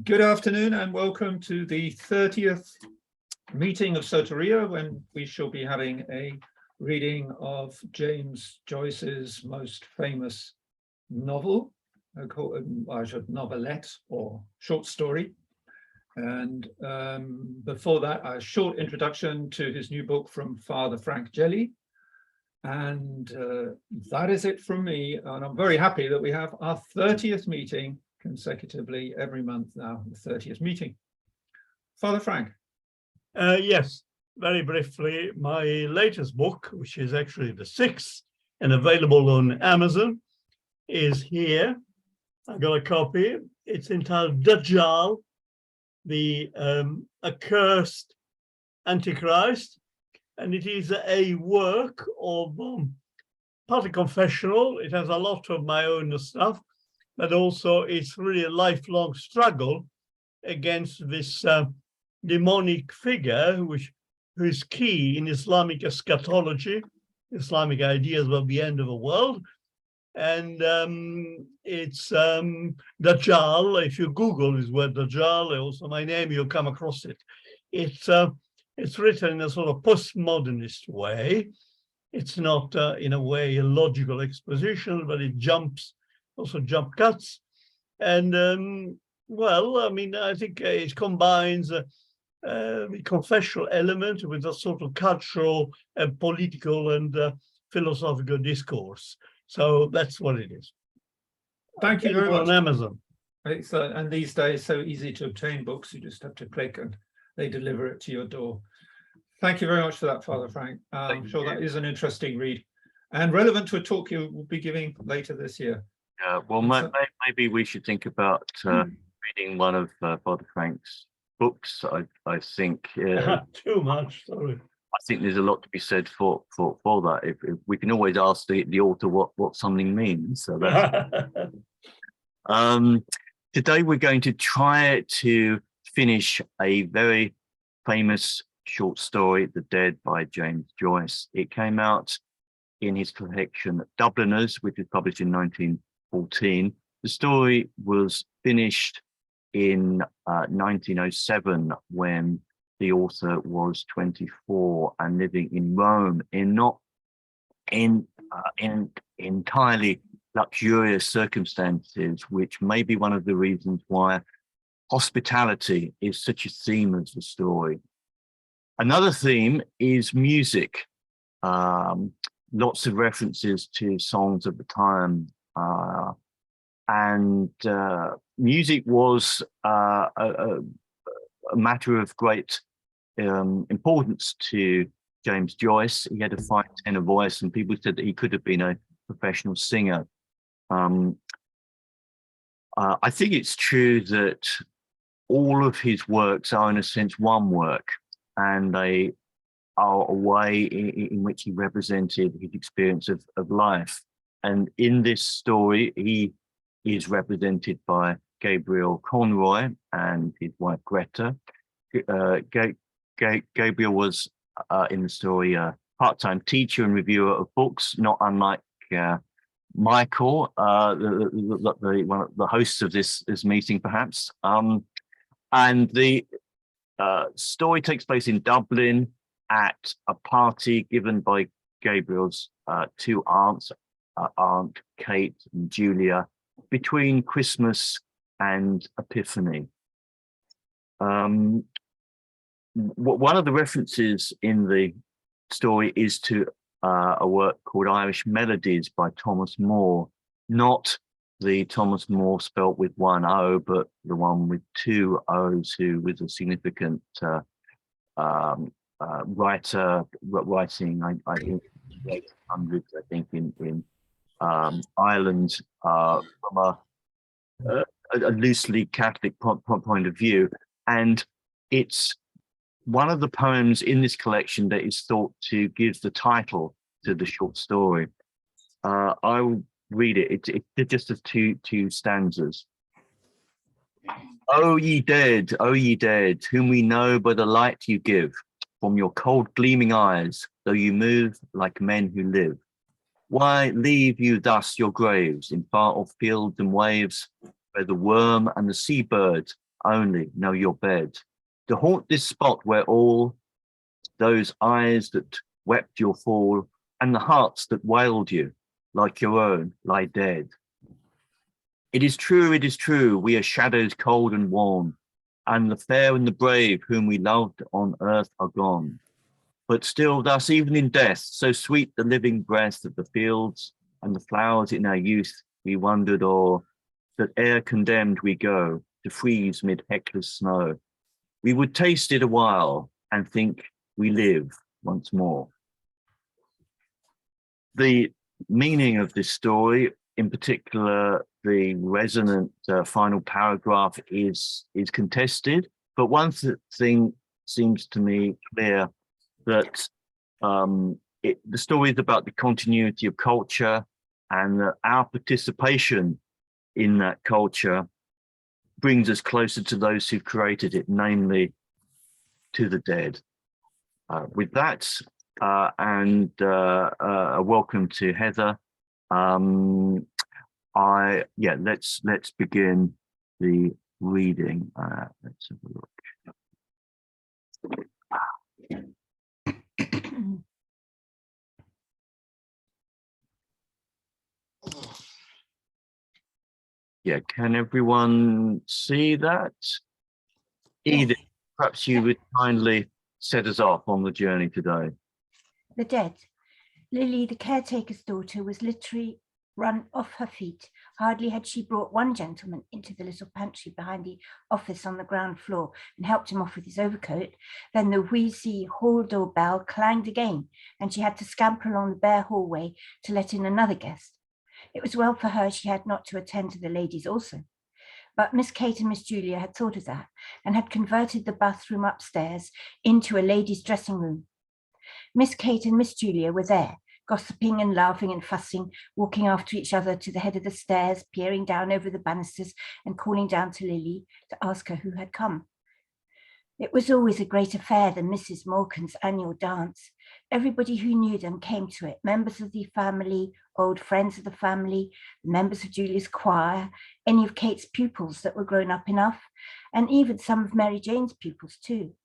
Good afternoon and welcome to the 30th meeting of Soteria, when we shall be having a reading of James Joyce's most famous novel, novelette or short story. And before that, a short introduction to his new book from Father Frank Jelly. And that is it from me. And I'm very happy that we have our 30th meeting consecutively every month now, the 30th meeting. Father Frank. Yes, very briefly, my latest book, which is actually the 6th and available on Amazon, is here. I got a copy. It's entitled Dajjal, the accursed Antichrist, and it is a work of partly confessional. It has a lot of my own stuff, but also it's really a lifelong struggle against this demonic figure who is key in Islamic eschatology, Islamic ideas about the end of the world. And it's Dajjal. If you Google this word Dajjal, also my name, you'll come across it. It's written in a sort of postmodernist way. It's not, in a way, a logical exposition, but it also jump cuts. And well, I mean, I think it combines the confessional element with a sort of cultural and political and philosophical discourse. So that's what it is. Thank you very much. On Amazon. And these days, so easy to obtain books. You just have to click and they deliver it to your door. Thank you very much for that, Father Frank. I'm sure that is an interesting read and relevant to a talk you will be giving later this year. Yeah, well, maybe we should think about reading one of Father Frank's books. I think too much. Sorry. I think there's a lot to be said for that. If we can always ask the author what something means. So that's today we're going to try to finish a very famous short story, The Dead by James Joyce. It came out in his collection Dubliners, which was published in 1914. The story was finished in 1907 when the author was 24 and living in Rome in not in entirely luxurious circumstances, which may be one of the reasons why hospitality is such a theme of the story. Another theme is music. Lots of references to songs of the time. And music was a matter of great importance to James Joyce. He had a fine tenor voice, and people said that he could have been a professional singer. I think it's true that all of his works are, in a sense, one work, and they are a way in which he represented his experience of life. And in this story, he is represented by Gabriel Conroy and his wife Greta. Gabriel was in the story a part-time teacher and reviewer of books, not unlike Michael, one of the hosts of this meeting, perhaps. And the story takes place in Dublin at a party given by Gabriel's two aunts, Aunt Kate and Julia, between Christmas and Epiphany. One of the references in the story is to a work called Irish Melodies by Thomas Moore, not the Thomas Moore spelt with one O, but the one with two O's, who was a significant writer, writing, I think, 1800s, I think, in Ireland, from a loosely Catholic point of view. And it's one of the poems in this collection that is thought to give the title to the short story. I'll read it. It's just as two stanzas. O ye dead, whom we know by the light you give, from your cold gleaming eyes, though you move like men who live. Why leave you thus your graves in far off fields and waves, where the worm and the seabird only know your bed. To haunt this spot where all those eyes that wept your fall and the hearts that wailed you like your own lie dead. It is true, we are shadows cold and warm, and the fair and the brave whom we loved on earth are gone. But still thus even in death, so sweet the living breath of the fields and the flowers in our youth we wandered o'er, that ere condemned we go to freeze mid Hecla's snow. We would taste it a while and think we live once more. The meaning of this story, in particular, the resonant final paragraph is contested, but one thing seems to me clear, that the story is about the continuity of culture, and that our participation in that culture brings us closer to those who created it, namely to the dead. With that, and a welcome to Heather. Let's begin the reading. Let's have a look. Yeah, can everyone see that? Edith, perhaps you would kindly set us off on the journey today. The dead. Lily, the caretaker's daughter, was literally run off her feet. Hardly had she brought one gentleman into the little pantry behind the office on the ground floor and helped him off with his overcoat, then the wheezy hall door bell clanged again, and she had to scamper along the bare hallway to let in another guest. It was well for her she had not to attend to the ladies also. But Miss Kate and Miss Julia had thought of that and had converted the bathroom upstairs into a ladies' dressing room. Miss Kate and Miss Julia were there, gossiping and laughing and fussing, walking after each other to the head of the stairs, peering down over the banisters and calling down to Lily to ask her who had come. It was always a great affair than Mrs. Morkan's annual dance. Everybody who knew them came to it, members of the family, old friends of the family, members of Julia's choir, any of Kate's pupils that were grown up enough, and even some of Mary Jane's pupils too.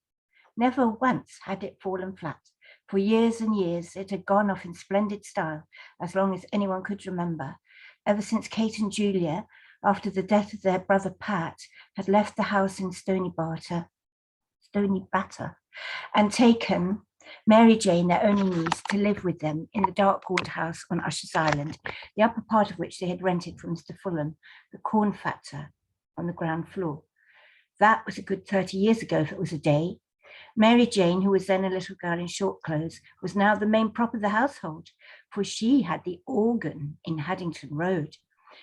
Never once had it fallen flat. For years and years, it had gone off in splendid style, as long as anyone could remember, ever since Kate and Julia, after the death of their brother Pat, had left the house in Stony Batter, and taken Mary Jane, their only niece, to live with them in the dark walled house on Usher's Island, the upper part of which they had rented from Mr. Fulham, the corn factor, on the ground floor. That was a good 30 years ago, if it was a day. Mary Jane, who was then a little girl in short clothes, was now the main prop of the household, for she had the organ in Haddington Road.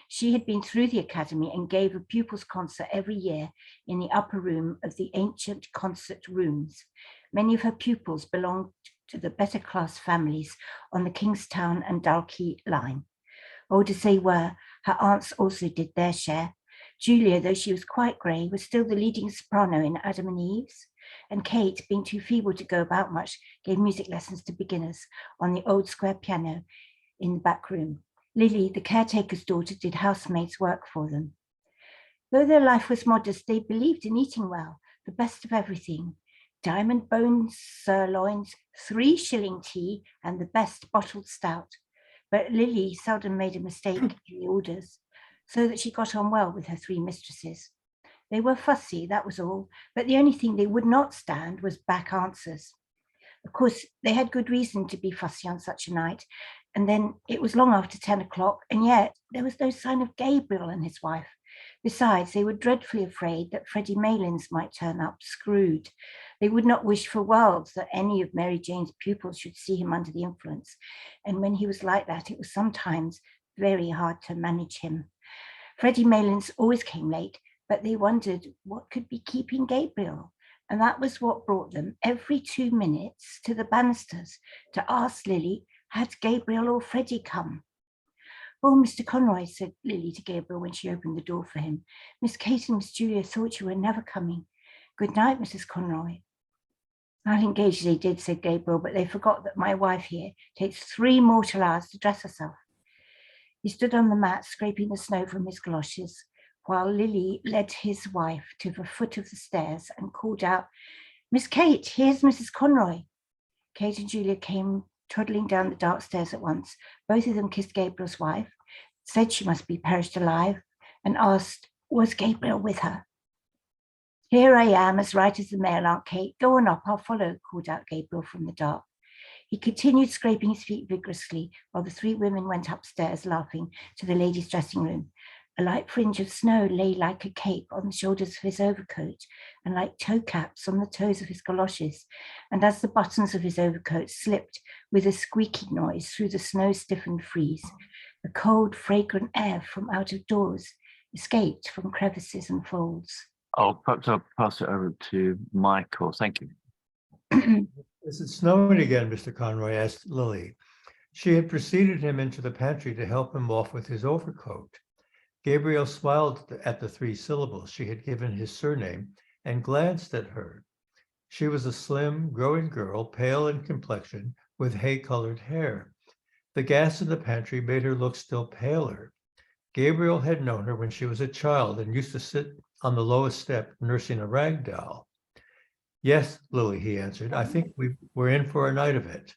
She had been through the academy and gave a pupils' concert every year in the upper room of the ancient concert rooms. Many of her pupils belonged to the better class families on the Kingstown and Dalkey line. Old as they were, her aunts also did their share. Julia, though she was quite grey, was still the leading soprano in Adam and Eve's, and Kate, being too feeble to go about much, gave music lessons to beginners on the old square piano in the back room. Lily, the caretaker's daughter, did housemaid's work for them. Though their life was modest, they believed in eating well, the best of everything. Diamond bones, sirloins, 3-shilling tea, and the best bottled stout. But Lily seldom made a mistake in the orders, so that she got on well with her 3 mistresses. They were fussy, that was all, but the only thing they would not stand was back answers. Of course, they had good reason to be fussy on such a night, and then it was long after 10 o'clock, and yet there was no sign of Gabriel and his wife. Besides, they were dreadfully afraid that Freddie Malins might turn up screwed. They would not wish for worlds that any of Mary Jane's pupils should see him under the influence, and when he was like that, it was sometimes very hard to manage him. Freddie Malins always came late, but they wondered what could be keeping Gabriel. And that was what brought them every 2 minutes to the banisters to ask Lily, had Gabriel or Freddie come? Oh, Mr. Conroy, said Lily to Gabriel when she opened the door for him. Miss Kate and Miss Julia thought you were never coming. Good night, Mrs. Conroy. I'll engage they did, said Gabriel, but they forgot that my wife here takes 3 mortal hours to dress herself. He stood on the mat, scraping the snow from his galoshes. while Lily led his wife to the foot of the stairs and called out, "Miss Kate, here's Mrs. Conroy." Kate and Julia came toddling down the dark stairs at once. Both of them kissed Gabriel's wife, said she must be perished alive, and asked, was Gabriel with her? "Here I am, as right as the mail, Aunt Kate. Go on up, I'll follow," called out Gabriel from the dark. He continued scraping his feet vigorously while the three women went upstairs, laughing, to the ladies' dressing room. A light fringe of snow lay like a cape on the shoulders of his overcoat and like toe caps on the toes of his galoshes. And as the buttons of his overcoat slipped with a squeaking noise through the snow-stiffened frieze, the cold, fragrant air from out of doors escaped from crevices and folds. Perhaps I'll pass it over to Michael. Thank you. Is it snowing again, Mr. Conroy? Asked Lily. She had preceded him into the pantry to help him off with his overcoat. Gabriel smiled at the three syllables she had given his surname and glanced at her. She was a slim, growing girl, pale in complexion, with hay-colored hair. The gas in the pantry made her look still paler. Gabriel had known her when she was a child and used to sit on the lowest step nursing a rag doll. "Yes, Lily," he answered. "I think we're in for a night of it."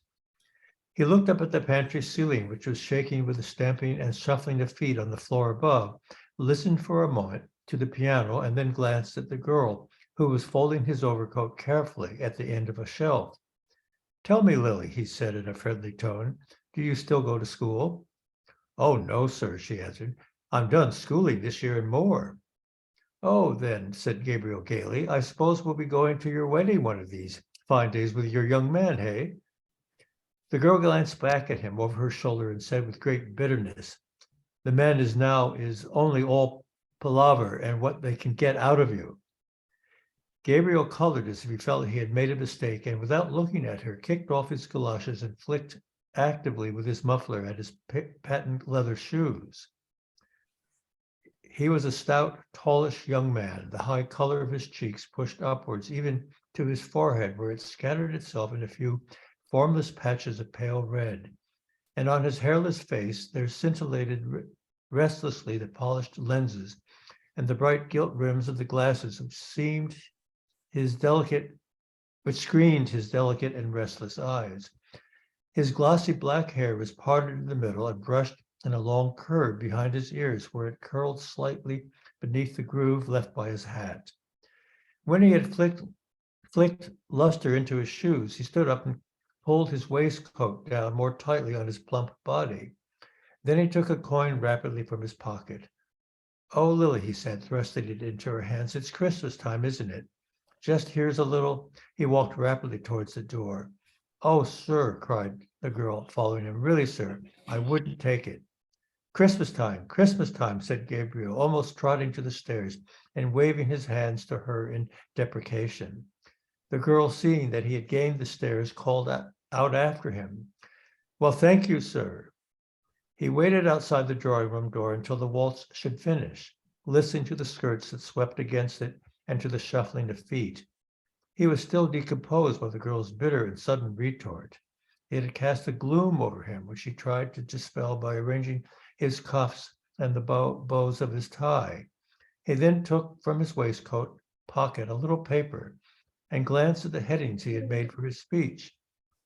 He looked up at the pantry ceiling, which was shaking with the stamping and shuffling of feet on the floor above, listened for a moment to the piano, and then glanced at the girl, who was folding his overcoat carefully at the end of a shelf. "Tell me, Lily," he said in a friendly tone, "do you still go to school?" "Oh, no, sir," she answered. "I'm done schooling this year and more." "Oh, then," said Gabriel gaily, "I suppose we'll be going to your wedding one of these fine days with your young man, hey?" The girl glanced back at him over her shoulder and said with great bitterness, "The man is only all palaver and what they can get out of you." Gabriel colored as if he felt he had made a mistake, and without looking at her, kicked off his galoshes and flicked actively with his muffler at his patent leather shoes. He was a stout, tallish young man, the high color of his cheeks pushed upwards even to his forehead, where it scattered itself in a few formless patches of pale red. And on his hairless face there scintillated restlessly the polished lenses and the bright gilt rims of the glasses which screened his delicate and restless eyes. His glossy black hair was parted in the middle and brushed in a long curve behind his ears, where it curled slightly beneath the groove left by his hat. When he had flicked luster into his shoes, he stood up and pulled his waistcoat down more tightly on his plump body. Then he took a coin rapidly from his pocket. "Oh, Lily," he said, thrusting it into her hands, "it's Christmas time, isn't it? Just here's a little." He walked rapidly towards the door. "Oh, sir," cried the girl, following him. "Really, sir, I wouldn't take it." Christmas time," said Gabriel, almost trotting to the stairs and waving his hands to her in deprecation. The girl, seeing that he had gained the stairs, called out after him, "Well, thank you, sir." He waited outside the drawing room door until the waltz should finish, listening to the skirts that swept against it and to the shuffling of feet. He was still decomposed by the girl's bitter and sudden retort. It had cast a gloom over him, which he tried to dispel by arranging his cuffs and the bows of his tie. He then took from his waistcoat pocket a little paper and glanced at the headings he had made for his speech.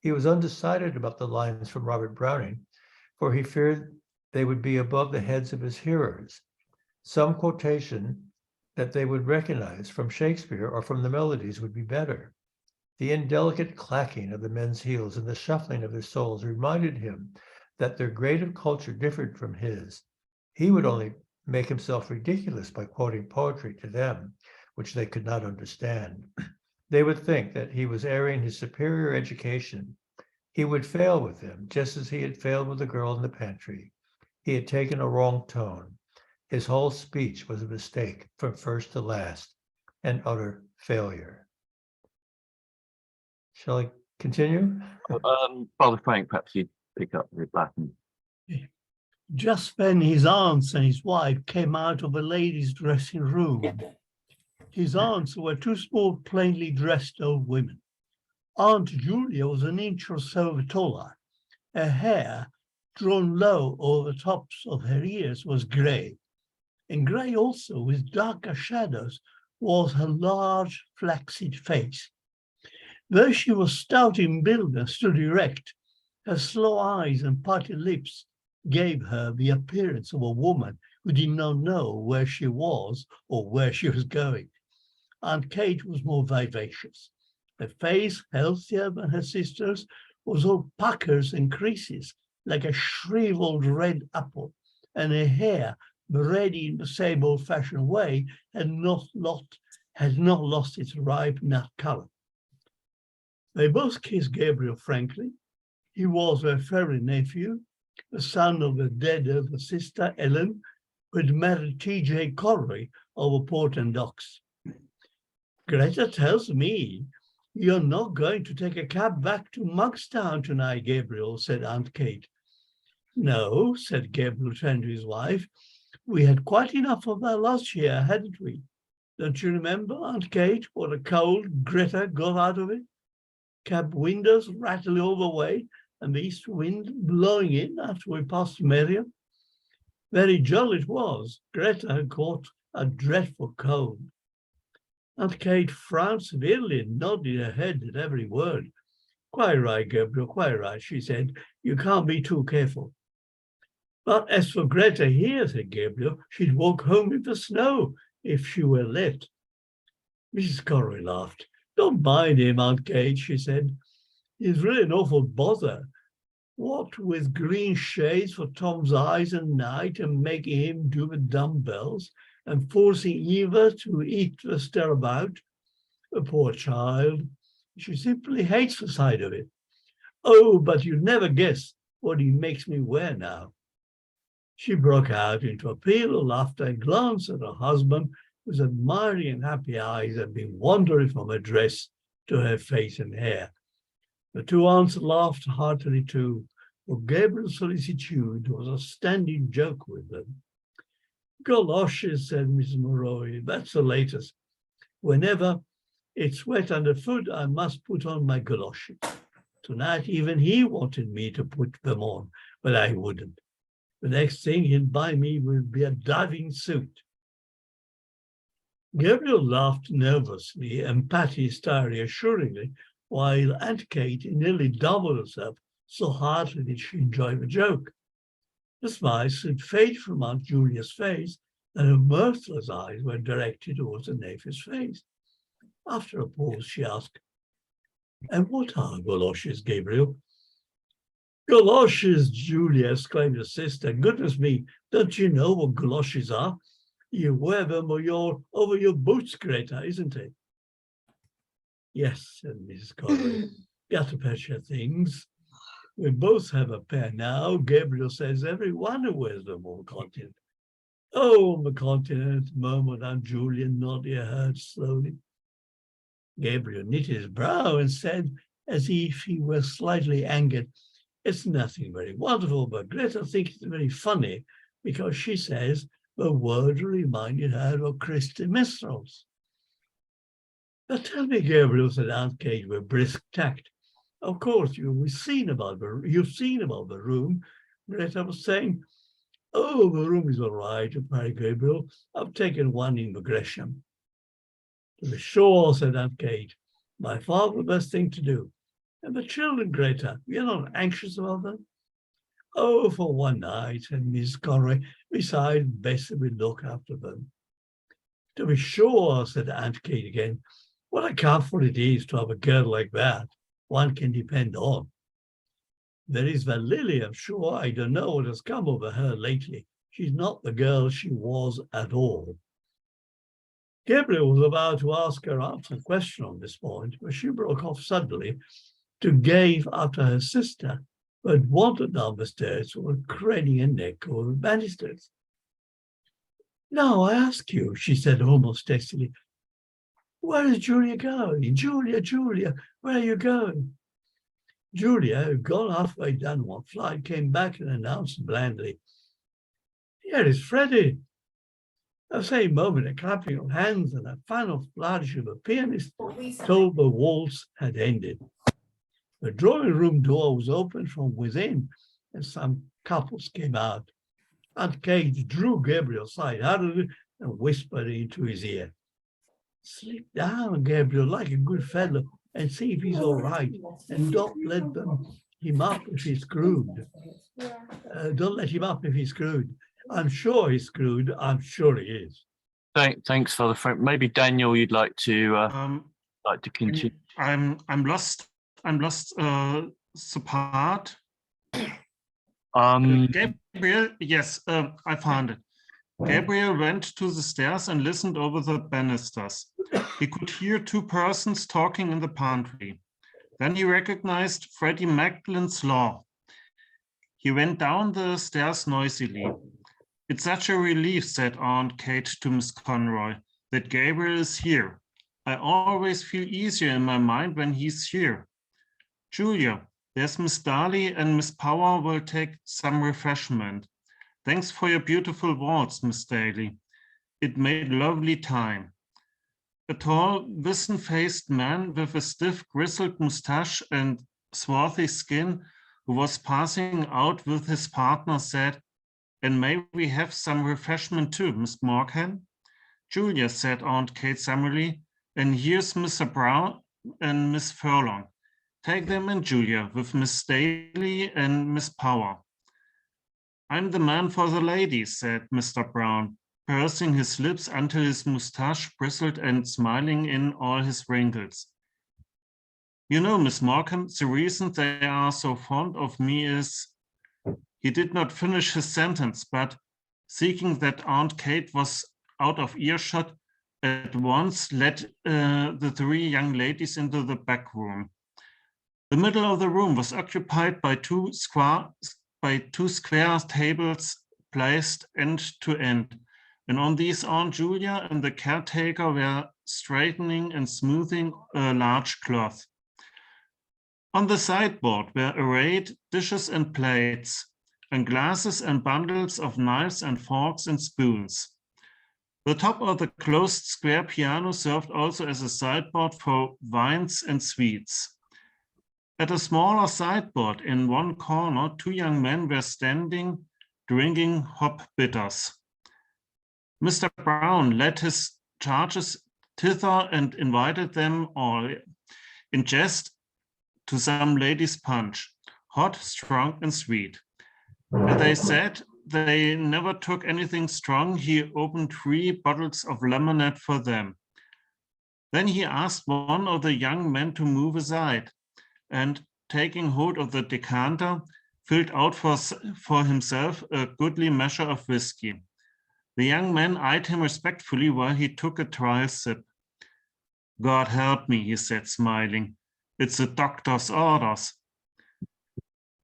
He was undecided about the lines from Robert Browning, for he feared they would be above the heads of his hearers. Some quotation that they would recognize from Shakespeare or from the melodies would be better. The indelicate clacking of the men's heels and the shuffling of their soles reminded him that their grade of culture differed from his. He would only make himself ridiculous by quoting poetry to them, which they could not understand. They would think that he was airing his superior education. He would fail with them, just as he had failed with the girl in the pantry. He had taken a wrong tone. His whole speech was a mistake from first to last, an utter failure. Shall I continue? Father Frank, perhaps you'd pick up the Latin. Just then his aunts and his wife came out of a ladies' dressing room. His aunts were two small, plainly dressed old women. Aunt Julia was an inch or so taller. Her hair, drawn low over the tops of her ears, was grey. and grey also, with darker shadows, was her large flaccid face. Though she was stout in build and stood erect, her slow eyes and parted lips gave her the appearance of a woman who did not know where she was or where she was going. Aunt Kate was more vivacious. Her face, healthier than her sister's, was all puckers and creases, like a shriveled red apple, and her hair, braided in the same old-fashioned way, had not lost its ripe nut colour. They both kissed Gabriel frankly. He was their favourite nephew, the son of the dead elder sister, Ellen, who had married T.J. Corrie over Portland Docks. Greta tells me you're not going to take a cab back to Mugstown tonight, Gabriel, said Aunt Kate. No, said Gabriel, turning to his wife. We had quite enough of that last year, hadn't we? Don't you remember, Aunt Kate, what a cold Greta got out of it? Cab windows rattling all the way and the east wind blowing in after we passed Miriam. Very jolly it was. Greta had caught a dreadful cold. Aunt Kate frowned severely and nodded her head at every word. Quite right, Gabriel, quite right, she said. You can't be too careful. But as for Greta here, said Gabriel, she'd walk home in the snow if she were let. Mrs. Corrie laughed. Don't mind him, Aunt Kate, she said. He's really an awful bother. What with green shades for Tom's eyes at night and making him do the dumbbells and forcing Eva to eat the stirabout. The poor child. She simply hates the sight of it. Oh, but you'd never guess what he makes me wear now. She broke out into a peal of laughter and glanced at her husband, whose admiring and happy eyes had been wandering from her dress to her face and hair. The two aunts laughed heartily too, for Gabriel's solicitude was a standing joke with them. Goloshes, said Mrs. Morrow, that's the latest. Whenever it's wet underfoot, I must put on my goloshes. Tonight, even he wanted me to put them on, but I wouldn't. The next thing he'd buy me would be a diving suit. Gabriel laughed nervously and Patty stared reassuringly, while Aunt Kate nearly doubled herself, so heartily did she enjoy the joke. The smile would fade from Aunt Julia's face, and her mirthless eyes were directed towards the nephew's face. After a pause, she asked, "And what are goloshes, Gabriel?" "Goloshes, Julia," exclaimed her sister. "Goodness me, don't you know what goloshes are? You wear them over your boots, Greta, isn't it?" "Yes," said Mrs. Corrie. "Got a pair of things. We both have a pair now. Gabriel says everyone who wears them on the continent." "Oh, on the continent," murmured Aunt Julia, nodding her head slowly. Gabriel knitted his brow and said, as if he were slightly angered, "It's nothing very wonderful, but Greta thinks it's very funny because she says the word reminded her of Christy Minstrels." "But tell me, Gabriel," said Aunt Kate with brisk tact. "Of course, you've seen about the room." Greta was saying, "Oh, the room is all right," replied Gabriel. "I've taken one in the Gresham." "To be sure," said Aunt Kate. "My father, the best thing to do. And the children, Greta, you're not anxious about them?" "Oh, for one night," said Miss Conroy. "Besides, Bessie will look after them." "To be sure," said Aunt Kate again. "What a comfort it is to have a girl like that one can depend on. There is that Lily, I'm sure. I don't know what has come over her lately. She's not the girl she was at all." Gabriel was about to ask her aunt a question on this point, but she broke off suddenly to gaze after her sister, who had wandered down the stairs with craning her neck over the banisters. "Now I ask you," she said almost testily, "where is Julia going? Julia, where are you going?" Julia, who had gone halfway down one flight, came back and announced blandly, "Here is Freddie." At the same moment, a clapping of hands and a final flourish of a pianist told the waltz had ended. The drawing room door was opened from within, and some couples came out. Aunt Kate drew Gabriel aside and whispered into his ear, "Sleep down, Gabriel, like a good fellow, and see if he's all right. And don't let him up if he's screwed. Don't let him up if he's screwed. I'm sure he's screwed. I'm sure he is." Thanks, Father Frank. Maybe Daniel, you'd like to continue. I'm lost. The part. Gabriel, yes, I found it. Gabriel went to the stairs and listened over the banisters. He could hear two persons talking in the pantry. Then he recognized Freddie Maclin's law. He went down the stairs noisily. "It's such a relief," said Aunt Kate to Miss Conroy, "that Gabriel is here. I always feel easier in my mind when he's here. Julia, there's Miss Darley and Miss Power will take some refreshment. Thanks for your beautiful waltz, Miss Daly. It made lovely time." A tall, wizen-faced man with a stiff, grizzled mustache and swarthy skin who was passing out with his partner said, "And may we have some refreshment too, Miss Morgan?" "Julia," said Aunt Kate summarily, "and here's Mr. Brown and Miss Furlong. Take them in, Julia, with Miss Daly and Miss Power." "I'm the man for the ladies," said Mr. Brown, pursing his lips until his mustache bristled and smiling in all his wrinkles. "You know, Miss Morgan, the reason they are so fond of me is—" He did not finish his sentence, but, seeing that Aunt Kate was out of earshot, at once led the three young ladies into the back room. The middle of the room was occupied by two square tables placed end to end, and on these Aunt Julia and the caretaker were straightening and smoothing a large cloth. On the sideboard were arrayed dishes and plates, and glasses and bundles of knives and forks and spoons. The top of the closed square piano served also as a sideboard for wines and sweets. At a smaller sideboard in one corner, two young men were standing, drinking hop bitters. Mr. Brown led his charges thither and invited them all, in jest, to some ladies' punch, hot, strong, and sweet. And they said they never took anything strong. He opened 3 bottles of lemonade for them. Then he asked one of the young men to move aside, and taking hold of the decanter, filled out for himself a goodly measure of whiskey. The young man eyed him respectfully while he took a trial sip. "God help me," he said, smiling. "It's the doctor's orders."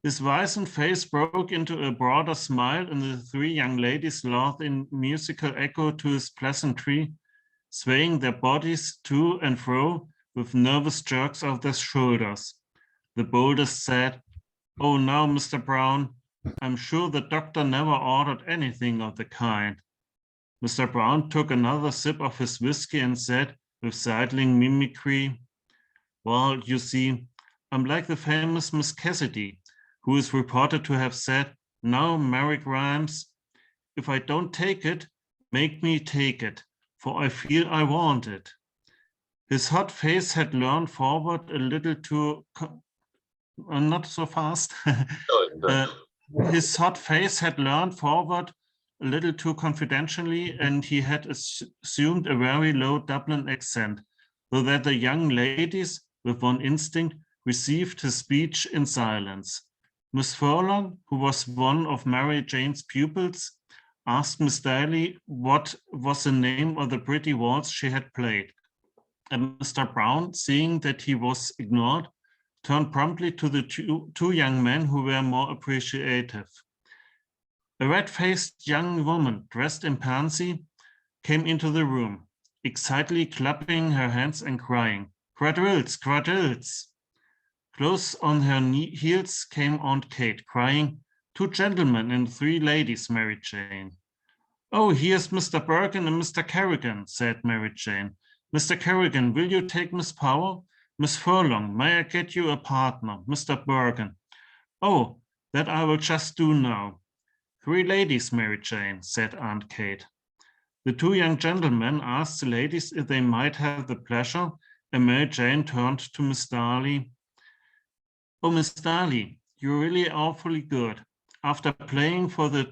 His wizened face broke into a broader smile, and the 3 young ladies laughed in musical echo to his pleasantry, swaying their bodies to and fro with nervous jerks of their shoulders. The boldest said, "Oh, now, Mr. Brown, I'm sure the doctor never ordered anything of the kind." Mr. Brown took another sip of his whiskey and said, with sidling mimicry, "Well, you see, I'm like the famous Miss Cassidy, who is reported to have said, 'Now, Mary Grimes, if I don't take it, make me take it, for I feel I want it.'" His hot face had leaned forward a little too, not so fast. His hot face had leaned forward a little too confidentially, and he had assumed a very low Dublin accent, so that the young ladies, with one instinct, received his speech in silence. Miss Furlong, who was one of Mary Jane's pupils, asked Miss Daly what was the name of the pretty waltz she had played. And Mr. Brown, seeing that he was ignored, turned promptly to the two young men who were more appreciative. A red-faced young woman dressed in pansy came into the room, excitedly clapping her hands and crying, "Quadrilles, quadrilles!" Close on her heels came Aunt Kate, crying, "2 gentlemen and 3 ladies, Mary Jane." "Oh, here's Mr. Bergen and Mr. Kerrigan," said Mary Jane. "Mr. Kerrigan, will you take Miss Power? Miss Furlong, may I get you a partner, Mr. Bergen?" "Oh, that I will just do now." 3 ladies, Mary Jane, said Aunt Kate. The 2 young gentlemen asked the ladies if they might have the pleasure, and Mary Jane turned to Miss Darley. Oh, Miss Darley, you're really awfully good after playing for the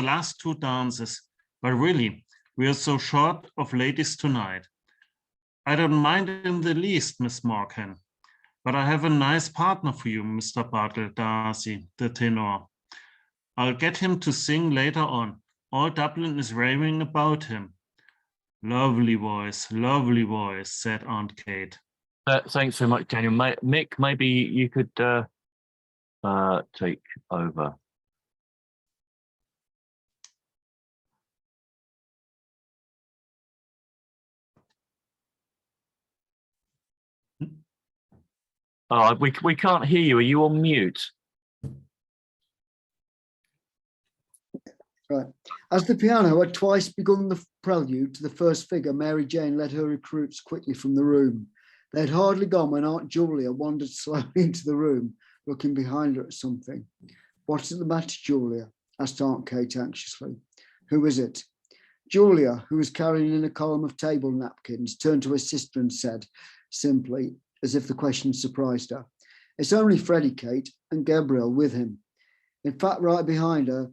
last 2 dances, but really, we are so short of ladies tonight. I don't mind in the least, Miss Morgan, but I have a nice partner for you, Mr. Bartle Darcy, the tenor. I'll get him to sing later on. All Dublin is raving about him. Lovely voice, said Aunt Kate. Thanks so much, Daniel. Mick, maybe you could take over. Oh, we can't hear you. Are you on mute? Right. As the piano had twice begun the prelude to the first figure, Mary Jane led her recruits quickly from the room. They had hardly gone when Aunt Julia wandered slowly into the room, looking behind her at something. "What's the matter, Julia?" asked Aunt Kate anxiously. "Who is it?" Julia, who was carrying in a column of table napkins, turned to her sister and said simply, as if the question surprised her, "It's only Freddie, Kate, and Gabriel with him." In fact, right behind her,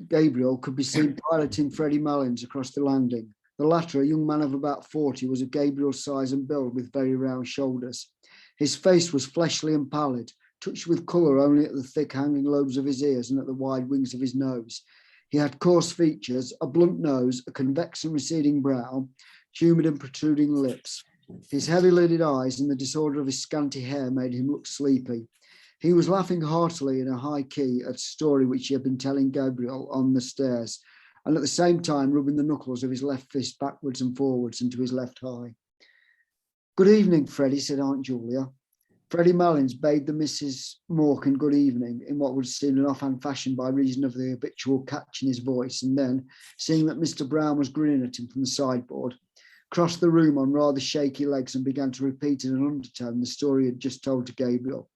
Gabriel could be seen piloting Freddie Malins across the landing. The latter, a young man of about 40, was of Gabriel's size and build with very round shoulders. His face was fleshly and pallid, touched with colour only at the thick hanging lobes of his ears and at the wide wings of his nose. He had coarse features, a blunt nose, a convex and receding brow, humid and protruding lips. His heavy-lidded eyes and the disorder of his scanty hair made him look sleepy. He was laughing heartily in a high key at a story which he had been telling Gabriel on the stairs, and at the same time rubbing the knuckles of his left fist backwards and forwards into his left eye. "Good evening, Freddie," said Aunt Julia. Freddie Malins bade the Mrs. Morkan good evening in what would seem an offhand fashion by reason of the habitual catch in his voice, and then, seeing that Mr. Brown was grinning at him from the sideboard, crossed the room on rather shaky legs and began to repeat in an undertone the story he had just told to Gabriel.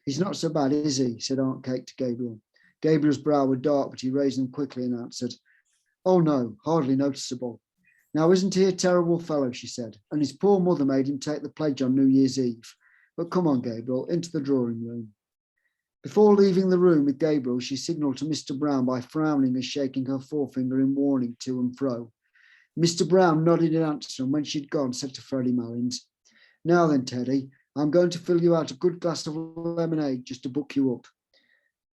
"He's not so bad, is he?" said Aunt Kate to Gabriel. Gabriel's brow was dark, but he raised them quickly and answered, "Oh no, hardly noticeable. Now isn't he a terrible fellow," she said, "and his poor mother made him take the pledge on New Year's Eve. But come on, Gabriel, into the drawing room." Before leaving the room with Gabriel, she signalled to Mr. Brown by frowning and shaking her forefinger in warning to and fro. Mr. Brown nodded in answer, and when she'd gone, said to Freddie Malins, "Now then, Teddy, I'm going to fill you out a good glass of lemonade just to buck you up."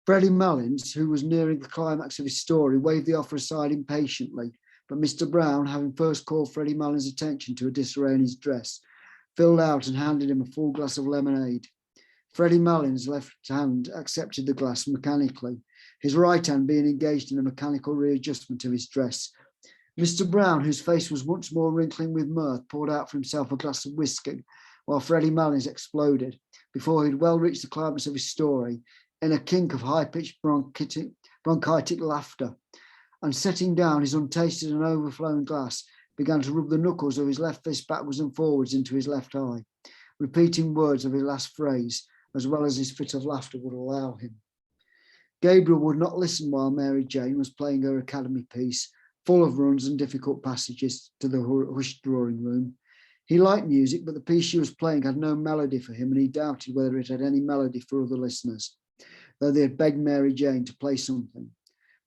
Freddie Malins, who was nearing the climax of his story, waved the offer aside impatiently, but Mr. Brown, having first called Freddie Malins' attention to a disarray in his dress, filled out and handed him a full glass of lemonade. Freddie Malins' left hand accepted the glass mechanically, his right hand being engaged in a mechanical readjustment of his dress. Mr. Brown, whose face was once more wrinkling with mirth, poured out for himself a glass of whiskey, while Freddie Malins exploded, before he'd well reached the climax of his story, in a kink of high-pitched bronchitic laughter, and setting down his untasted and overflowing glass, began to rub the knuckles of his left fist backwards and forwards into his left eye, repeating words of his last phrase, as well as his fit of laughter would allow him. Gabriel would not listen while Mary Jane was playing her academy piece, full of runs and difficult passages, to the hushed drawing room. He liked music, but the piece she was playing had no melody for him, and he doubted whether it had any melody for other listeners, though they had begged Mary Jane to play something.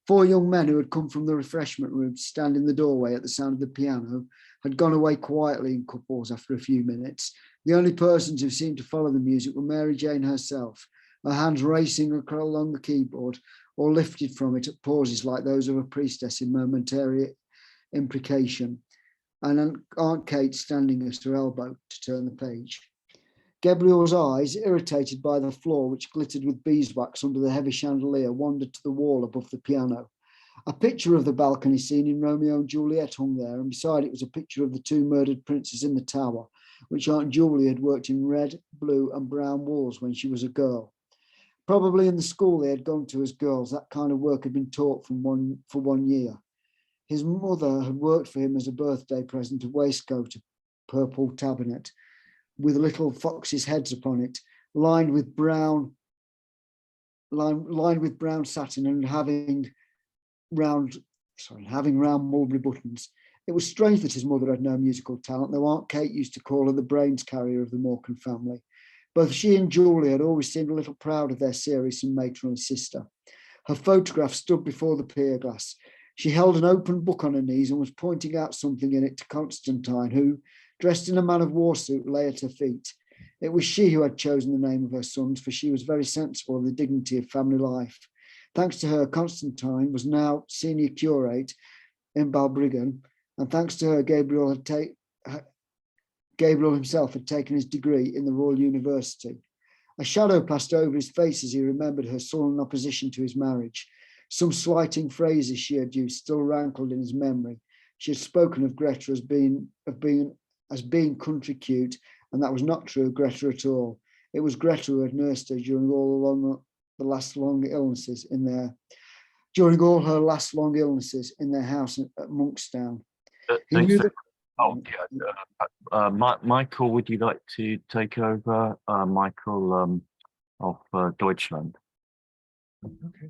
4 young men who had come from the refreshment room to stand in the doorway at the sound of the piano had gone away quietly in couples after a few minutes. The only persons who seemed to follow the music were Mary Jane herself, her hands racing along the keyboard or lifted from it at pauses like those of a priestess in momentary imprecation, and Aunt Kate standing at her elbow to turn the page. Gabriel's eyes, irritated by the floor which glittered with beeswax under the heavy chandelier, wandered to the wall above the piano. A picture of the balcony scene in Romeo and Juliet hung there, and beside it was a picture of the 2 murdered princes in the tower, which Aunt Julia had worked in red, blue and brown walls when she was a girl. Probably in the school they had gone to as girls, that kind of work had been taught for 1 year. His mother had worked for him as a birthday present a waistcoat of purple tabinet, with little foxes' heads upon it, lined with brown satin and having having round mulberry buttons. It was strange that his mother had no musical talent, though Aunt Kate used to call her the brains carrier of the Morecambe family. Both she and Julia had always seemed a little proud of their serious and matronly sister. Her photograph stood before the pier glass. She held an open book on her knees and was pointing out something in it to Constantine, who, dressed in a man of war suit, lay at her feet. It was she who had chosen the name of her sons, for she was very sensible of the dignity of family life. Thanks to her, Constantine was now senior curate in Balbriggan, and thanks to her, Gabriel himself had taken his degree in the Royal University. A shadow passed over his face as he remembered her sullen opposition to his marriage. Some slighting phrases she had used still rankled in his memory. She had spoken of Greta as being country cute, and that was not true of Greta at all. It was Greta who had nursed her during all her last long illnesses in their house at Monkstown. Michael, would you like to take over? Michael of Deutschland. Okay.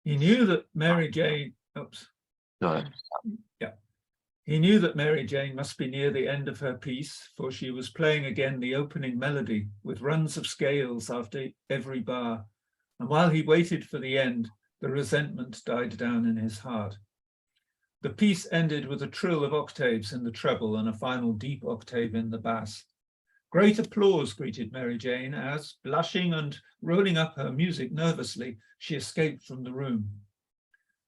He knew that Mary Jane. He knew that Mary Jane must be near the end of her piece, for she was playing again the opening melody with runs of scales after every bar. And while he waited for the end, the resentment died down in his heart. The piece ended with a trill of octaves in the treble and a final deep octave in the bass. Great applause greeted Mary Jane as, blushing and rolling up her music nervously, she escaped from the room.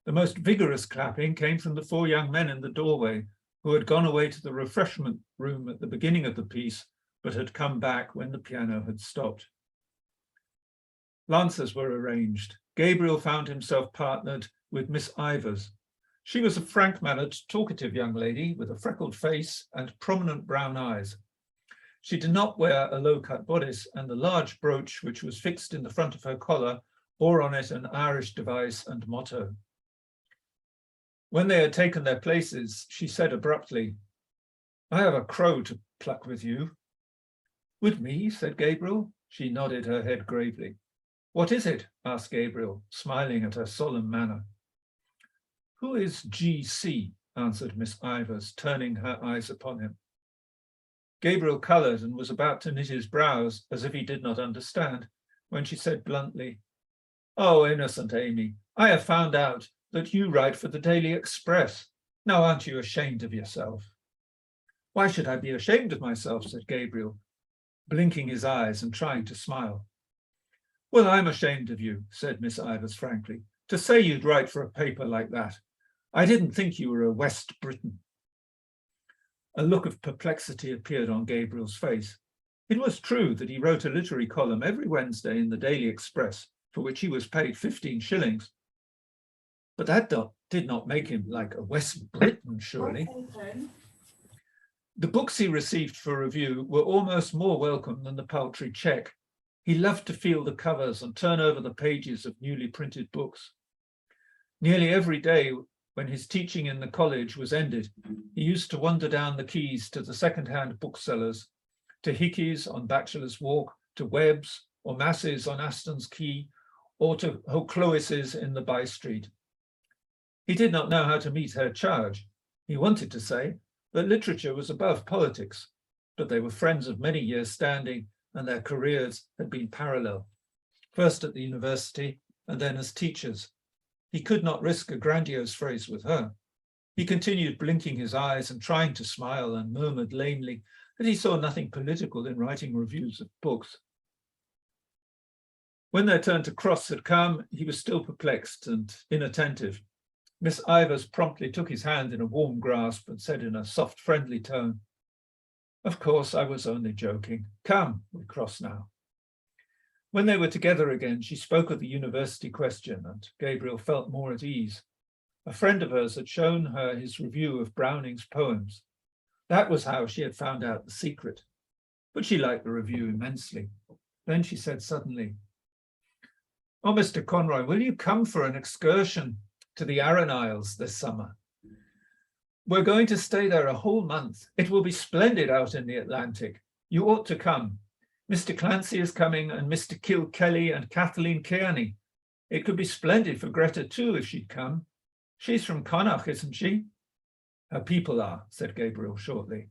The most vigorous clapping came from the four young men in the doorway, who had gone away to the refreshment room at the beginning of the piece, but had come back when the piano had stopped. Lancers were arranged. Gabriel found himself partnered with Miss Ivers. She was a frank-mannered, talkative young lady with a freckled face and prominent brown eyes. She did not wear a low-cut bodice, and the large brooch, which was fixed in the front of her collar, bore on it an Irish device and motto. When they had taken their places, she said abruptly, "I have a crow to pluck with you." "With me?" said Gabriel. She nodded her head gravely. "What is it?" asked Gabriel, smiling at her solemn manner. "Who is G.C.?" answered Miss Ivers, turning her eyes upon him. Gabriel coloured and was about to knit his brows as if he did not understand, when she said bluntly, "Oh, innocent Amy, I have found out that you write for the Daily Express. Now, aren't you ashamed of yourself?" "Why should I be ashamed of myself?" said Gabriel, blinking his eyes and trying to smile. "Well, I'm ashamed of you," said Miss Ivers frankly, "to say you'd write for a paper like that. I didn't think you were a West Briton." A look of perplexity appeared on Gabriel's face. It was true that he wrote a literary column every Wednesday in the Daily Express, for which he was paid 15 shillings. But that did not make him like a West Briton, surely. The books he received for review were almost more welcome than the paltry cheque. He loved to feel the covers and turn over the pages of newly printed books. Nearly every day, when his teaching in the college was ended, he used to wander down the quays to the second-hand booksellers, to Hickey's on Bachelor's Walk, to Webb's or Massey's on Aston's Quay, or to O'Clois's in the By Street. He did not know how to meet her charge. He wanted to say that literature was above politics, but they were friends of many years' standing, and their careers had been parallel, first at the university and then as teachers. He could not risk a grandiose phrase with her. He continued blinking his eyes and trying to smile, and murmured lamely that he saw nothing political in writing reviews of books. When their turn to cross had come, he was still perplexed and inattentive. Miss Ivers promptly took his hand in a warm grasp and said in a soft, friendly tone, "Of course, I was only joking. Come, we cross now." When they were together again, she spoke of the university question, and Gabriel felt more at ease. A friend of hers had shown her his review of Browning's poems. That was how she had found out the secret. But she liked the review immensely. Then she said suddenly, "Oh, Mr. Conroy, will you come for an excursion to the Aran Isles this summer? We're going to stay there a whole month. It will be splendid out in the Atlantic. You ought to come. Mr. Clancy is coming, and Mr. Kilkelly and Kathleen Kearney. It could be splendid for Greta too, if she'd come. She's from Connacht, isn't she? Her people are, said Gabriel shortly.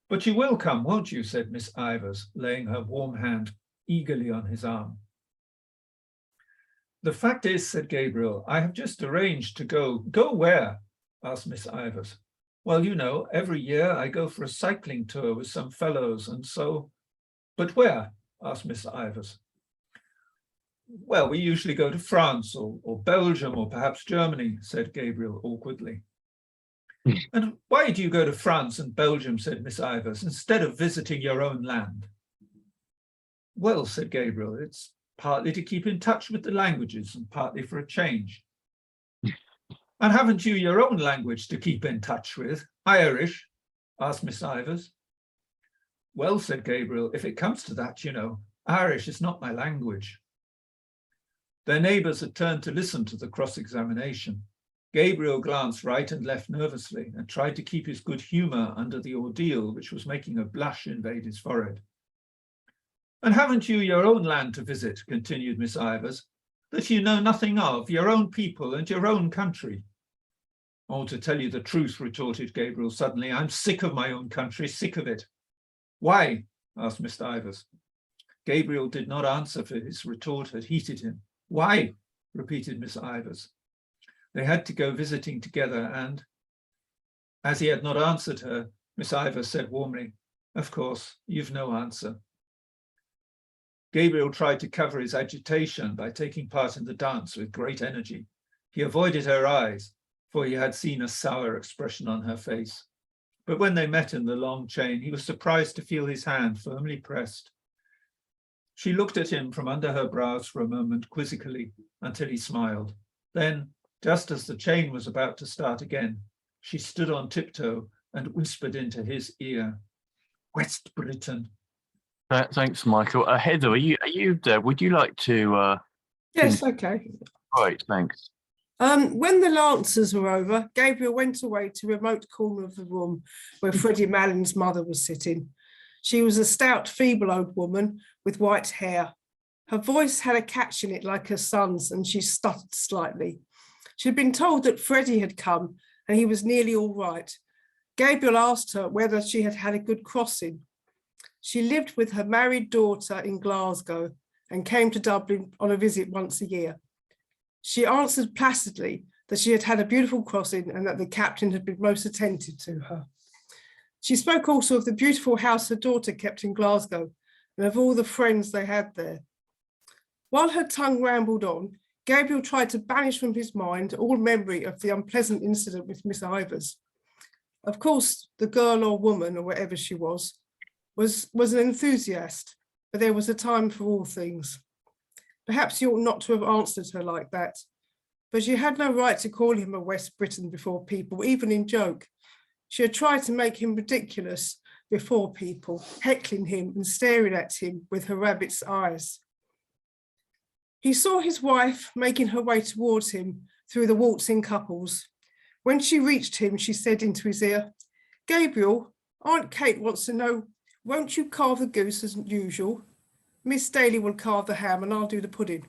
But you will come, won't you? Said Miss Ivers, laying her warm hand eagerly on his arm. The fact is, said Gabriel, I have just arranged to go. Go where? Asked Miss Ivers. Well, you know, every year I go for a cycling tour with some fellows, and so. But where? Asked Miss Ivers. Well, we usually go to France or Belgium or perhaps Germany, said Gabriel awkwardly. And why do you go to France and Belgium, said Miss Ivers, instead of visiting your own land? Well, said Gabriel, it's partly to keep in touch with the languages and partly for a change. And haven't you your own language to keep in touch with? Irish? Asked Miss Ivers. Well, said Gabriel, if it comes to that, you know, Irish is not my language. Their neighbours had turned to listen to the cross-examination. Gabriel glanced right and left nervously and tried to keep his good humour under the ordeal which was making a blush invade his forehead. And haven't you your own land to visit, continued Miss Ivers, that you know nothing of, your own people and your own country? Oh, to tell you the truth, retorted Gabriel suddenly, I'm sick of my own country, sick of it. Why? Asked Miss Ivers. Gabriel did not answer, for his retort had heated him. Why? Repeated Miss Ivers. They had to go visiting together, and as he had not answered her, Miss Ivers said warmly, of course, you've no answer. Gabriel tried to cover his agitation by taking part in the dance with great energy. He avoided her eyes, for he had seen a sour expression on her face. But when they met in the long chain, he was surprised to feel his hand firmly pressed. She looked at him from under her brows for a moment quizzically until he smiled. Then, just as the chain was about to start again, she stood on tiptoe and whispered into his ear, West Britain. Thanks, Michael. Heather, are you there? Would you like to? Yes, okay. Right, thanks. When the Lancers were over, Gabriel went away to a remote corner of the room where Freddie Mallin's mother was sitting. She was a stout, feeble old woman with white hair. Her voice had a catch in it like her son's, and she stuttered slightly. She had been told that Freddie had come and he was nearly all right. Gabriel asked her whether she had had a good crossing. She lived with her married daughter in Glasgow and came to Dublin on a visit once a year. She answered placidly that she had had a beautiful crossing and that the captain had been most attentive to her. She spoke also of the beautiful house her daughter kept in Glasgow and of all the friends they had there. While her tongue rambled on, Gabriel tried to banish from his mind all memory of the unpleasant incident with Miss Ivers. Of course, the girl or woman, or whatever she was an enthusiast, but there was a time for all things. Perhaps he ought not to have answered her like that, but she had no right to call him a West Briton before people, even in joke. She had tried to make him ridiculous before people, heckling him and staring at him with her rabbit's eyes. He saw his wife making her way towards him through the waltzing couples. When she reached him, she said into his ear, Gabriel, Aunt Kate wants to know, won't you carve the goose as usual? Miss Daly will carve the ham and I'll do the pudding.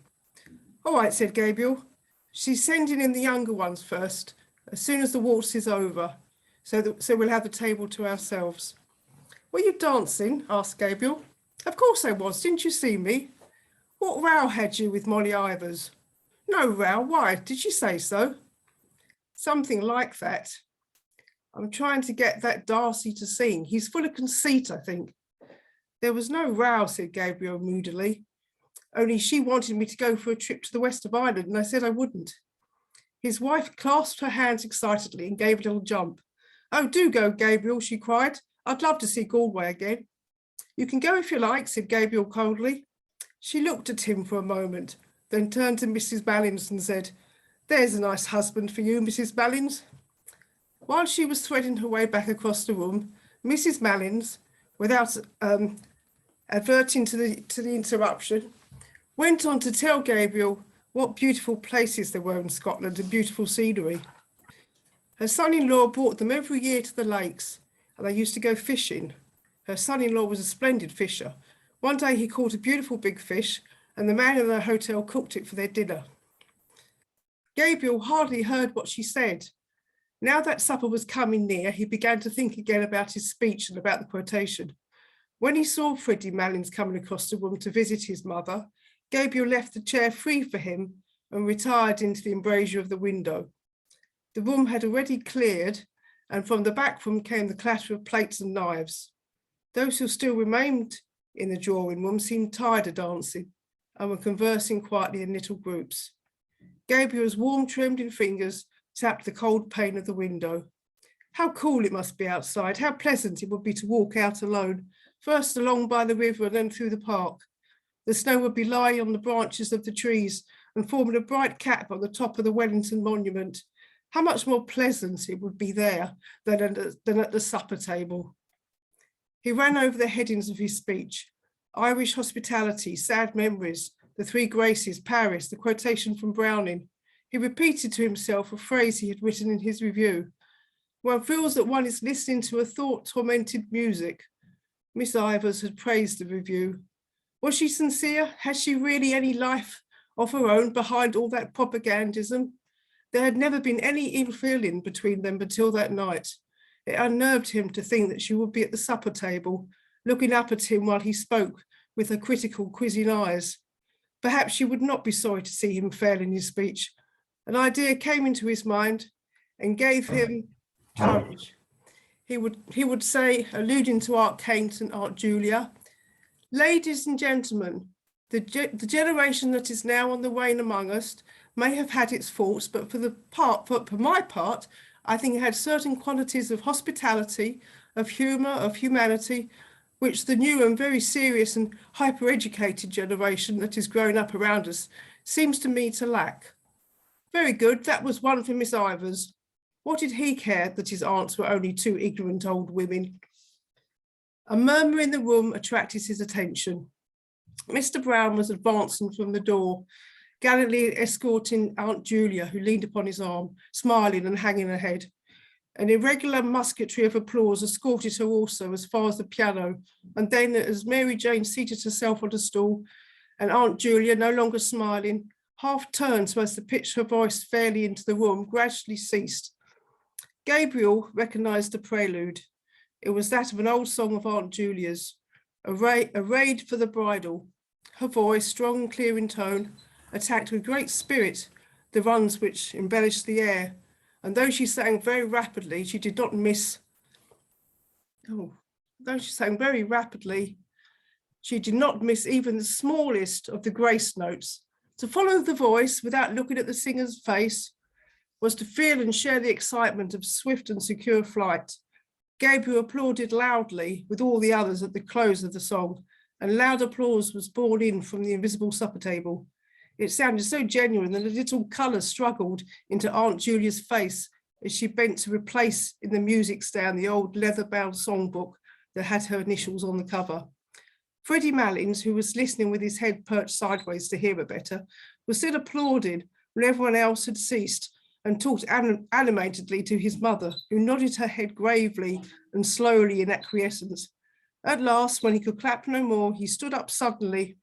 All right, said Gabriel. She's sending in the younger ones first, as soon as the waltz is over, so we'll have the table to ourselves. Were you dancing? Asked Gabriel. Of course I was, didn't you see me? What row had you with Molly Ivers? No row, why? Did she say so? Something like that. I'm trying to get that Darcy to sing. He's full of conceit, I think. There was no row, said Gabriel moodily. Only she wanted me to go for a trip to the west of Ireland, and I said I wouldn't. His wife clasped her hands excitedly and gave a little jump. Oh, do go, Gabriel, she cried. I'd love to see Galway again. You can go if you like, said Gabriel coldly. She looked at him for a moment, then turned to Mrs. Ballins and said, There's a nice husband for you, Mrs. Ballins. While she was threading her way back across the room, Mrs. Ballins, without adverting to the interruption, went on to tell Gabriel what beautiful places there were in Scotland and beautiful scenery. Her son-in-law brought them every year to the lakes, and they used to go fishing. Her son-in-law was a splendid fisher. One day he caught a beautiful big fish, and the man in the hotel cooked it for their dinner. Gabriel hardly heard what she said. Now that supper was coming near, he began to think again about his speech and about the quotation. When he saw Freddie Malins coming across the room to visit his mother, Gabriel left the chair free for him and retired into the embrasure of the window. The room had already cleared, and from the back room came the clatter of plates and knives. Those who still remained in the drawing room seemed tired of dancing and were conversing quietly in little groups. Gabriel's warm, trembling fingers tapped the cold pane of the window. How cool it must be outside. How pleasant it would be to walk out alone, first along by the river and then through the park. The snow would be lying on the branches of the trees and forming a bright cap on the top of the Wellington Monument. How much more pleasant it would be there than at the supper table. He ran over the headings of his speech: Irish hospitality, sad memories, the three graces, Paris, the quotation from Browning. He repeated to himself a phrase he had written in his review. One feels that one is listening to a thought-tormented music. Miss Ivors had praised the review. Was she sincere? Had she really any life of her own behind all that propagandism? There had never been any ill feeling between them until that night. It unnerved him to think that she would be at the supper table, looking up at him while he spoke with her critical, quizzing eyes. Perhaps she would not be sorry to see him fail in his speech. An idea came into his mind and gave him courage. He would say, alluding to Aunt Kate and Aunt Julia, ladies and gentlemen, the generation that is now on the wane among us may have had its faults, but for my part, I think it had certain qualities of hospitality, of humour, of humanity, which the new and very serious and hyper-educated generation that is growing up around us seems to me to lack. Very good, that was one for Miss Ivors. What did he care that his aunts were only two ignorant old women? A murmur in the room attracted his attention. Mr. Brown was advancing from the door, gallantly escorting Aunt Julia, who leaned upon his arm, smiling and hanging her head. An irregular musketry of applause escorted her also as far as the piano, and then as Mary Jane seated herself on a stool, and Aunt Julia, no longer smiling, half turned so as to pitch her voice fairly into the room, gradually ceased. Gabriel recognised the prelude. It was that of an old song of Aunt Julia's, Arrayed for the Bridal. Her voice, strong and clear in tone, attacked with great spirit the runs which embellished the air, and though she sang very rapidly, she did not miss, she did not miss even the smallest of the grace notes. To follow the voice without looking at the singer's face was to feel and share the excitement of swift and secure flight. Gabriel applauded loudly with all the others at the close of the song, and loud applause was borne in from the invisible supper table. It sounded so genuine that a little colour struggled into Aunt Julia's face as she bent to replace in the music stand the old leather-bound songbook that had her initials on the cover. Freddie Malins, who was listening with his head perched sideways to hear it better, was still applauding when everyone else had ceased, and talked animatedly to his mother, who nodded her head gravely and slowly in acquiescence. At last, when he could clap no more, he stood up suddenly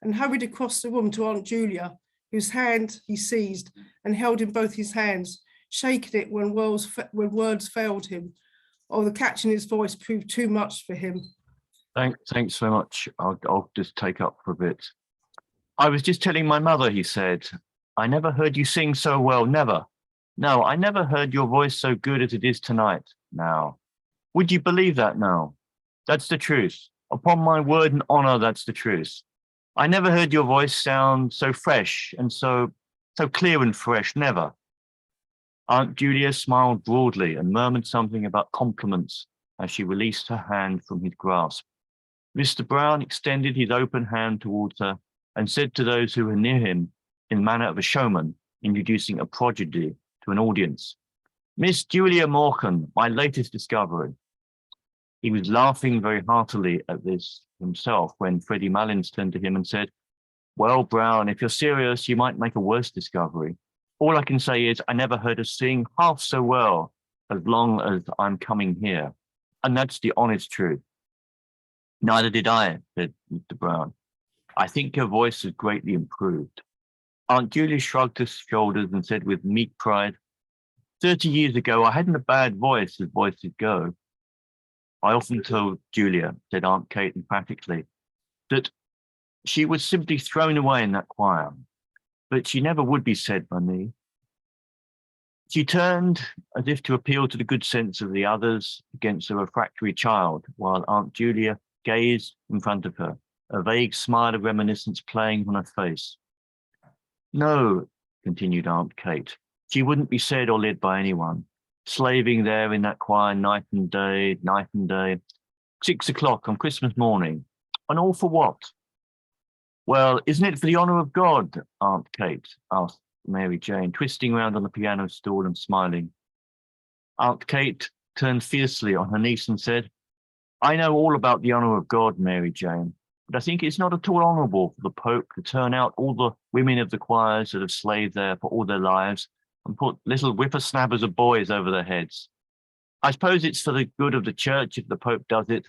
and hurried across the room to Aunt Julia, whose hand he seized and held in both his hands, shaking it when words failed him, or the catch in his voice proved too much for him. Thanks so much. I'll just take up for a bit. I was just telling my mother, he said, I never heard you sing so well, never. No, I never heard your voice so good as it is tonight. Now, would you believe that now? That's the truth. Upon my word and honor, that's the truth. I never heard your voice sound so fresh and so clear and fresh, never. Aunt Julia smiled broadly and murmured something about compliments as she released her hand from his grasp. Mr. Brown extended his open hand towards her and said to those who were near him in the manner of a showman introducing a prodigy to an audience, Miss Julia Morkan, my latest discovery. He was laughing very heartily at this himself when Freddie Malins turned to him and said, well, Brown, if you're serious, you might make a worse discovery. All I can say is I never heard her sing half so well as long as I'm coming here. And that's the honest truth. Neither did I, said Mr. Brown. I think her voice has greatly improved. Aunt Julia shrugged her shoulders and said with meek pride, 30 years ago, I hadn't a bad voice as voices go. I often told Julia, said Aunt Kate emphatically, that she was simply thrown away in that choir, but she never would be said by me. She turned as if to appeal to the good sense of the others against a refractory child, while Aunt Julia gazed in front of her, a vague smile of reminiscence playing on her face. No, continued Aunt Kate, she wouldn't be said or led by anyone, slaving there in that choir night and day, 6 o'clock on Christmas morning. And all for what? Well, isn't it for the honour of God, Aunt Kate? Asked Mary Jane, twisting round on the piano stool and smiling. Aunt Kate turned fiercely on her niece and said, I know all about the honour of God, Mary Jane, but I think it's not at all honourable for the Pope to turn out all the women of the choirs that have slaved there for all their lives and put little whippersnappers of boys over their heads. I suppose it's for the good of the church if the Pope does it,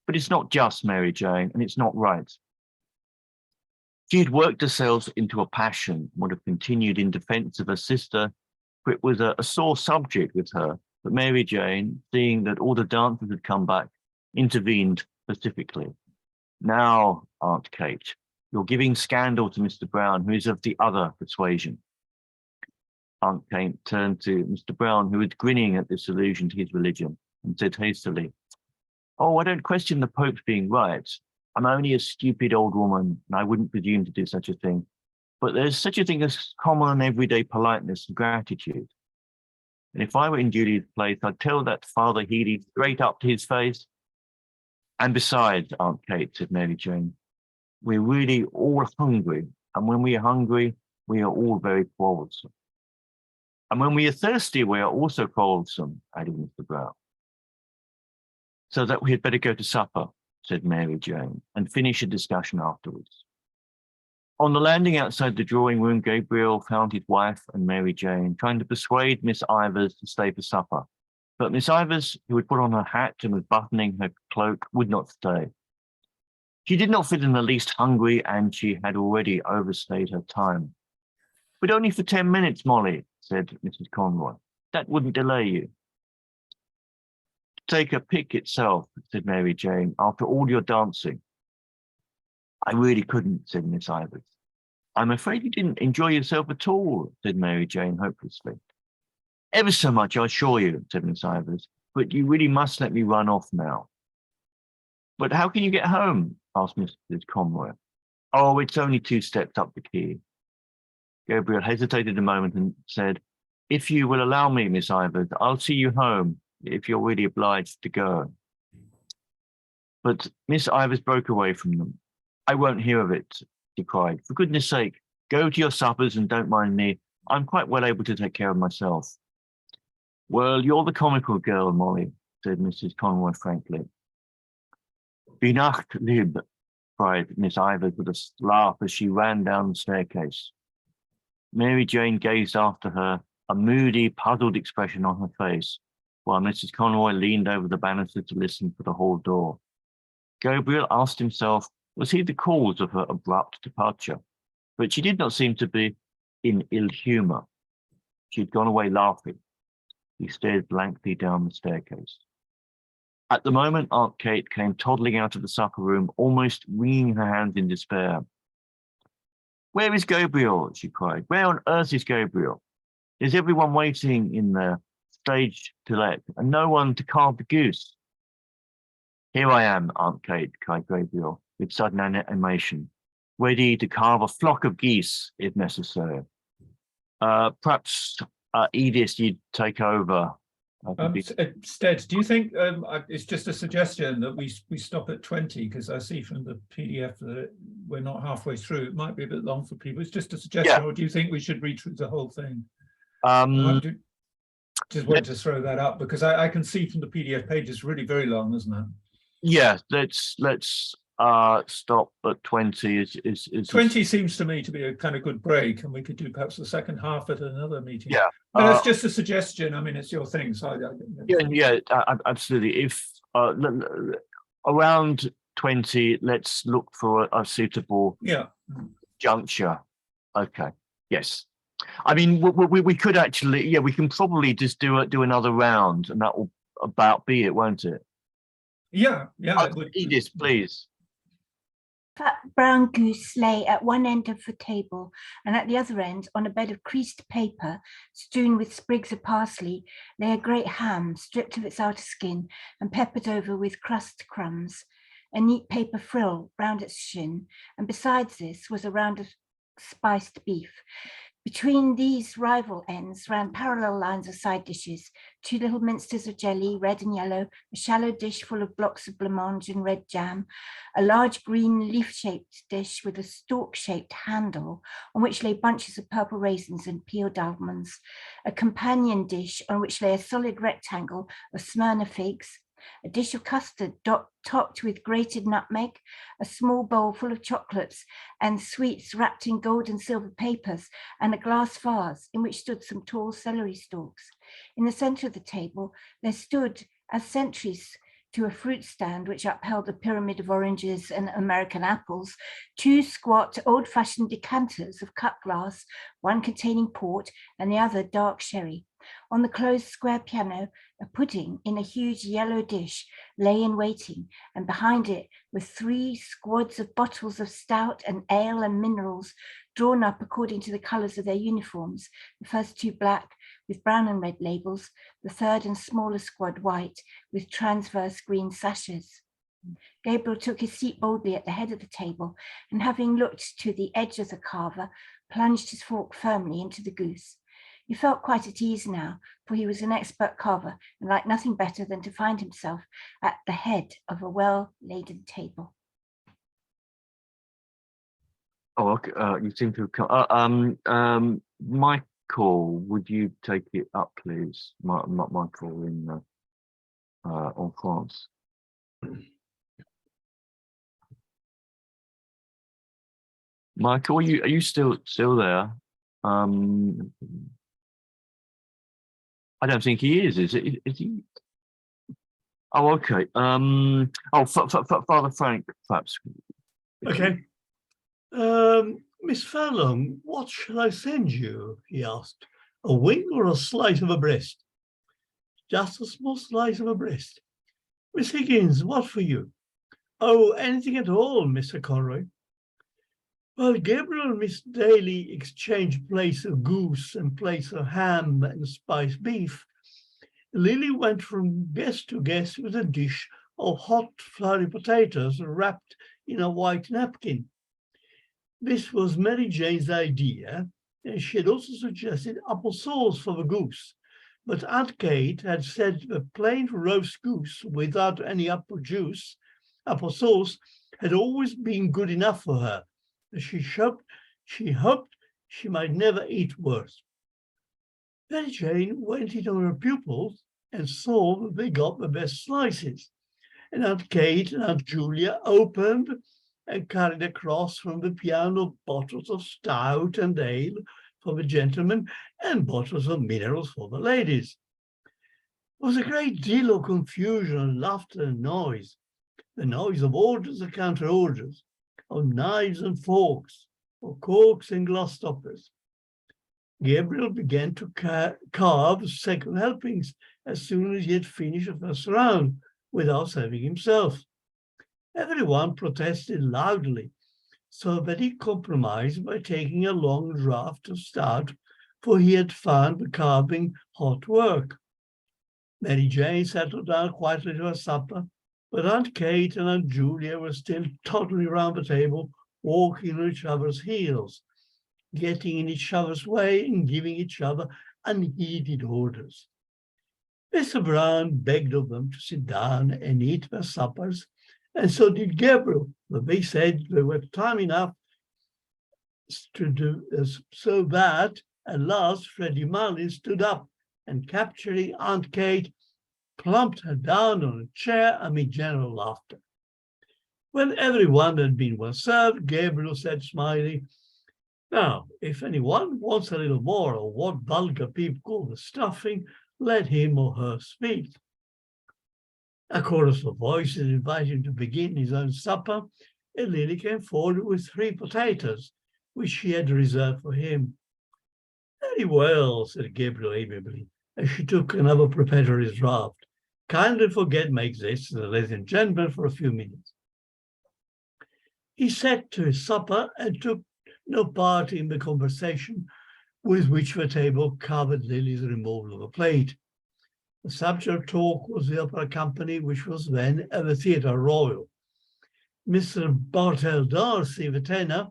but it's not just, Mary Jane, and it's not right. She had worked herself into a passion, would have continued in defence of her sister, for it was a sore subject with her, but Mary Jane, seeing that all the dancers had come back, intervened pacifically. Now, Aunt Kate, you're giving scandal to Mr. Brown, who is of the other persuasion. Aunt Kate turned to Mr. Brown, who was grinning at this allusion to his religion, and said hastily, Oh, I don't question the Pope's being right. I'm only a stupid old woman, and I wouldn't presume to do such a thing. But there's such a thing as common everyday politeness and gratitude. And if I were in Julia's place, I'd tell that Father Healy straight up to his face. And besides, Aunt Kate, said Mary Jane, we're really all hungry. And when we are hungry, we are all very quarrelsome. And when we are thirsty, we are also quarrelsome, added Mr. Brown. So that we had better go to supper, said Mary Jane, and finish a discussion afterwards. On the landing outside the drawing room, Gabriel found his wife and Mary Jane trying to persuade Miss Ivors to stay for supper. But Miss Ivors, who had put on her hat and was buttoning her cloak, would not stay. She did not feel in the least hungry, and she had already overstayed her time. But only for 10 minutes, Molly, said Mrs. Conroy. That wouldn't delay you. Take a pic itself, said Mary Jane, after all your dancing. I really couldn't, said Miss Ivors. I'm afraid you didn't enjoy yourself at all, said Mary Jane hopelessly. Ever so much, I assure you, said Miss Ivors, but you really must let me run off now. But how can you get home? Asked Mrs. Conroy. Oh, it's only 2 steps up the quay. Gabriel hesitated a moment and said, if you will allow me, Miss Ivors, I'll see you home if you're really obliged to go. But Miss Ivors broke away from them. I won't hear of it, she cried. For goodness sake, go to your suppers and don't mind me. I'm quite well able to take care of myself. Well, you're the comical girl, Molly, said Mrs. Conroy frankly. Benacht lib, cried Miss Ivors with a laugh as she ran down the staircase. Mary Jane gazed after her, a moody, puzzled expression on her face, while Mrs. Conroy leaned over the banister to listen for the hall door. Gabriel asked himself, was he the cause of her abrupt departure? But she did not seem to be in ill humour. She had gone away laughing. He stared blankly down the staircase. At the moment, Aunt Kate came toddling out of the supper room, almost wringing her hands in despair. Where is Gabriel? She cried. Where on earth is Gabriel? Is everyone waiting in the stage to let, and no one to carve the goose? Here I am, Aunt Kate, cried Gabriel with sudden animation, ready to carve a flock of geese if necessary. Perhaps Edith, you'd take over. Stead, do you think it's just a suggestion that we stop at 20? Because I see from the PDF that we're not halfway through. It might be a bit long for people. It's just a suggestion, or do you think we should read through the whole thing? Just wanted to throw that up because I can see from the PDF page it's really very long, isn't it? Yeah, let's stop at 20. Is 20 seems to me to be a kind of good break, and we could do perhaps the second half at another meeting. Yeah, but it's just a suggestion. I mean, it's your thing. So absolutely. If around 20, let's look for a suitable juncture. Okay. Yes. I mean, we could actually, yeah, we can probably just do another round, and that will about be it, won't it? Yeah, yeah, it would. Edith, please. Fat brown goose lay at one end of the table, and at the other end, on a bed of creased paper strewn with sprigs of parsley, lay a great ham stripped of its outer skin and peppered over with crust crumbs, a neat paper frill round its shin, and besides this was a round of spiced beef. Between these rival ends ran parallel lines of side dishes, 2 little minsters of jelly, red and yellow, a shallow dish full of blocks of blancmange and red jam, a large green leaf-shaped dish with a stalk-shaped handle on which lay bunches of purple raisins and peeled almonds, a companion dish on which lay a solid rectangle of Smyrna figs, a dish of custard topped with grated nutmeg, a small bowl full of chocolates and sweets wrapped in gold and silver papers, and a glass vase in which stood some tall celery stalks. In the center of the table, there stood, as sentries to a fruit stand which upheld a pyramid of oranges and American apples, 2 squat old-fashioned decanters of cut glass, one containing port and the other dark sherry. On the closed square piano, a pudding in a huge yellow dish lay in waiting, and behind it were 3 squads of bottles of stout and ale and minerals, drawn up according to the colours of their uniforms, the first 2 black with brown and red labels, the third and smaller squad white with transverse green sashes. Gabriel took his seat boldly at the head of the table, and having looked to the edge of the carver, plunged his fork firmly into the goose. He felt quite at ease now, for he was an expert carver and liked nothing better than to find himself at the head of a well-laden table. Oh, okay. You seem to have come. Michael, would you take it up, please? Michael in en France. Michael, are you still there? I don't think he is it? Is he? Oh, okay. Father Frank, perhaps. Okay. Miss Fallon, what shall I send you? He asked. A wing or a slice of a breast? Just a small slice of a breast. Miss Higgins, what for you? Oh, anything at all, Mr. Conroy. Well, Gabriel and Miss Daly exchanged plates of goose and plates of ham and spiced beef. Lily went from guest to guest with a dish of hot floury potatoes wrapped in a white napkin. This was Mary Jane's idea, and she had also suggested apple sauce for the goose. But Aunt Kate had said the plain roast goose without any apple sauce, had always been good enough for her. She hoped she might never eat worse. Mary Jane went into her pupils and saw that they got the best slices. And Aunt Kate and Aunt Julia opened and carried across from the piano bottles of stout and ale for the gentlemen and bottles of minerals for the ladies. There was a great deal of confusion and laughter and noise, the noise of orders and counter-orders, of knives and forks, of corks and glass stoppers. Gabriel began to carve second helpings as soon as he had finished the first round, without serving himself. Everyone protested loudly, so that he compromised by taking a long draught of stout, for he had found the carving hot work. Mary Jane settled down quietly to her supper, but Aunt Kate and Aunt Julia were still toddling around the table, walking on each other's heels, getting in each other's way and giving each other unheeded orders. Mr. Brown begged of them to sit down and eat their suppers, and so did Gabriel, but they said there were time enough to do so that at last Freddie Marlin stood up and, capturing Aunt Kate, plumped her down on a chair amid general laughter. When everyone had been well served, Gabriel said, smiling, "Now, if anyone wants a little more of what vulgar people call the stuffing, let him or her speak." A chorus of voices invited him to begin his own supper, and Lily came forward with 3 potatoes, which she had reserved for him. Very well, said Gabriel amiably, as she took another preparatory draught. Kindly forget my existence, ladies and gentlemen, for a few minutes. He sat to his supper and took no part in the conversation with which the table covered Lily's removal of a plate. The subject of talk was the opera company, which was then at the Theatre Royal. Mr. Bartell Darcy, the tenor,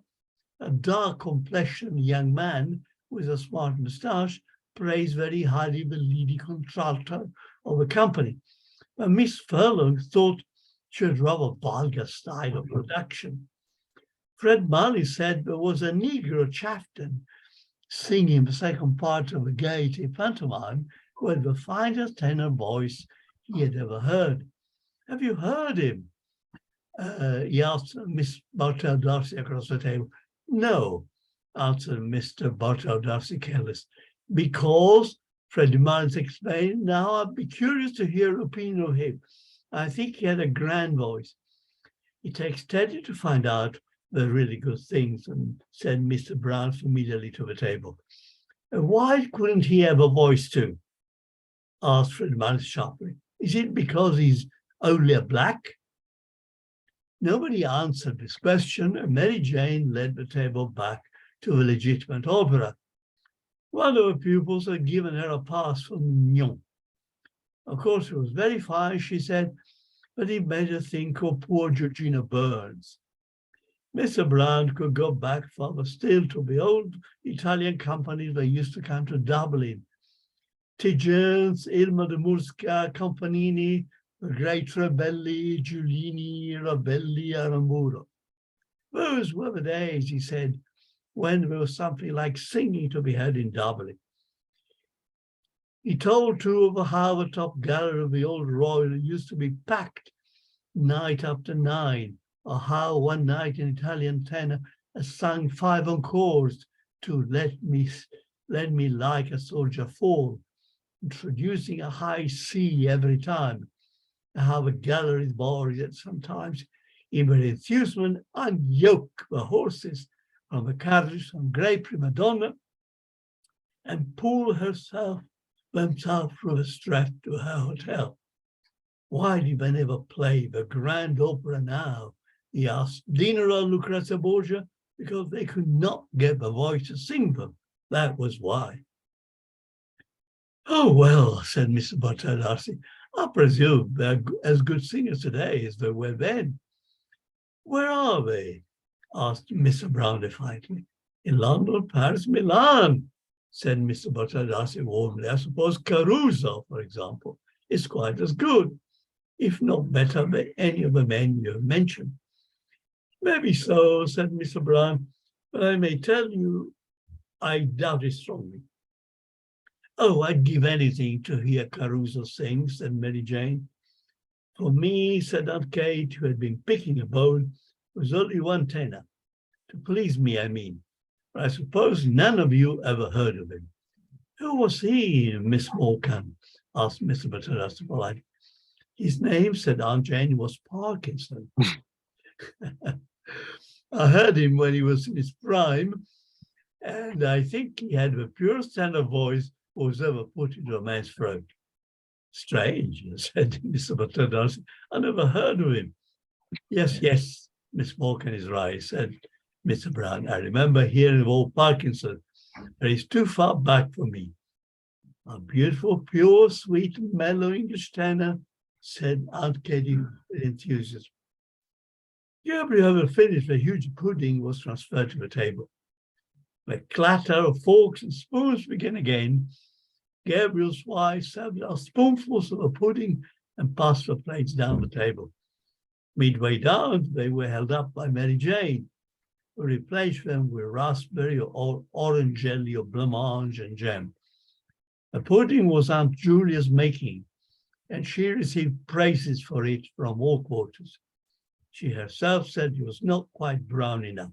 a dark-complexioned young man with a smart moustache, praised very highly the leading contralto of the company. But Miss Furlong thought she had rather vulgar style of production. Fred Marley said there was a Negro Chafton singing the second part of the Gaiety pantomime with the finest tenor voice he had ever heard. Have you heard him? He asked Miss Bartell Darcy across the table. No, answered Mr. Bartell Darcy careless. Because, Freddie Marlins explained, now I'd be curious to hear your opinion of him. I think he had a grand voice. It takes Teddy to find out the really good things, and said Mr. Brown familiarly to the table. And why couldn't he have a voice too? Asked Freddie Marlins sharply. Is it because he's only a black? Nobody answered this question, and Mary Jane led the table back to the legitimate opera. One of the pupils had given her a pass for Mignon. Of course, it was very fine, she said, but it made her think of poor Georgina Burns. Mr. Brown could go back farther still to the old Italian companies that used to come to Dublin. Tigens, Ilma de Murska, Campanini, the great Rebelli, Giulini, Rabelli, Aramuro. Those were the days, he said, when there was something like singing to be heard in Dublin. He told too of how the top gallery of the old Royal used to be packed night after night, or how one night an Italian tenor has sung 5 encores to Let Me Like a Soldier Fall, introducing a high C every time, and how the gallery's boys had sometimes, in their enthusiasm, unyoke the horses from the carriage from great prima donna and pull themselves through the Strat to her hotel. Why did they never play the Grand Opera now? He asked. Dinner on Lucrezia Borgia, because they could not get the voice to sing them. That was why. Oh, well, said Mr. Bartell Darcy, I presume they're as good singers today as they were then. Where are they? Asked Mr. Brown defiantly. In London, Paris, Milan, said Mr. Bartell Darcy warmly. I suppose Caruso, for example, is quite as good, if not better than any of the men you have mentioned. Maybe so, said Mr. Brown, but I may tell you, I doubt it strongly. Oh, I'd give anything to hear Caruso sing, said Mary Jane. For me, said Aunt Kate, who had been picking a bone, was only one tenor. To please me, I mean. But I suppose none of you ever heard of him. Who was he, Miss Morgan? Asked Mr. Bartell politely. His name, said Aunt Jane, was Parkinson. I heard him when he was in his prime, and I think he had the purest tenor voice that was ever put into a man's throat. Strange, said Mr. Bartell Darcy. I never heard of him. Yes, Miss Morgan is right, said Mr. Brown. I remember hearing of old Parkinson, but he's too far back for me. A beautiful, pure, sweet, mellow English tenor, said Aunt Katie with enthusiasm. Gabriel having finished, the huge pudding was transferred to the table. The clatter of forks and spoons began again. Gabriel's wife served out spoonfuls of the pudding and passed the plates down the table. Midway down, they were held up by Mary Jane, who replaced them with raspberry or orange jelly or blancmange and jam. The pudding was Aunt Julia's making, and she received praises for it from all quarters. She herself said it was not quite brown enough.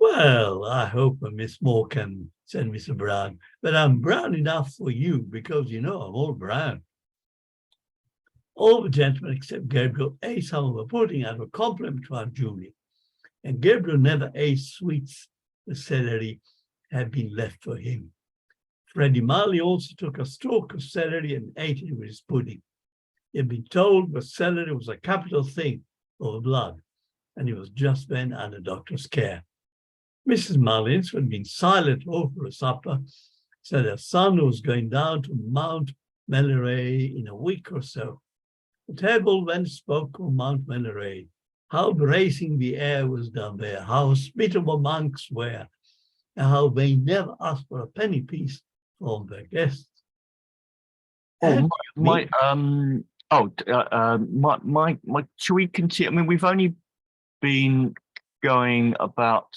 Well, I hope, Miss Morgan, said Mr. Brown, that I'm brown enough for you, because, you know, I'm all brown. All the gentlemen except Gabriel ate some of the pudding out of compliment to Aunt Julia, and Gabriel never ate sweets the celery had been left for him. Freddie Marley also took a stalk of celery and ate it with his pudding. He had been told that celery was a capital thing for the blood, and he was just then under doctor's care. Mrs. Mullins, who had been silent over a supper, said her son was going down to Mount Melleray in a week or so. The table then spoke of Mount Melleray, how bracing the air was down there, how hospitable monks were, and how they never asked for a penny piece from their guests. Oh, should we continue? I mean, we've only been going about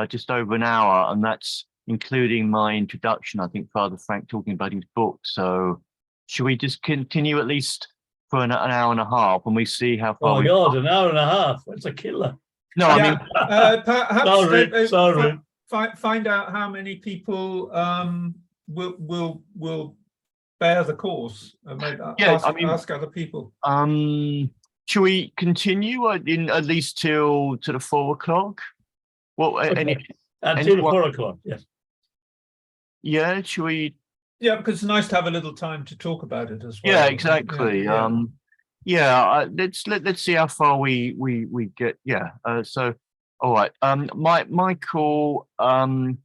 just over an hour, and that's including my introduction. I think Father Frank talking about his book. So should we just continue at least for an hour and a half, and we see how far? Oh my God, an hour and a half. That's a killer. No, I mean, perhaps sorry. Find out how many people will bear the course. Maybe ask other people. Should we continue in at least till to the 4 o'clock? Well, Okay. Until 4 o'clock, yes. Yeah, should we? Yeah, because it's nice to have a little time to talk about it as well. Yeah, exactly. Let's see how far we get. Yeah. So, all right. Michael, en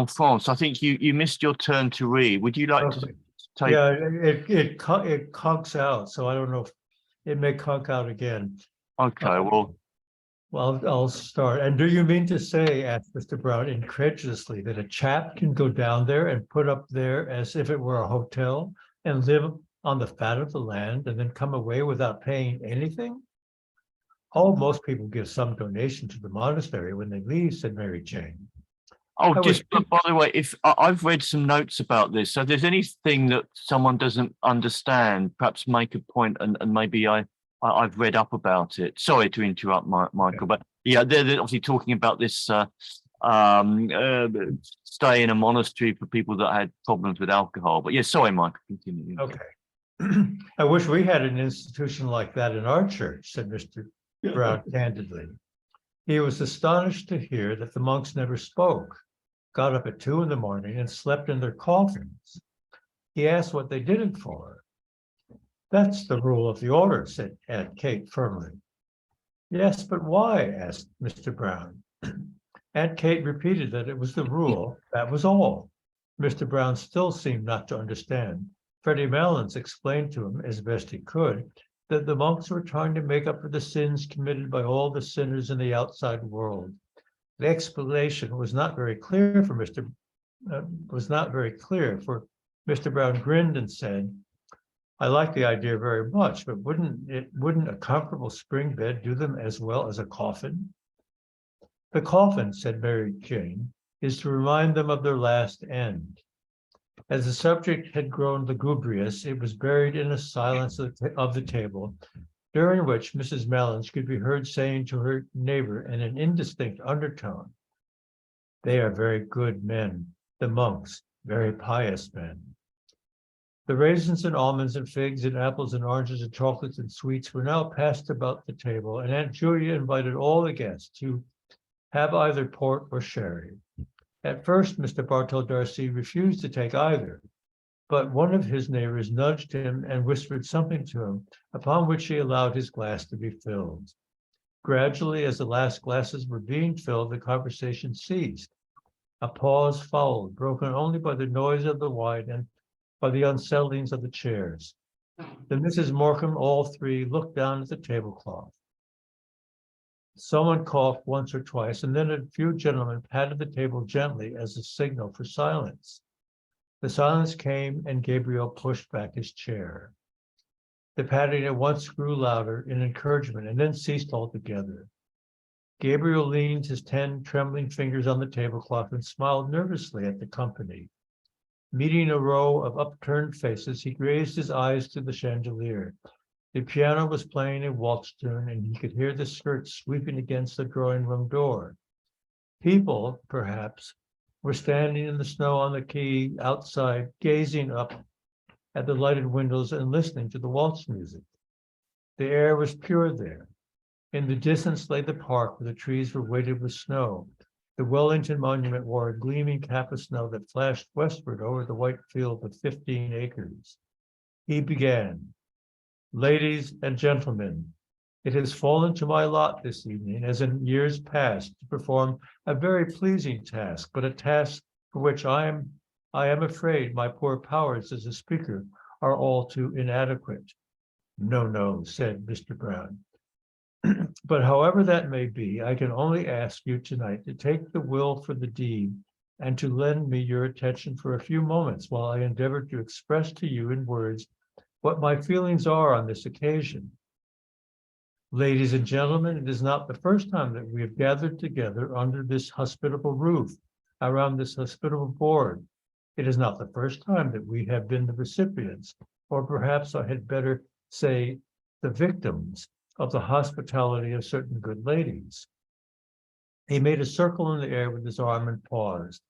France, I think you missed your turn to read. Would you like to take? Yeah, it conks out, so I don't know if it may conk out again. Okay. Well, I'll start. And do you mean to say, asked Mr. Brown incredulously, that a chap can go down there and put up there as if it were a hotel and live on the fat of the land and then come away without paying anything? Oh, most people give some donation to the monastery when they leave, said Mary Jane. Oh, just by the way, if I've read some notes about this, so if there's anything that someone doesn't understand, perhaps make a point, and maybe I've read up about it. Sorry to interrupt, Michael, but yeah, they're obviously talking about this stay in a monastery for people that had problems with alcohol. But yeah, sorry, Michael, continue. Okay. I wish we had an institution like that in our church, said Mr. Brown candidly. He was astonished to hear that the monks never spoke, got up at 2 a.m. and slept in their coffins. He asked what they did it for. That's the rule of the order, said Aunt Kate firmly. Yes, but why? Asked Mr. Brown. Aunt Kate repeated that it was the rule, that was all. Mr. Brown still seemed not to understand. Freddie Malins explained to him, as best he could, that the monks were trying to make up for the sins committed by all the sinners in the outside world. The explanation was not very clear for Mr. Brown grinned and said, I like the idea very much, but wouldn't a comfortable spring bed do them as well as a coffin? The coffin, said Mary Jane, is to remind them of their last end. As the subject had grown lugubrious, it was buried in a silence of the table, during which Mrs. Malins could be heard saying to her neighbor in an indistinct undertone, they are very good men, the monks, very pious men. The raisins and almonds and figs and apples and oranges and chocolates and sweets were now passed about the table, and Aunt Julia invited all the guests to have either port or sherry. At first, Mr. Bartol D'Arcy refused to take either, but one of his neighbors nudged him and whispered something to him, upon which he allowed his glass to be filled. Gradually, as the last glasses were being filled, the conversation ceased. A pause followed, broken only by the noise of the wine and by the unsettlings of the chairs. Then Mrs. Morcom, all three, looked down at the tablecloth. Someone coughed once or twice, and then a few gentlemen patted the table gently as a signal for silence. The silence came, and Gabriel pushed back his chair. The patting at once grew louder in encouragement and then ceased altogether. Gabriel leaned his 10 trembling fingers on the tablecloth and smiled nervously at the company. Meeting a row of upturned faces, he raised his eyes to the chandelier. The piano was playing a waltz tune, and he could hear the skirts sweeping against the drawing room door. People, perhaps, were standing in the snow on the quay outside, gazing up at the lighted windows and listening to the waltz music. The air was pure there. In the distance lay the park where the trees were weighted with snow. The Wellington Monument wore a gleaming cap of snow that flashed westward over the white field of 15 acres. He began, "Ladies and gentlemen, it has fallen to my lot this evening, as in years past, to perform a very pleasing task, but a task for which I am afraid my poor powers as a speaker are all too inadequate." "No, no," said Mr. Brown. "But however that may be, I can only ask you tonight to take the will for the deed and to lend me your attention for a few moments while I endeavor to express to you in words what my feelings are on this occasion. Ladies and gentlemen, it is not the first time that we have gathered together under this hospitable roof, around this hospitable board. It is not the first time that we have been the recipients, or perhaps I had better say the victims, of the hospitality of certain good ladies." He made a circle in the air with his arm and paused.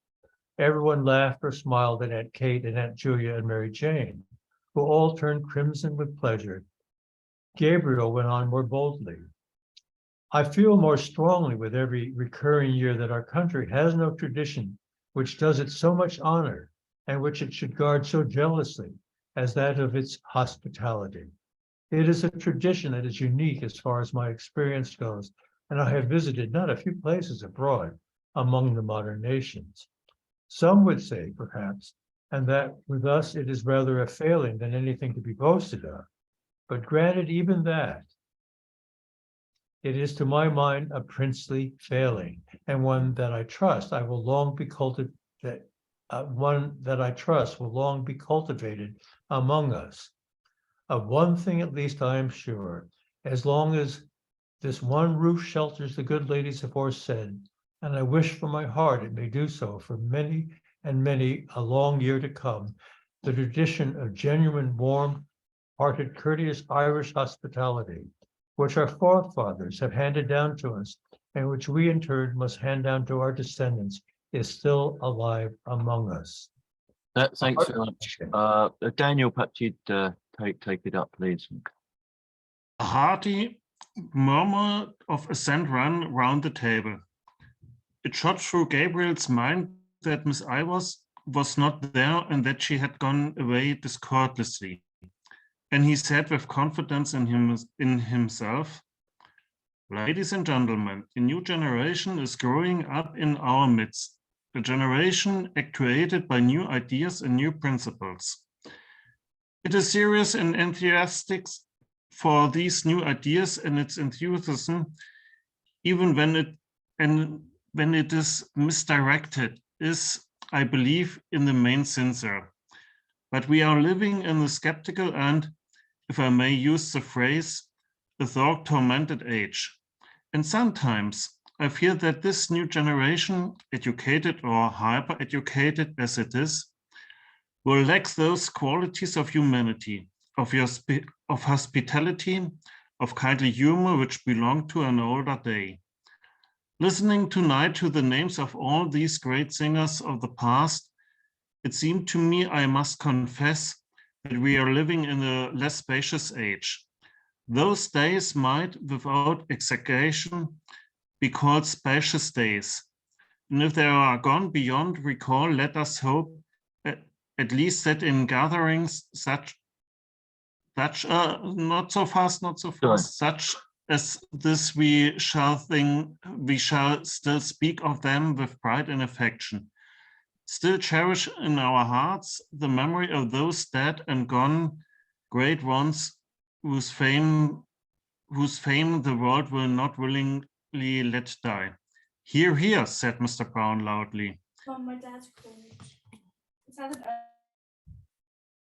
Everyone laughed or smiled at Aunt Kate and Aunt Julia and Mary Jane, who all turned crimson with pleasure. Gabriel went on more boldly. "I feel more strongly with every recurring year that our country has no tradition which does it so much honor and which it should guard so jealously as that of its hospitality. It is a tradition that is unique as far as my experience goes, and I have visited not a few places abroad among the modern nations. Some would say, perhaps, and that with us it is rather a failing than anything to be boasted of. But granted even that, it is to my mind a princely failing, and one that I trust will long be cultivated among us. Of one thing at least I am sure, as long as this one roof shelters the good ladies aforesaid, and I wish from my heart it may do so for many and many a long year to come, the tradition of genuine, warm-hearted, courteous Irish hospitality, which our forefathers have handed down to us, and which we in turn must hand down to our descendants, is still alive among us." Thanks very much. Daniel, perhaps you'd take it up, please. A hearty murmur of assent ran round the table. It shot through Gabriel's mind that Miss Ivors was not there and that she had gone away discourteously. And he said with confidence in himself, "Ladies and gentlemen, a new generation is growing up in our midst, a generation actuated by new ideas and new principles. It is serious and enthusiastic for these new ideas, and its enthusiasm, even when it is misdirected, is, I believe, in the main sincere. But we are living in the skeptical and, if I may use the phrase, a thought-tormented age. And sometimes I fear that this new generation, educated or hyper-educated as it is, will lack those qualities of humanity, of hospitality, of kindly humor which belong to an older day. Listening tonight to the names of all these great singers of the past, it seemed to me, I must confess, that we are living in a less spacious age. Those days might, without exaggeration, be called spacious days. And if they are gone beyond recall, let us hope at least that in gatherings such not so fast, such as this we shall still speak of them with pride and affection. Still cherish in our hearts the memory of those dead and gone great ones whose fame the world will not willingly let die." "Hear, hear," said Mr. Brown loudly. From my dad's college.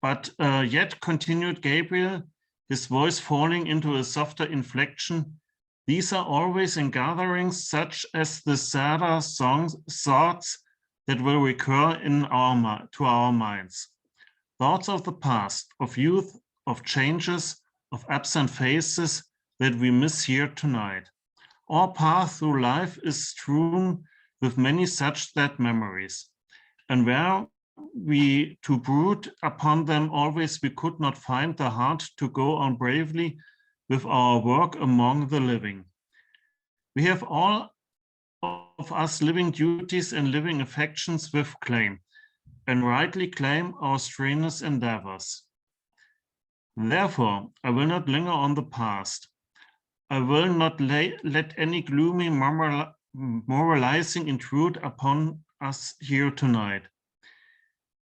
But yet, continued Gabriel, his voice falling into a softer inflection, "these are always in gatherings such as the sadder thoughts that will recur to our minds. Thoughts of the past, of youth, of changes, of absent faces that we miss here tonight. Our path through life is strewn with many such sad memories. And where we to brood upon them always, we could not find the heart to go on bravely with our work among the living. We have all of us living duties and living affections with claim, and rightly claim our strenuous endeavors. Therefore, I will not linger on the past. I will not let any gloomy moralizing intrude upon us here tonight.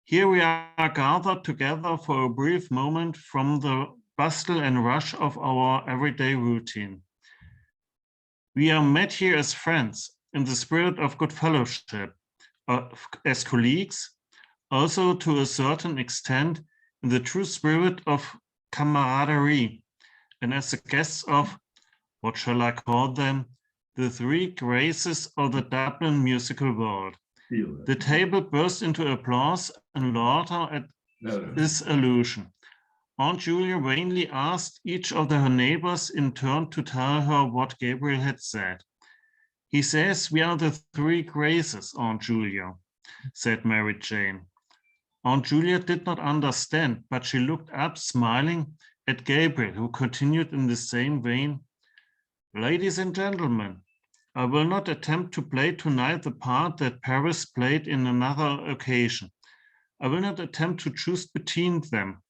Here we are gathered together for a brief moment from the bustle and rush of our everyday routine. We are met here as friends in the spirit of good fellowship, as colleagues, also to a certain extent in the true spirit of camaraderie, and as the guests of, what shall I call them, the three graces of the Dublin musical world. The table burst into applause and laughter at this allusion. Aunt Julia vainly asked each of her neighbors in turn to tell her what Gabriel had said. He says we are the three graces, Aunt Julia, said Mary Jane. Aunt Julia did not understand, but she looked up, smiling at Gabriel, who continued in the same vein. Ladies and gentlemen, I will not attempt to play tonight the part that Paris played in another occasion. I will not attempt to choose between them.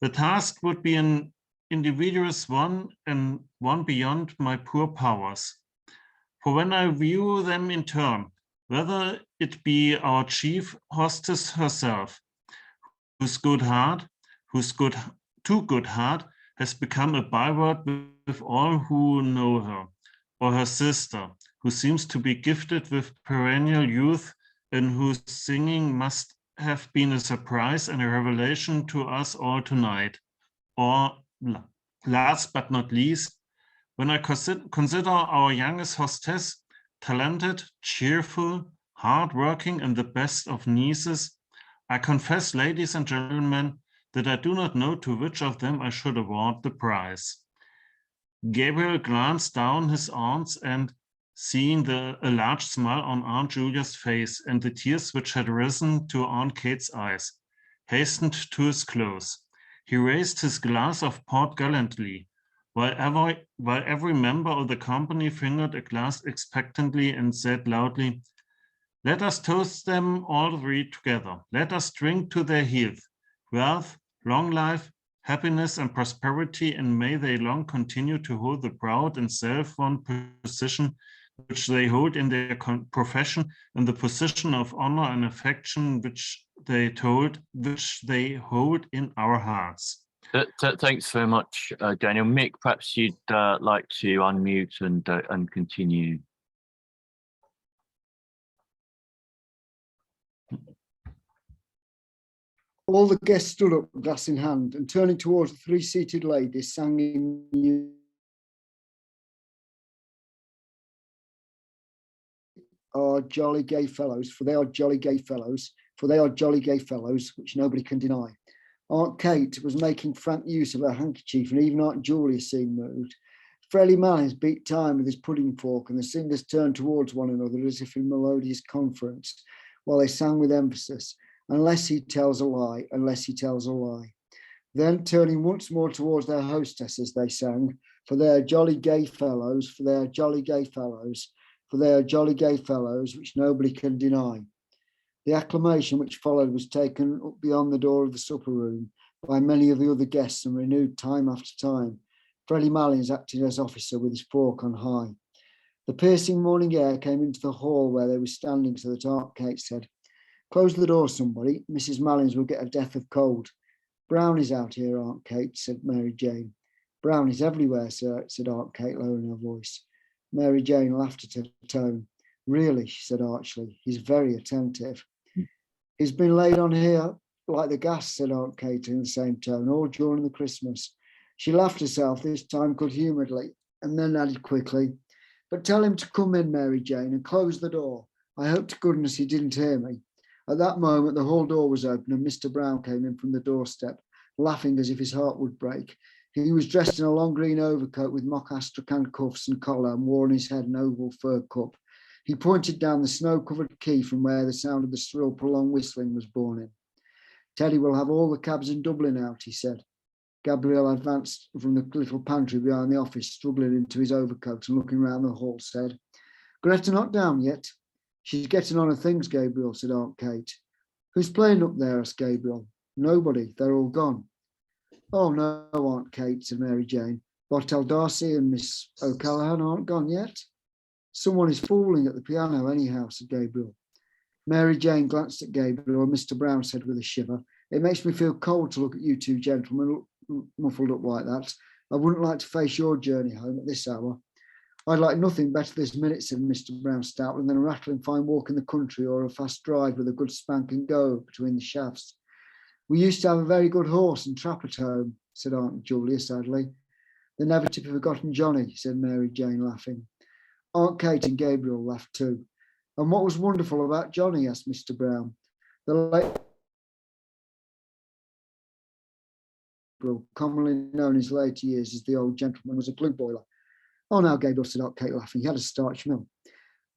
The task would be an invidious one and one beyond my poor powers. For when I view them in turn, whether it be our chief hostess herself, whose too good heart has become a byword with all who know her, or her sister, who seems to be gifted with perennial youth and whose singing must have been a surprise and a revelation to us all tonight. Or last but not least, when I consider our youngest hostess, talented, cheerful, hardworking, and the best of nieces, I confess, ladies and gentlemen, that I do not know to which of them I should award the prize. Gabriel glanced down his aunts and, seeing a large smile on Aunt Julia's face and the tears which had risen to Aunt Kate's eyes, hastened to his close. He raised his glass of port gallantly, while every member of the company fingered a glass expectantly and said loudly, "Let us toast them all three together. Let us drink to their health, wealth, long life, happiness and prosperity, and may they long continue to hold the proud and self-won position which they hold in their profession, and the position of honor and affection which they hold in our hearts." Thanks very much, Daniel. Mick, perhaps you'd like to unmute and continue. All the guests stood up, glass in hand, and turning towards the three seated ladies, sang in are jolly gay fellows, for they are jolly gay fellows, for they are jolly gay fellows, which nobody can deny. Aunt Kate was making frank use of her handkerchief, and even Aunt Julia seemed moved. Freddie Malins beat time with his pudding fork, and the singers turned towards one another as if in melodious conference, while they sang with emphasis, "Unless he tells a lie, unless he tells a lie." Then turning once more towards their hostesses, they sang, "For they are jolly gay fellows, for they are jolly gay fellows, for they are jolly gay fellows, which nobody can deny." The acclamation which followed was taken up beyond the door of the supper room by many of the other guests and renewed time after time, Freddie Malins acting as officer with his fork on high. The piercing morning air came into the hall where they were standing, so that Aunt Kate said, "Close the door, somebody. Mrs. Malins will get a death of cold." "Brownie's out here, Aunt Kate," said Mary Jane. "Brownie's everywhere, sir," said Aunt Kate, lowering her voice. Mary Jane laughed at her tone. "Really," she said archly, "he's very attentive." "He's been laid on here like the gas," said Aunt Kate in the same tone, "all during the Christmas." She laughed herself, this time good-humouredly, and then added quickly, "But tell him to come in, Mary Jane, and close the door. I hope to goodness he didn't hear me." At that moment, the hall door was open and Mr. Brown came in from the doorstep, laughing as if his heart would break. He was dressed in a long green overcoat with mock astrakhan cuffs and collar and wore on his head an oval fur cup. He pointed down the snow-covered quay from where the sound of the shrill, prolonged whistling was borne in. "Teddy will have all the cabs in Dublin out," he said. Gabriel advanced from the little pantry behind the office, struggling into his overcoat and looking round the hall, said, Greta not down yet? She's getting on her things, Gabriel, said Aunt Kate. Who's playing up there? Asked Gabriel. Nobody, they're all gone. Oh no, Aunt Kate, said Mary Jane. Bartel Darcy and Miss O'Callaghan aren't gone yet. Someone is fooling at the piano anyhow, said Gabriel. Mary Jane glanced at Gabriel, and Mr. Brown said with a shiver, it makes me feel cold to look at you two gentlemen muffled up like that. I wouldn't like to face your journey home at this hour. I'd like nothing better this minute, said Mr. Brown stoutly, than a rattling fine walk in the country or a fast drive with a good spanking go between the shafts. We used to have a very good horse and trap at home, said Aunt Julia sadly. The never to be forgotten Johnny, said Mary Jane laughing. Aunt Kate and Gabriel laughed too. And what was wonderful about Johnny? Asked Mr. Brown. The late, commonly known in his later years as the old gentleman, was a glue boiler. Oh, now, Gabriel, said Aunt Kate laughing, he had a starch mill.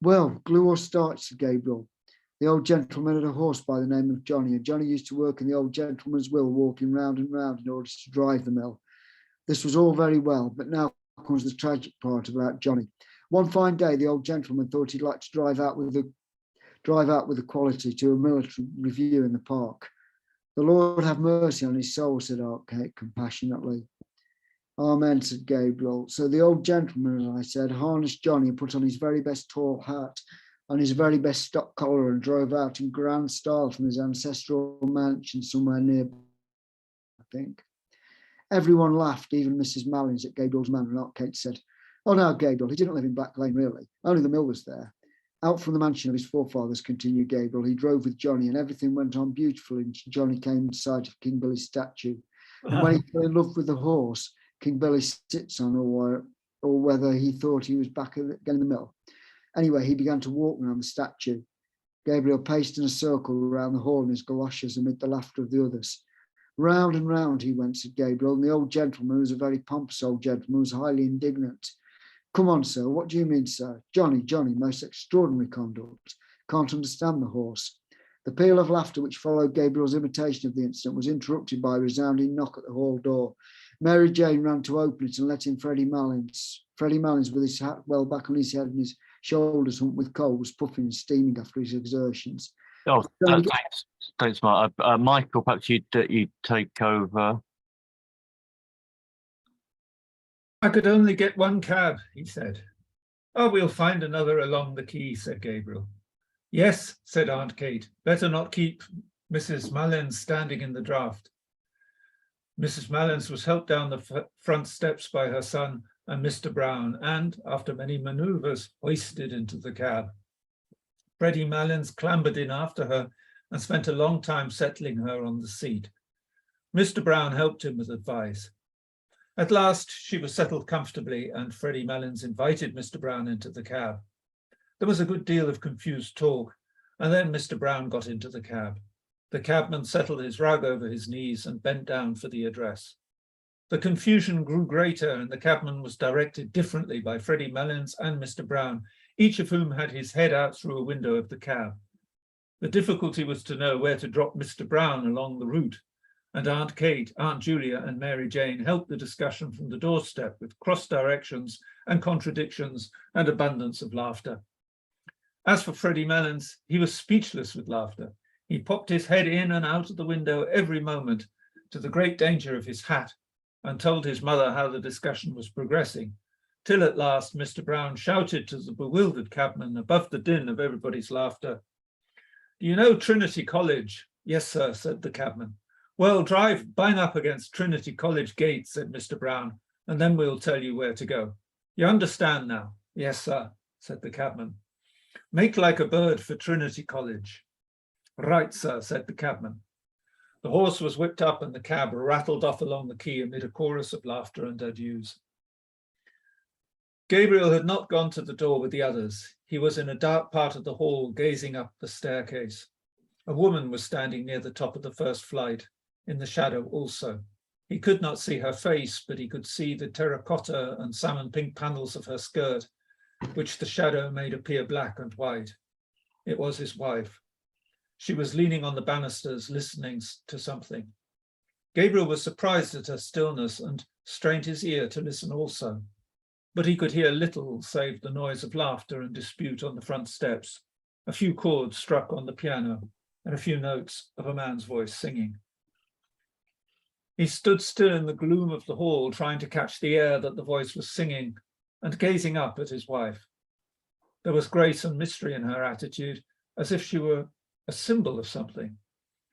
Well, glue or starch, said Gabriel. The old gentleman had a horse by the name of Johnny, and Johnny used to work in the old gentleman's wheel, walking round and round in order to drive the mill. This was all very well, but now comes the tragic part about Johnny. One fine day, the old gentleman thought he'd like to drive out with the quality to a military review in the park. The Lord have mercy on his soul, said Aunt Kate compassionately. Amen, said Gabriel. So the old gentleman, as I said, harnessed Johnny and put on his very best tall hat and his very best stock collar and drove out in grand style from his ancestral mansion somewhere near, I think. Everyone laughed, even Mrs. Malins at Gabriel's manner, and Aunt Kate said, oh no, Gabriel, he didn't live in Black Lane really, only the mill was there. Out from the mansion of his forefathers, continued Gabriel, he drove with Johnny and everything went on beautifully until Johnny came in sight of King Billy's statue. And when he fell in love with the horse King Billy sits on, or whether he thought he was back again in the mill. Anyway, he began to walk around the statue. Gabriel paced in a circle around the hall in his galoshes amid the laughter of the others. Round and round he went, said Gabriel, and the old gentleman, who was a very pompous old gentleman, was highly indignant. Come on, sir, what do you mean, sir? Johnny, most extraordinary conduct. Can't understand the horse. The peal of laughter which followed Gabriel's imitation of the incident was interrupted by a resounding knock at the hall door. Mary Jane ran to open it and let in Freddie Malins. Freddie Malins, with his hat well back on his head and his shoulders humped with coal, was puffing and steaming after his exertions. Oh, thanks, Mark. Michael, perhaps you'd take over. I could only get one cab, he said. Oh, we'll find another along the quay, said Gabriel. Yes, said Aunt Kate, better not keep Mrs. Malins standing in the draught. Mrs. Malins was helped down the front steps by her son and Mr. Brown and, after many manoeuvres, hoisted into the cab. Freddie Malins clambered in after her and spent a long time settling her on the seat. Mr. Brown helped him with advice. At last, she was settled comfortably and Freddie Malins invited Mr. Brown into the cab. There was a good deal of confused talk, and then Mr. Brown got into the cab. The cabman settled his rug over his knees and bent down for the address. The confusion grew greater and the cabman was directed differently by Freddie Malins and Mr. Brown, each of whom had his head out through a window of the cab. The difficulty was to know where to drop Mr. Brown along the route, and Aunt Kate, Aunt Julia and Mary Jane helped the discussion from the doorstep with cross directions and contradictions and abundance of laughter. As for Freddie Malins, he was speechless with laughter. He popped his head in and out of the window every moment, to the great danger of his hat, and told his mother how the discussion was progressing, till at last Mr. Brown shouted to the bewildered cabman above the din of everybody's laughter. Do you know Trinity College? Yes, sir, said the cabman. Well, drive bang up against Trinity College gate, said Mr. Brown, and then we'll tell you where to go. You understand now? Yes, sir, said the cabman. Make like a bird for Trinity College. Right, sir, said the cabman. The horse was whipped up and the cab rattled off along the quay amid a chorus of laughter and adieus. Gabriel had not gone to the door with the others. He was in a dark part of the hall, gazing up the staircase. A woman was standing near the top of the first flight, in the shadow also. He could not see her face, but he could see the terracotta and salmon pink panels of her skirt, which the shadow made appear black and white. It was his wife. She was leaning on the banisters, listening to something. Gabriel was surprised at her stillness and strained his ear to listen also. but he could hear little save the noise of laughter and dispute on the front steps, a few chords struck on the piano, and a few notes of a man's voice singing. He stood still in the gloom of the hall, trying to catch the air that the voice was singing, and gazing up at his wife. There was grace and mystery in her attitude, as if she were a symbol of something.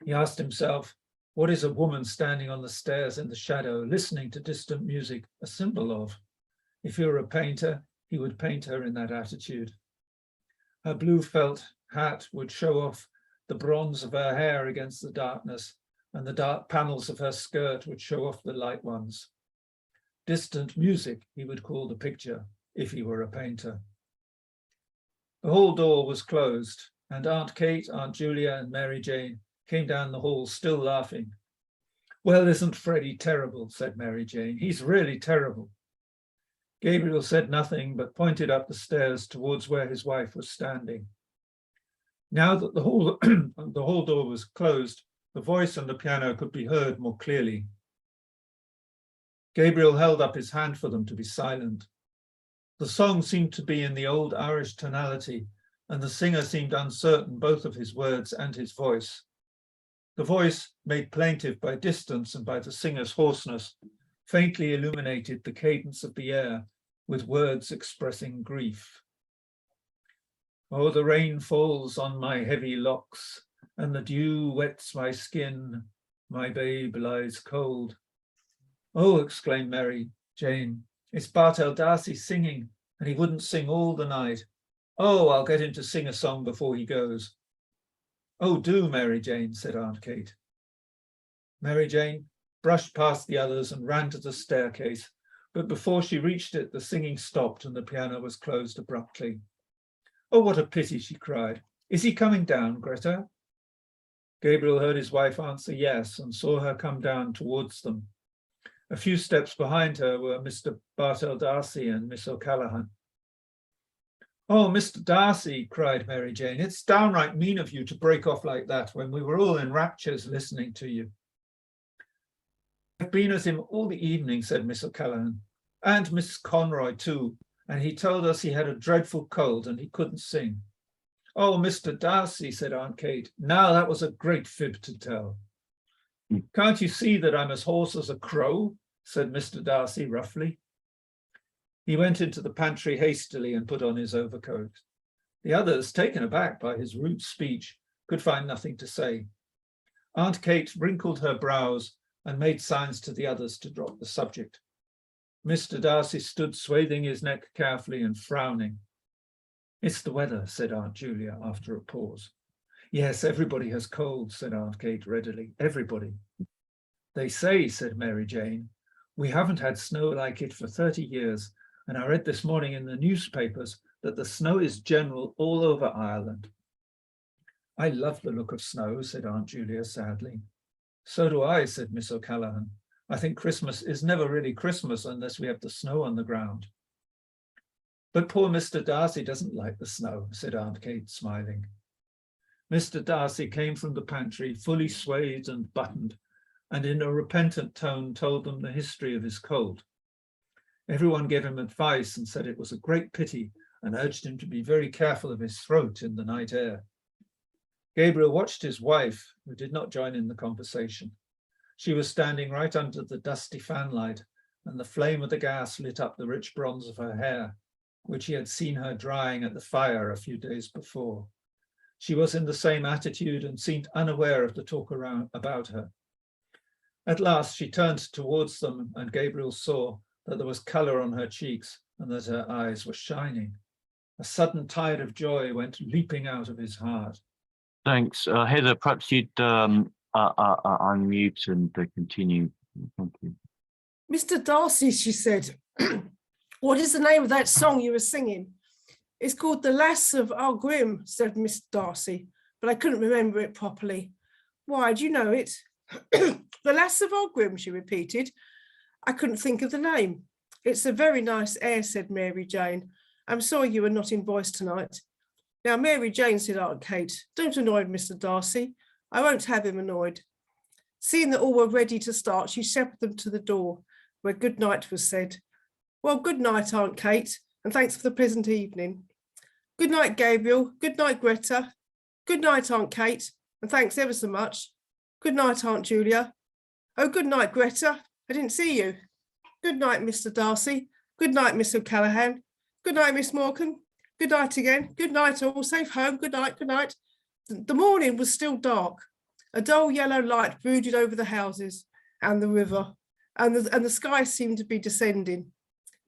He asked himself, what is a woman standing on the stairs in the shadow, listening to distant music, a symbol of? If he were a painter, he would paint her in that attitude. Her blue felt hat would show off the bronze of her hair against the darkness, and the dark panels of her skirt would show off the light ones. Distant music, he would call the picture, if he were a painter. The hall door was closed, and Aunt Kate, Aunt Julia, and Mary Jane came down the hall, still laughing. Well, isn't Freddie terrible, said Mary Jane. He's really terrible. Gabriel said nothing, but pointed up the stairs towards where his wife was standing. Now that the hall door was closed, the voice and the piano could be heard more clearly. Gabriel held up his hand for them to be silent. The song seemed to be in the old Irish tonality, and the singer seemed uncertain both of his words and his voice. The voice, made plaintive by distance and by the singer's hoarseness, faintly illuminated the cadence of the air with words expressing grief. Oh, the rain falls on my heavy locks, and the dew wets my skin. My babe lies cold. Oh, exclaimed Mary Jane, it's Bartel D'Arcy singing, and he wouldn't sing all the night. Oh, I'll get him to sing a song before he goes. Oh, do, Mary Jane, said Aunt Kate. Mary Jane brushed past the others and ran to the staircase, but before she reached it, the singing stopped and the piano was closed abruptly. Oh, what a pity, she cried. Is he coming down, Greta? Gabriel heard his wife answer yes and saw her come down towards them. A few steps behind her were Mr. Bartel D'Arcy and Miss O'Callaghan. Oh, Mr. Darcy, cried Mary Jane, it's downright mean of you to break off like that when we were all in raptures listening to you. I've been with him all the evening, said Miss O'Callaghan, and Miss Conroy too, and he told us he had a dreadful cold and he couldn't sing. Oh, Mr. Darcy, said Aunt Kate, now that was a great fib to tell. Can't you see that I'm as hoarse as a crow, said Mr. Darcy roughly. He went into the pantry hastily and put on his overcoat. The others, taken aback by his rude speech, could find nothing to say. Aunt Kate wrinkled her brows and made signs to the others to drop the subject. Mr. Darcy stood swathing his neck carefully and frowning. It's the weather, said Aunt Julia after a pause. Yes, everybody has colds, said Aunt Kate readily. Everybody. They say, said Mary Jane, we haven't had snow like it for 30 years, and I read this morning in the newspapers that the snow is general all over Ireland. I love the look of snow, said Aunt Julia sadly. So do I, said Miss O'Callaghan. I think Christmas is never really Christmas unless we have the snow on the ground. But poor Mr. Darcy doesn't like the snow, said Aunt Kate, smiling. Mr. Darcy came from the pantry, fully swathed and buttoned, and in a repentant tone told them the history of his cold. Everyone gave him advice and said it was a great pity and urged him to be very careful of his throat in the night air. Gabriel watched his wife, who did not join in the conversation. She was standing right under the dusty fanlight, and the flame of the gas lit up the rich bronze of her hair, which he had seen her drying at the fire a few days before. She was in the same attitude and seemed unaware of the talk about her. At last she turned towards them, and Gabriel saw that there was colour on her cheeks and that her eyes were shining. A sudden tide of joy went leaping out of his heart. Thanks. Heather, perhaps you'd unmute and continue. Thank you. Mr. Darcy, she said, what is the name of that song you were singing? It's called The Lass of Aughrim, said Miss Darcy, but I couldn't remember it properly. Why, do you know it? The Lass of Aughrim, she repeated. I couldn't think of the name. It's a very nice air, said Mary Jane. I'm sorry you were not in voice tonight. Now, Mary Jane, said Aunt Kate, don't annoy Mr. Darcy. I won't have him annoyed. Seeing that all were ready to start, she shepherded them to the door, where good night was said. Well, good night, Aunt Kate, and thanks for the pleasant evening. Good night, Gabriel. Good night, Greta. Good night, Aunt Kate, and thanks ever so much. Good night, Aunt Julia. Oh, good night, Greta. I didn't see you. Good night, Mr. Darcy. Good night, Miss O'Callaghan. Good night, Miss Morgan. Good night again. Good night, all. Safe home. Good night. Good night. The morning was still dark. A dull yellow light brooded over the houses and the river, and the sky seemed to be descending.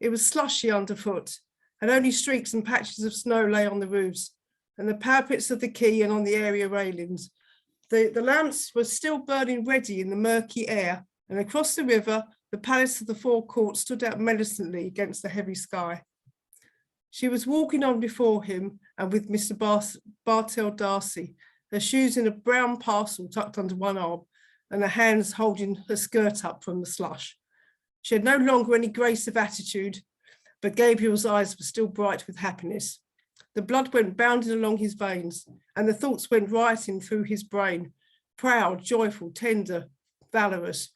It was slushy underfoot, and only streaks and patches of snow lay on the roofs and the parapets of the quay and on the area railings. The lamps were still burning ready in the murky air, and across the river, the palace of the forecourt stood out menacingly against the heavy sky. She was walking on before him and with Mr. Bartell Darcy, her shoes in a brown parcel tucked under one arm and her hands holding her skirt up from the slush. She had no longer any grace of attitude, but Gabriel's eyes were still bright with happiness. The blood went bounding along his veins and the thoughts went rioting through his brain, proud, joyful, tender, valorous.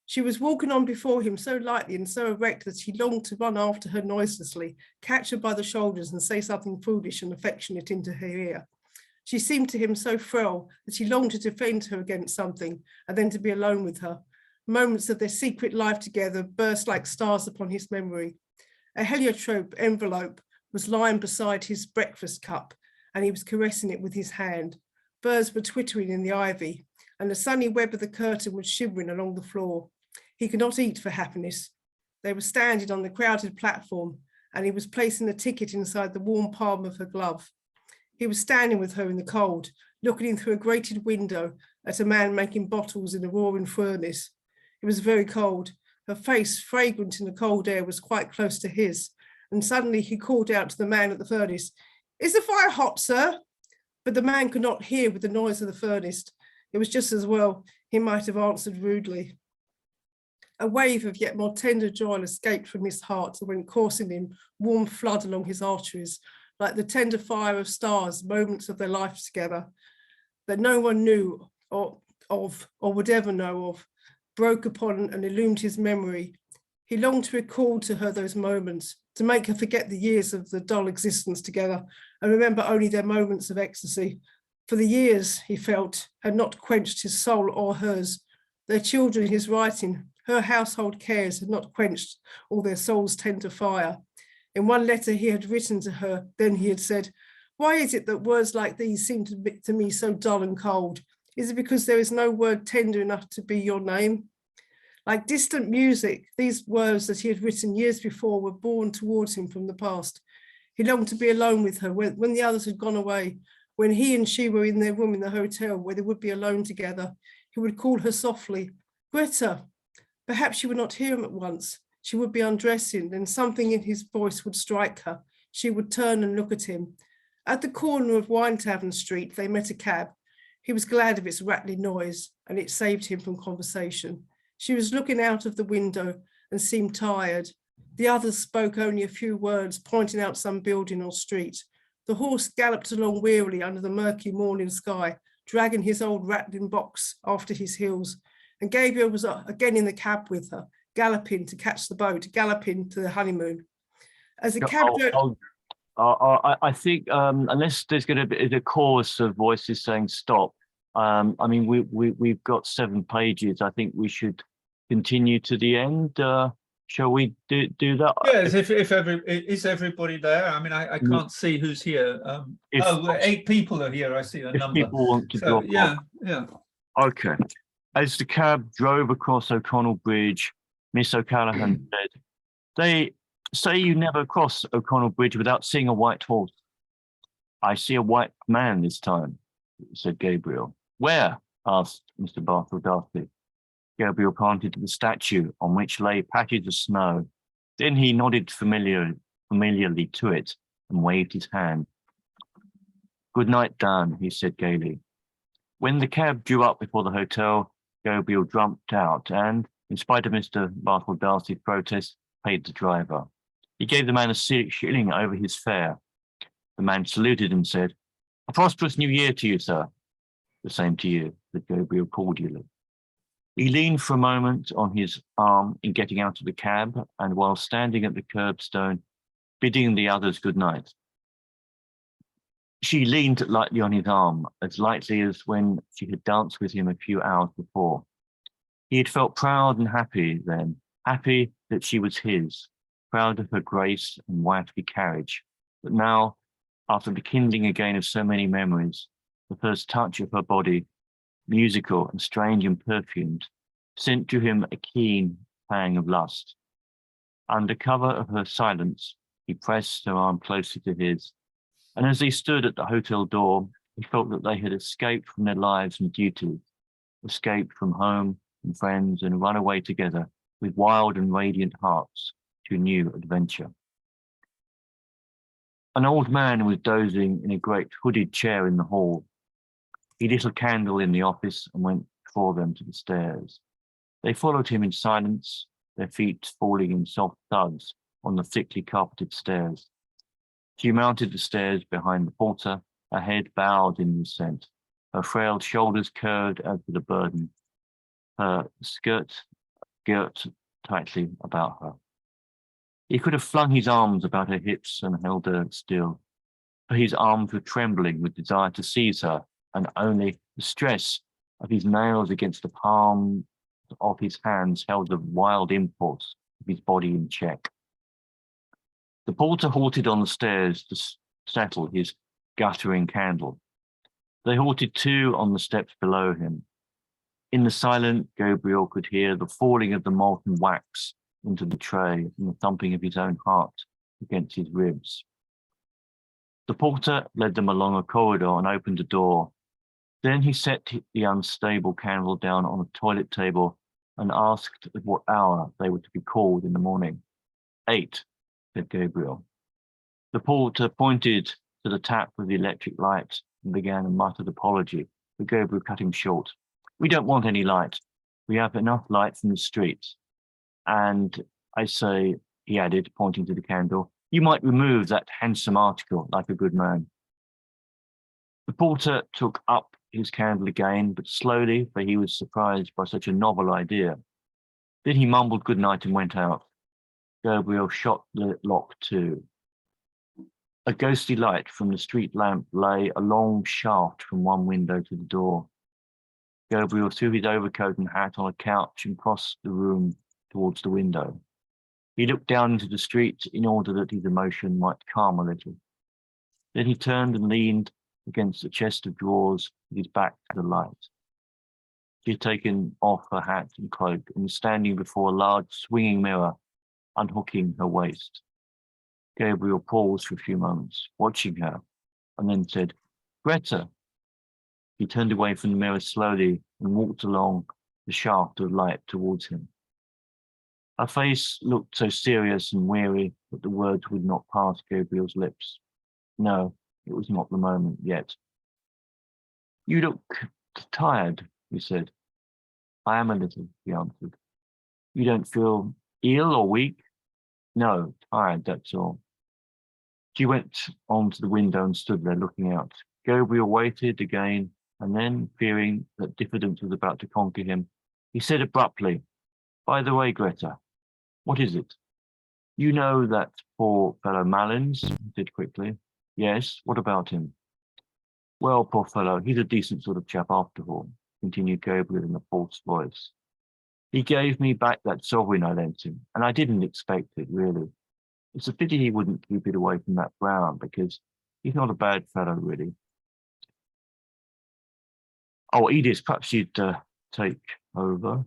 She was walking on before him so lightly and so erect that he longed to run after her noiselessly, catch her by the shoulders and say something foolish and affectionate into her ear. She seemed to him so frail that he longed to defend her against something and then to be alone with her. Moments of their secret life together burst like stars upon his memory. A heliotrope envelope was lying beside his breakfast cup and he was caressing it with his hand. Birds were twittering in the ivy and the sunny web of the curtain was shivering along the floor. He could not eat for happiness. They were standing on the crowded platform and he was placing a ticket inside the warm palm of her glove. He was standing with her in the cold, looking in through a grated window at a man making bottles in a roaring furnace. It was very cold. Her face, fragrant in the cold air, was quite close to his. And suddenly he called out to the man at the furnace, "Is the fire hot, sir?" But the man could not hear with the noise of the furnace. It was just as well. He might have answered rudely. A wave of yet more tender joy escaped from his heart and went coursing in warm flood along his arteries, like the tender fire of stars, moments of their life together, that no one knew or would ever know of, broke upon and illumined his memory. He longed to recall to her those moments, to make her forget the years of the dull existence together and remember only their moments of ecstasy. For the years, he felt, had not quenched his soul or hers. Their children, his writing, her household cares had not quenched all their soul's tender fire. In one letter he had written to her, then he had said, "Why is it that words like these seem to me so dull and cold? Is it because there is no word tender enough to be your name?" Like distant music, these words that he had written years before were borne towards him from the past. He longed to be alone with her when the others had gone away, when he and she were in their room in the hotel where they would be alone together. He would call her softly, "Greta." Perhaps she would not hear him at once. She would be undressing, then something in his voice would strike her. She would turn and look at him. At the corner of Wine Tavern Street, they met a cab. He was glad of its rattling noise, and it saved him from conversation. She was looking out of the window and seemed tired. The others spoke only a few words, pointing out some building or street. The horse galloped along wearily under the murky morning sky, dragging his old rattling box after his heels. And Gabriel was again in the cab with her, galloping to catch the boat, galloping to the honeymoon. As the cab I think unless there's going to be a chorus of voices saying stop, I mean, we've got 7 pages. I think we should continue to the end. Shall we do that? Yes, is everybody there? I mean, I can't see who's here. 8 people are here. I see a number. People want to drop off. Yeah. Okay. As the cab drove across O'Connell Bridge, Miss O'Callaghan said, "They say you never cross O'Connell Bridge without seeing a white horse." "I see a white man this time," said Gabriel. "Where?" asked Mr. Bartell Darcy. Gabriel pointed to the statue on which lay patches of snow. Then he nodded familiarly to it and waved his hand. "Good night, Dan," he said gaily. When the cab drew up before the hotel, Gabriel jumped out and, in spite of Mr. Bartell Darcy's protest, paid the driver. He gave the man a shilling over his fare. The man saluted and said, "A prosperous new year to you, sir." "The same to you," said Gabriel cordially. He leaned for a moment on his arm in getting out of the cab, and while standing at the curbstone, bidding the others good night. She leaned lightly on his arm, as lightly as when she had danced with him a few hours before. He had felt proud and happy then, happy that she was his, proud of her grace and wifely carriage. But now, after the kindling again of so many memories, the first touch of her body, musical and strange and perfumed, sent to him a keen pang of lust. Under cover of her silence, he pressed her arm closely to his, and as they stood at the hotel door, he felt that they had escaped from their lives and duties, escaped from home and friends, and run away together with wild and radiant hearts to a new adventure. An old man was dozing in a great hooded chair in the hall. He lit a candle in the office and went before them to the stairs. They followed him in silence, their feet falling in soft thuds on the thickly carpeted stairs. She mounted the stairs behind the porter, her head bowed in the ascent, her frail shoulders curved as with a burden, her skirt girt tightly about her. He could have flung his arms about her hips and held her still, for his arms were trembling with desire to seize her, and only the stress of his nails against the palm of his hands held the wild impulse of his body in check. The porter halted on the stairs to settle his guttering candle. They halted too on the steps below him. In the silence, Gabriel could hear the falling of the molten wax into the tray and the thumping of his own heart against his ribs. The porter led them along a corridor and opened a door. Then he set the unstable candle down on a toilet table and asked at what hour they were to be called in the morning. 8, said Gabriel. The porter pointed to the tap of the electric light and began a muttered apology, but Gabriel cut him short. We don't want any light. We have enough light from the streets. And I say, he added, pointing to the candle, you might remove that handsome article like a good man. The porter took up his candle again, but slowly, for he was surprised by such a novel idea. Then he mumbled good night and went out. Gabriel shot the lock to. A ghostly light from the street lamp lay a long shaft from one window to the door. Gabriel threw his overcoat and hat on a couch and crossed the room towards the window. He looked down into the street in order that his emotion might calm a little. Then he turned and leaned against the chest of drawers with his back to the light. She had taken off her hat and cloak and was standing before a large swinging mirror, unhooking her waist. Gabriel paused for a few moments, watching her, and then said, Greta. He turned away from the mirror slowly and walked along the shaft of light towards him. Her face looked so serious and weary that the words would not pass Gabriel's lips. No, it was not the moment yet. You look tired, he said. I am a little, he answered. You don't feel ill or weak? No, tired, that's all. She went on to the window and stood there looking out. Gabriel waited again, and then, fearing that diffidence was about to conquer him, he said abruptly, By the way, Greta, what is it? You know that poor fellow Malins, he said quickly. Yes, what about him? Well, poor fellow, he's a decent sort of chap after all, continued Gabriel in a false voice. He gave me back that sovereign I lent him, and I didn't expect it, really. It's a pity he wouldn't keep it away from that Brown, because he's not a bad fellow, really. Oh, Edith, perhaps you'd take over.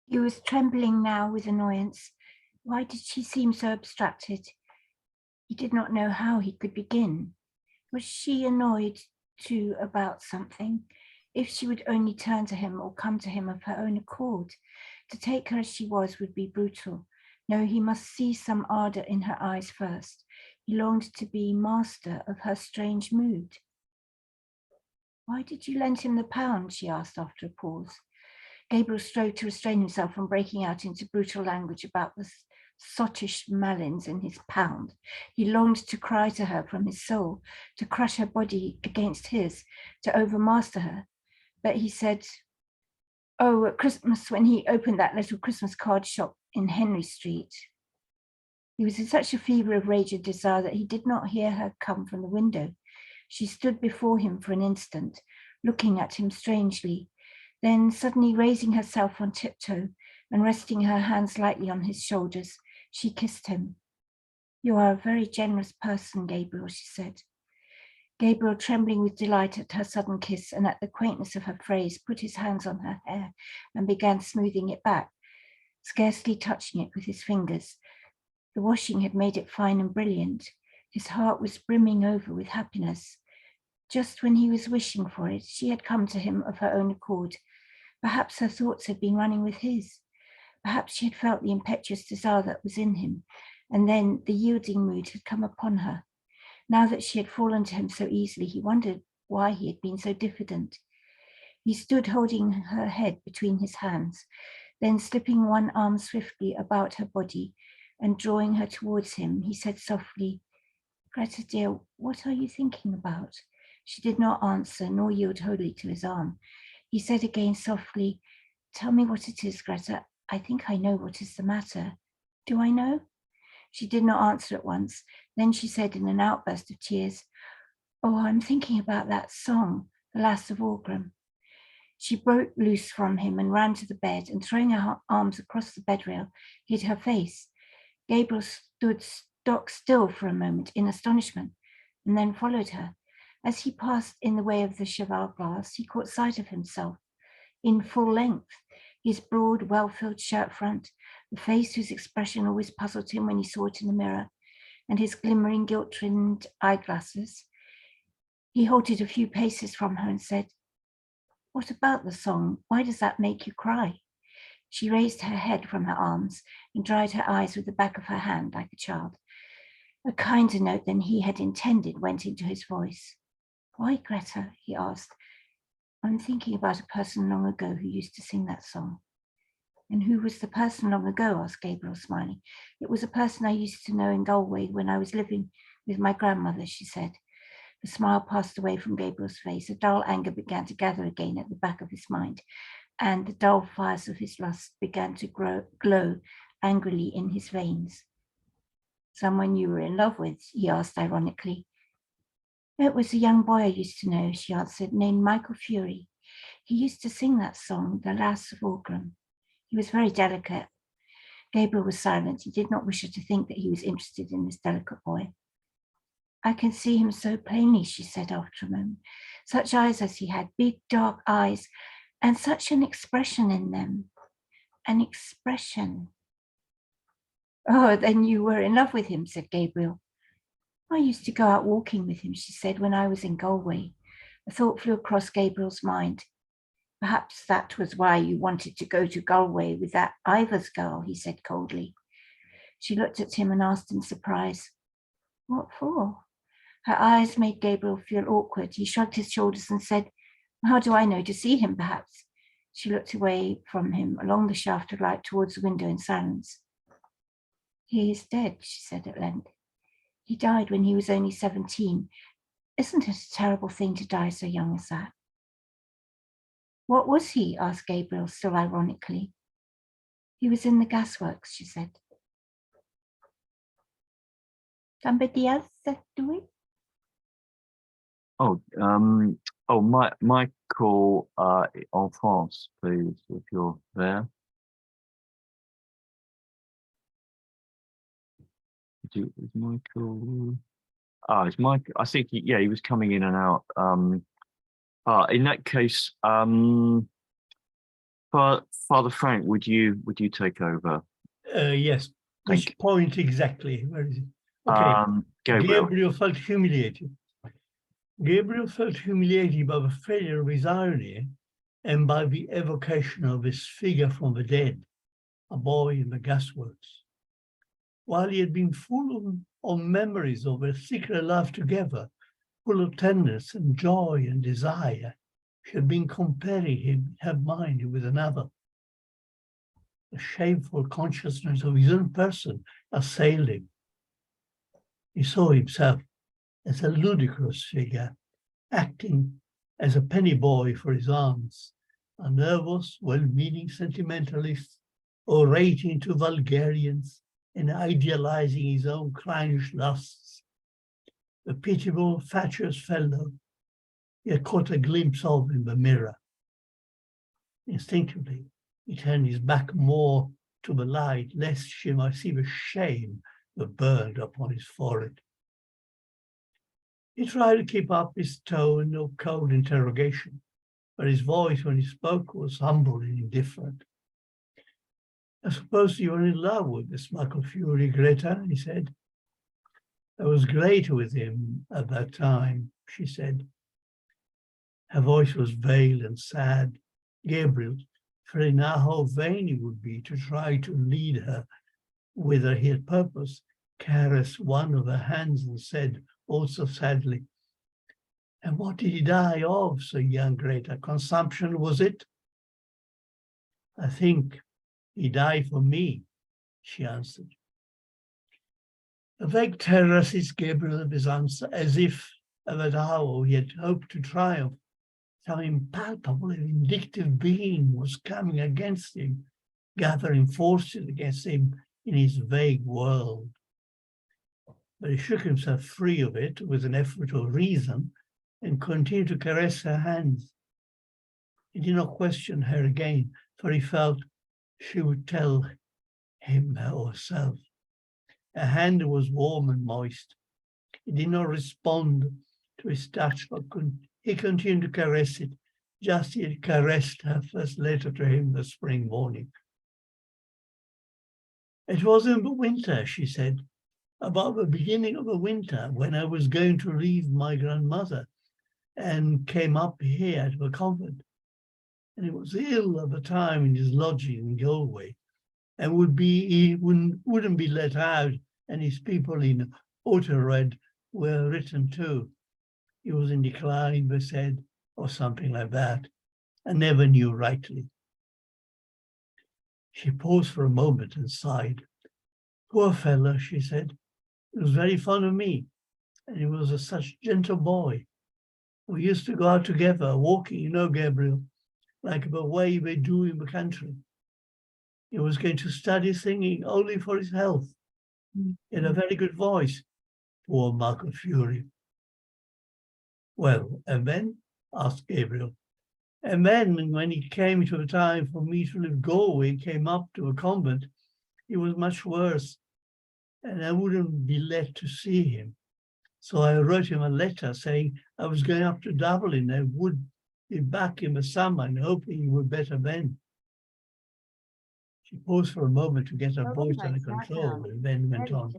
He was trembling now with annoyance. Why did she seem so abstracted? He did not know how he could begin. Was she annoyed too about something? If she would only turn to him or come to him of her own accord. To take her as she was would be brutal. No, he must see some ardor in her eyes first. He longed to be master of her strange mood. Why did you lend him the £1? She asked after a pause. Gabriel strove to restrain himself from breaking out into brutal language about the sottish Malins and his £1. He longed to cry to her from his soul, to crush her body against his, to overmaster her. But he said, Oh, at Christmas, when he opened that little Christmas card shop in Henry Street. He was in such a fever of rage and desire that he did not hear her come from the window. She stood before him for an instant, looking at him strangely, then suddenly raising herself on tiptoe and resting her hands lightly on his shoulders, she kissed him. "You are a very generous person, Gabriel," she said. Gabriel, trembling with delight at her sudden kiss and at the quaintness of her phrase, put his hands on her hair and began smoothing it back, scarcely touching it with his fingers. The washing had made it fine and brilliant. His heart was brimming over with happiness. Just when he was wishing for it, she had come to him of her own accord. Perhaps her thoughts had been running with his. Perhaps she had felt the impetuous desire that was in him, and then the yielding mood had come upon her. Now that she had fallen to him so easily, he wondered why he had been so diffident. He stood holding her head between his hands, then slipping one arm swiftly about her body and drawing her towards him, he said softly, "Greta, dear, what are you thinking about?" She did not answer, nor yield wholly to his arm. He said again softly, "Tell me what it is, Greta. I think I know what is the matter. Do I know?" She did not answer at once. Then she said in an outburst of tears, "Oh, I'm thinking about that song, The Lass of Aughrim." She broke loose from him and ran to the bed, and throwing her arms across the bed rail, hid her face. Gabriel stood stock still for a moment in astonishment, and then followed her. As he passed in the way of the cheval glass, he caught sight of himself in full length, his broad, well-filled shirt front, the face whose expression always puzzled him when he saw it in the mirror, and his glimmering gilt-rimmed eyeglasses. He halted a few paces from her and said, "What about the song? Why does that make you cry?" She raised her head from her arms and dried her eyes with the back of her hand like a child. A kinder note than he had intended went into his voice. "Why, Greta?" he asked. "I'm thinking about a person long ago who used to sing that song." "And who was the person long ago?" asked Gabriel, smiling. "It was a person I used to know in Galway when I was living with my grandmother," she said. The smile passed away from Gabriel's face. A dull anger began to gather again at the back of his mind, and the dull fires of his lust began to glow angrily in his veins. "Someone you were in love with?" he asked ironically. "It was a young boy I used to know," she answered, "named Michael Fury. He used to sing that song, The Lass of Aughrim. He was very delicate." Gabriel was silent. He did not wish her to think that he was interested in this delicate boy. "I can see him so plainly," she said after a moment. "Such eyes as he had, big dark eyes, and such an expression in them. An expression." "Oh, then you were in love with him," said Gabriel. "I used to go out walking with him," she said, "when I was in Galway." A thought flew across Gabriel's mind. "Perhaps that was why you wanted to go to Galway with that Ivors girl," he said coldly. She looked at him and asked in surprise, "What for?" Her eyes made Gabriel feel awkward. He shrugged his shoulders and said, "How do I know? To see him, perhaps." She looked away from him along the shaft of light towards the window in silence. "He is dead," she said at length. "He died when he was only 17. Isn't it a terrible thing to die so young as that?" "What was he?" asked Gabriel, still ironically. "He was in the gasworks," she said. "Somebody else do it?" Michael, en France, please, if you're there. Is Michael? It's Mike. I think he was coming in and out. In that case, Father Frank, would you take over? Yes. Thank Which point exactly? Where is it? Okay. Gabriel felt humiliated. Gabriel felt humiliated by the failure of his irony and by the evocation of his figure from the dead, a boy in the gasworks. While he had been full of memories of their secret life together, full of tenderness and joy and desire, she had been comparing her mind with another. A shameful consciousness of his own person assailed him. He saw himself as a ludicrous figure, acting as a penny boy for his aunts, are nervous, well-meaning sentimentalists, orating to vulgarians and idealizing his own clownish lusts. The pitiable, fatuous fellow he had caught a glimpse of in the mirror. Instinctively, he turned his back more to the light, lest she might see the shame that burned upon his forehead. He tried to keep up his tone of cold interrogation, but his voice when he spoke was humble and indifferent. I suppose you were in love with this Michael Fury, Greta, he said. I was great with him at that time, she said. Her voice was veiled and sad. Gabriel, feeling now how vain it would be to try to lead her whither he had purpose, caressed one of her hands and said, also sadly, and what did he die of, so young Greta? Consumption, was it? I think he died for me, she answered. A vague terror seized Gabriel of his answer, as if at that hour he had hoped to triumph. Some impalpable and vindictive being was coming against him, gathering forces against him in his vague world. But he shook himself free of it with an effort of reason and continued to caress her hands. He did not question her again, for he felt she would tell him herself. Her hand was warm and moist. He did not respond to his touch, but he continued to caress it, just as he had caressed her first letter to him the spring morning. It was in the winter, she said, about the beginning of the winter, when I was going to leave my grandmother and came up here to the convent. And he was ill at the time in his lodging in Galway, and wouldn't be let out, and his people in Oughterard were written to. He was in decline, they said, or something like that. I never knew rightly. She paused for a moment and sighed. Poor fellow, she said. He was very fond of me, and he was such a gentle boy. We used to go out together, walking, you know, Gabriel, like the way they do in the country. He was going to study singing only for his health. He had a very good voice, poor Michael Fury. Well, and then, asked Gabriel, and then when it came to the time for me to leave Galway, came up to a convent, he was much worse, and I wouldn't be let to see him. So I wrote him a letter saying I was going up to Dublin and would be back in the summer and hoping he would better then. She paused for a moment to get her voice under control and then went on.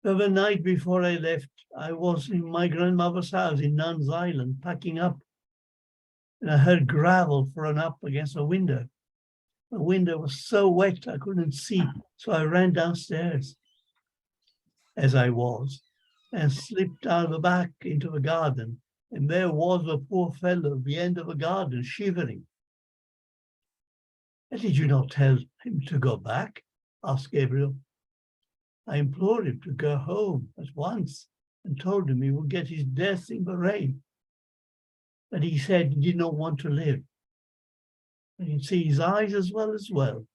The night before I left, I was in my grandmother's house in Nuns Island, packing up, and I heard gravel thrown up against the window. The window was so wet I couldn't see, so I ran downstairs, as I was, and slipped down the back into the garden, and there was the poor fellow at the end of the garden, shivering. And did you not tell him to go back? Asked Gabriel. I implored him to go home at once and told him he would get his death in the rain. But he said he did not want to live. I can see his eyes as well.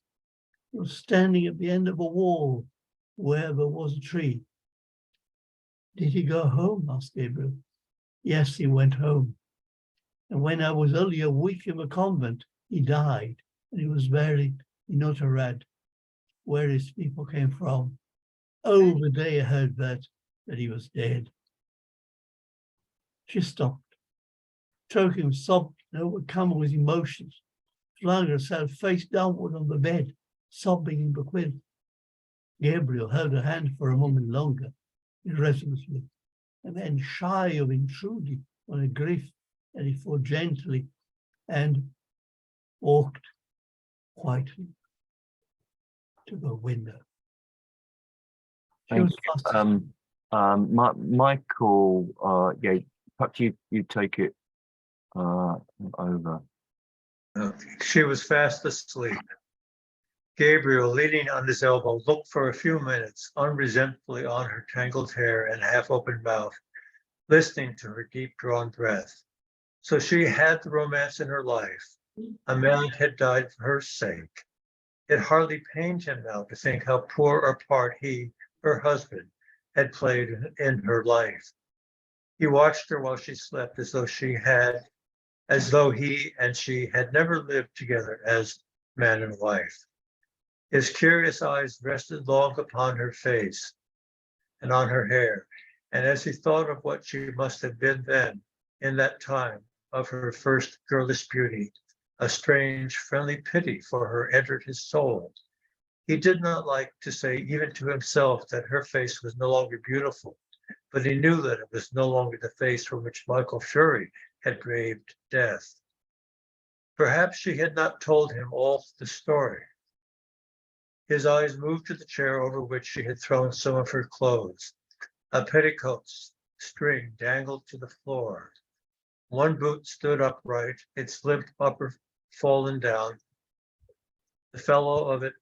He was standing at the end of a wall where there was a tree. Did he go home? Asked Gabriel. Yes, he went home. And when I was only a week in the convent, he died. And he was buried in Oughterard, where his people came from. Oh, the day I heard that he was dead. She stopped, choking, sobbed, and overcome with emotions, flung herself face downward on the bed, sobbing in the quilt. Gabriel held her hand for a moment longer, irresolutely, and then, shy of intruding on her grief, and he fought gently and walked quietly to the window. Thank you. Michael, yeah, perhaps you take it over. She was fast asleep. Gabriel, leaning on his elbow, looked for a few minutes unresentfully on her tangled hair and half-open mouth, listening to her deep-drawn breath. So she had the romance in her life. A man had died for her sake. It hardly pained him now to think how poor a part he, her husband, had played in her life. He watched her while she slept as though he and she had never lived together as man and wife. His curious eyes rested long upon her face and on her hair, and as he thought of what she must have been then, in that time of her first girlish beauty, a strange, friendly pity for her entered his soul. He did not like to say even to himself that her face was no longer beautiful, but he knew that it was no longer the face from which Michael Fury had braved death. Perhaps she had not told him all the story. His eyes moved to the chair over which she had thrown some of her clothes. A petticoat string dangled to the floor. One boot stood upright, its limp upper fallen down. The fellow of it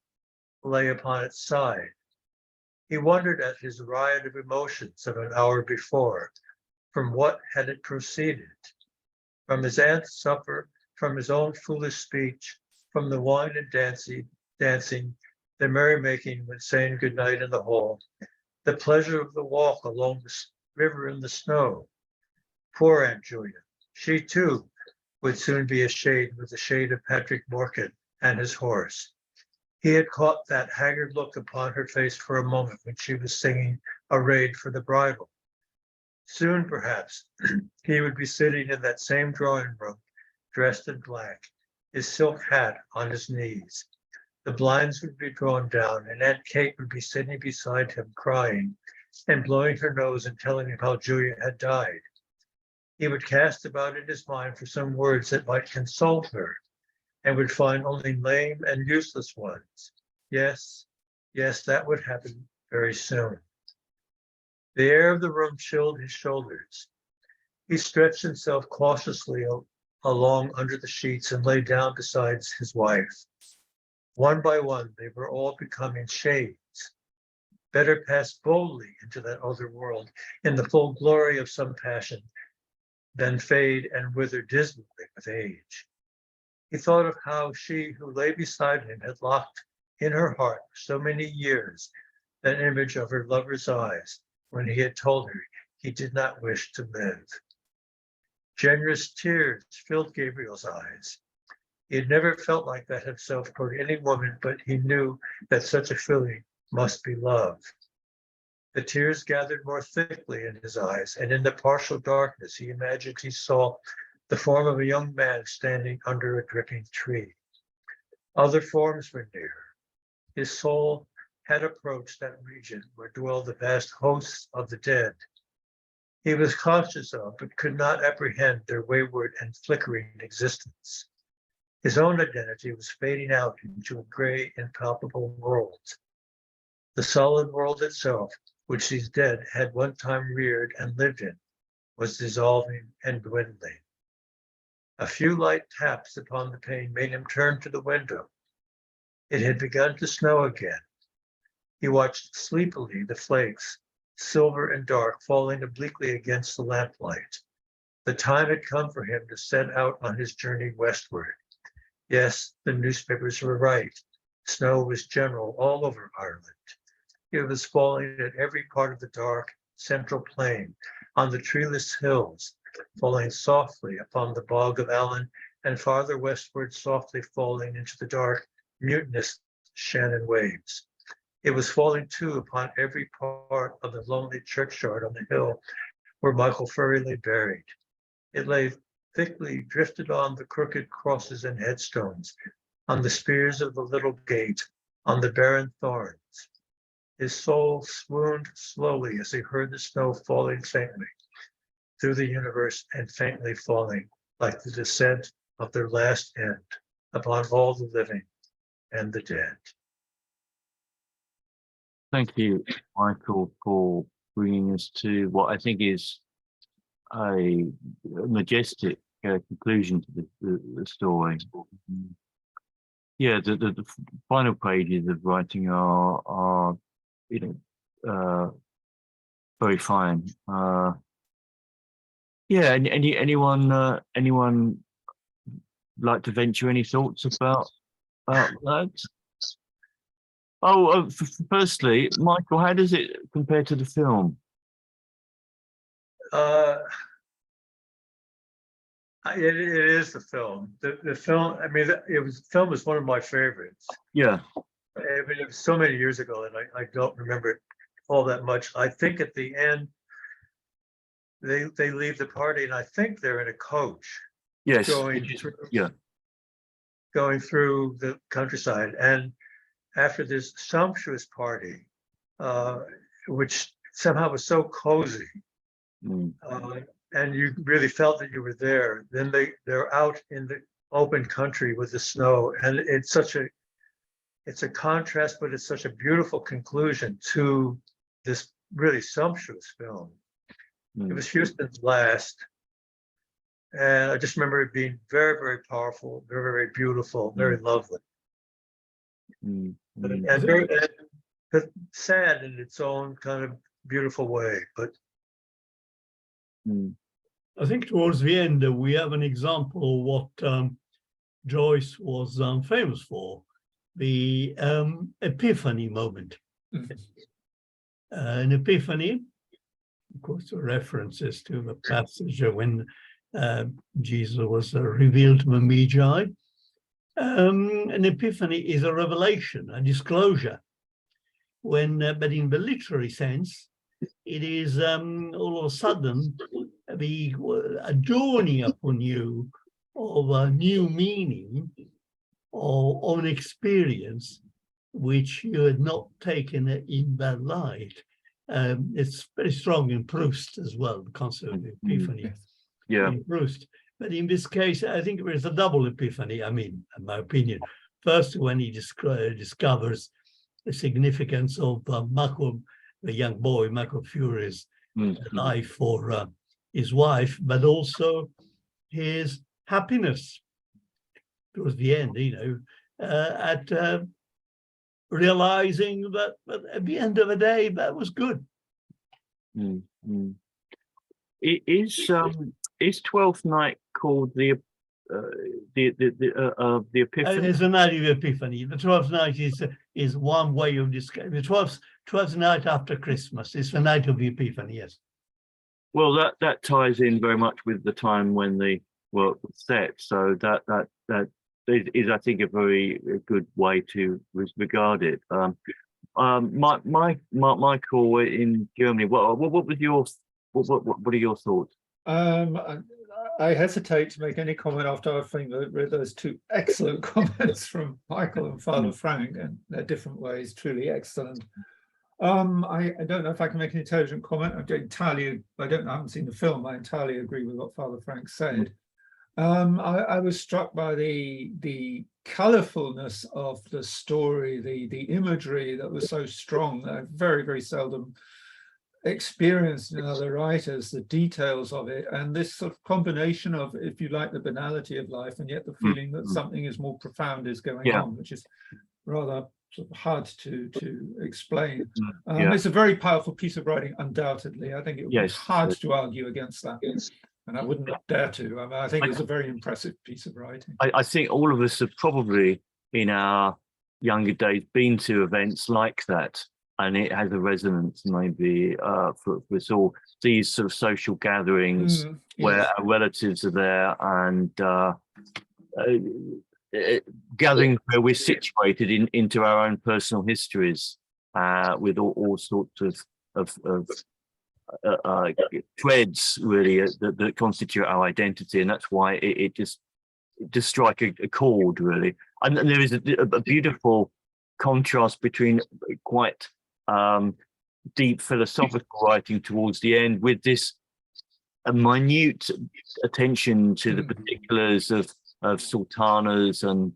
lay upon its side. He wondered at his riot of emotions of an hour before. From what had it proceeded? From his aunt's supper, from his own foolish speech, from the wine and dancing, the merrymaking when saying goodnight in the hall, the pleasure of the walk along the river in the snow. Poor Aunt Julia. She too would soon be a shade with the shade of Patrick Morkan and his horse. He had caught that haggard look upon her face for a moment when she was singing Arrayed for the Bridal. Soon, perhaps, he would be sitting in that same drawing room, dressed in black, his silk hat on his knees. The blinds would be drawn down, and Aunt Kate would be sitting beside him, crying and blowing her nose and telling him how Julia had died. He would cast about in his mind for some words that might console her, and would find only lame and useless ones. Yes, that would happen very soon. The air of the room chilled his shoulders. He stretched himself cautiously along under the sheets and lay down beside his wife. One by one, they were all becoming shades. Better pass boldly into that other world in the full glory of some passion than fade and wither dismally with age. He thought of how she who lay beside him had locked in her heart for so many years that image of her lover's eyes when he had told her he did not wish to live. Generous tears filled Gabriel's eyes. He had never felt like that himself toward any woman, but he knew that such a feeling must be love. The tears gathered more thickly in his eyes, and in the partial darkness he imagined he saw the form of a young man standing under a dripping tree. Other forms were near. His soul had approached that region where dwell the vast hosts of the dead. He was conscious of, but could not apprehend their wayward and flickering existence. His own identity was fading out into a gray, impalpable world. The solid world itself, which these dead had one time reared and lived in, was dissolving and dwindling. A few light taps upon the pane made him turn to the window. It had begun to snow again. He watched sleepily the flakes, silver and dark, falling obliquely against the lamplight. The time had come for him to set out on his journey westward. Yes, the newspapers were right. Snow was general all over Ireland. It was falling at every part of the dark central plain, on the treeless hills, falling softly upon the bog of Allen, and farther westward softly falling into the dark, mutinous Shannon waves. It was falling too upon every part of the lonely churchyard on the hill where Michael Furry lay buried. It lay thickly drifted on the crooked crosses and headstones, on the spears of the little gate, on the barren thorns. His soul swooned slowly as he heard the snow falling faintly through the universe and faintly falling like the descent of their last end upon all the living and the dead. Thank you, Michael, for bringing us to what I think is a majestic conclusion to the story. Yeah, the final pages of writing are very fine. Yeah, and anyone like to venture any thoughts about that? Oh, firstly, Michael, how does it compare to the film? It is the film. The film. I mean, film was one of my favorites. Yeah. I mean, it was so many years ago, and I don't remember it all that much. I think at the end, they leave the party, and I think they're in a coach. Yes. Going through the countryside, and after this sumptuous party, which somehow was so cozy, and you really felt that you were there. Then they're out in the open country with the snow, and it's a contrast, but it's such a beautiful conclusion to this really sumptuous film. It was Houston's last, and I just remember it being very, very powerful, very, very beautiful, very lovely, and very sad in its own kind of beautiful way. But I think towards the end, we have an example of what Joyce was famous for, the epiphany moment. An epiphany, of course, the references to the passage when Jesus was revealed to the Magi. An epiphany is a revelation, a disclosure. But in the literary sense, it is all of a sudden a dawning upon you of a new meaning or an experience which you had not taken in that light. It's very strong in Proust as well, the concept of epiphany. Yeah. In Proust. But in this case, I think there is a double epiphany. I mean, in my opinion, first when he discovers the significance of Michael, the young boy, Michael Fury's life for his wife, but also his happiness towards the end, at realizing that at the end of the day, that was good. Is Twelfth Night called the Epiphany? It's the night of the Epiphany. The 12th night is one way of describing the 12th night after Christmas. It's the night of the Epiphany. Yes. Well, that ties in very much with the time when the work was set. So that is, I think, a very good way to regard it. Michael in Germany. What was your what are your thoughts? I hesitate to make any comment after I've read those two excellent comments from Michael and Father Frank, and their different ways, truly excellent. I don't know if I can make an intelligent comment. I haven't seen the film. I entirely agree with what Father Frank said. I was struck by the colorfulness of the story, the imagery that was so strong that I very, very seldom experienced in other writers, the details of it, and this sort of combination of, if you like, the banality of life, and yet the feeling that something is more profound is going on, which is rather sort of hard to explain. It's a very powerful piece of writing, undoubtedly. I think it would be hard to argue against that. And I wouldn't dare to. I mean, I think it's a very impressive piece of writing. I think all of us have probably, in our younger days, been to events like that, and it has a resonance maybe for us all. These sort of social gatherings where our relatives are there, and gatherings where we're situated into our own personal histories, with all sorts of threads really that constitute our identity, and that's why it just strike a chord really. And there is a beautiful contrast between quite deep philosophical writing towards the end with this minute attention to the particulars of sultanas and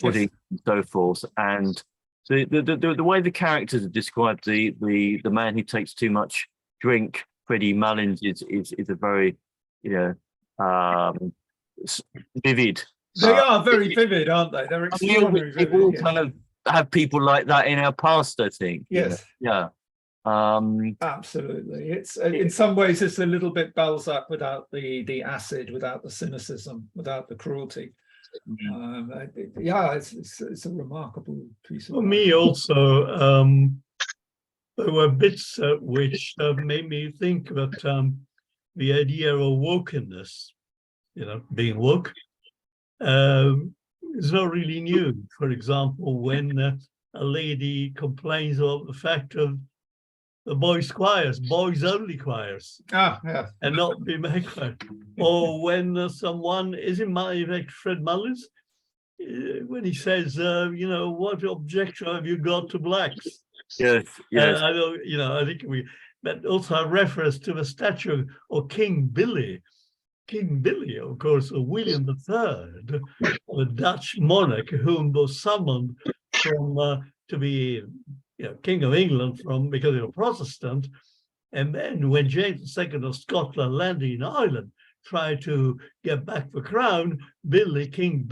pudding and so forth, and the way the characters are described. The man who takes too much drink, Freddie Mullins, is a very vivid. They are very vivid, aren't they? They're extraordinary. We all kind of have people like that in our past, I think. Yes. Yeah. Absolutely. It's in some ways it's a little bit Balzac without the acid, without the cynicism, without the cruelty. Yeah, it's a remarkable piece of For work. me also, there were bits which made me think that the idea of wokenness, being woke, is not really new. For example, when a lady complains about the fact of the boys' choirs, boys only choirs, Yeah. and not female choirs, or when someone is in my effect, Fred Mullins, when he says, what objection have you got to blacks? Yes. I don't, I think but also a reference to the statue of King Billy. King Billy, of course, of William III, the Dutch monarch, whom was summoned from to be King of England because he was Protestant. And then when James II of Scotland landed in Ireland, tried to get back the crown, King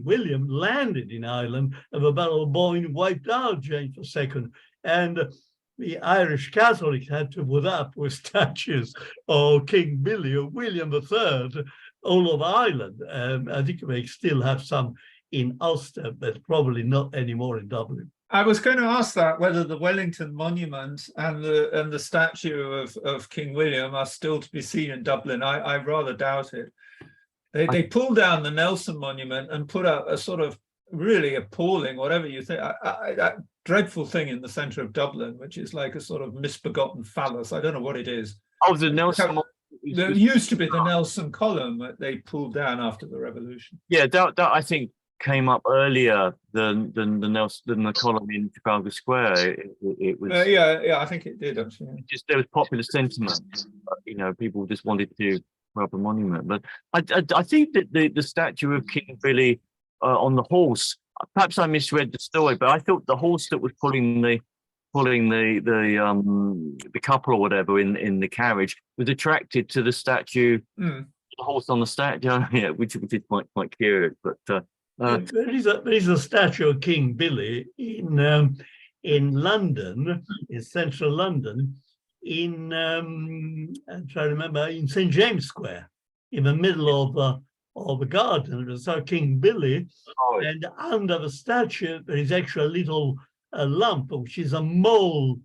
William landed in Ireland, and the Battle of Boyne wiped out James II. And the Irish Catholics had to put up with statues of King Billy or William III all over Ireland. I think they still have some in Ulster, but probably not anymore in Dublin. I was going to ask that, whether the Wellington Monument and the statue of King William are still to be seen in Dublin. I rather doubt it. They pulled down the Nelson Monument and put up a sort of really appalling, whatever you think, that dreadful thing in the centre of Dublin, which is like a sort of misbegotten phallus. I don't know what it is. Oh, the Nelson. There used to be the Nelson column that they pulled down after the revolution. Yeah, that I think came up earlier than the column in Trafalgar Square. It was yeah, I think it did actually. Just there was popular sentiment. People just wanted to rub a monument. But I think that the statue of King Billy on the horse. Perhaps I misread the story, but I thought the horse that was pulling the couple or whatever in the carriage was attracted to the statue, the horse on the statue, which is quite curious. But there is a statue of King Billy in London, in central London, I'm trying to remember, in St. James Square, in the middle of the garden. There's King Billy, and under the statue there is actually a little lump, which is a mole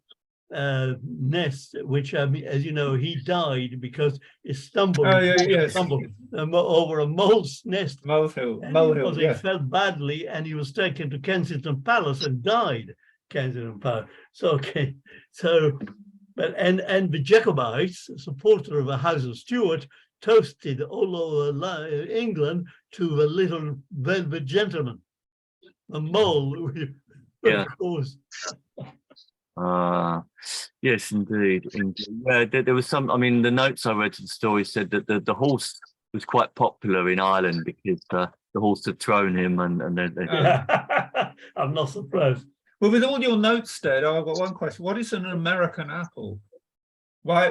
nest, which as you know, he died because he stumbled, over a mole's nest. Molehill. He felt badly, and he was taken to Kensington Palace and died. Kensington Palace. But the Jacobites, supporter of the House of Stuart, toasted all over England to the little velvet gentleman, a mole. Yeah. Of course. Yes, indeed. Yeah, there was some. I mean, the notes I read to the story said that the horse was quite popular in Ireland because the horse had thrown him, and then. I'm not surprised. Well, with all your notes, Ted, I've got one question. What is an American apple? Why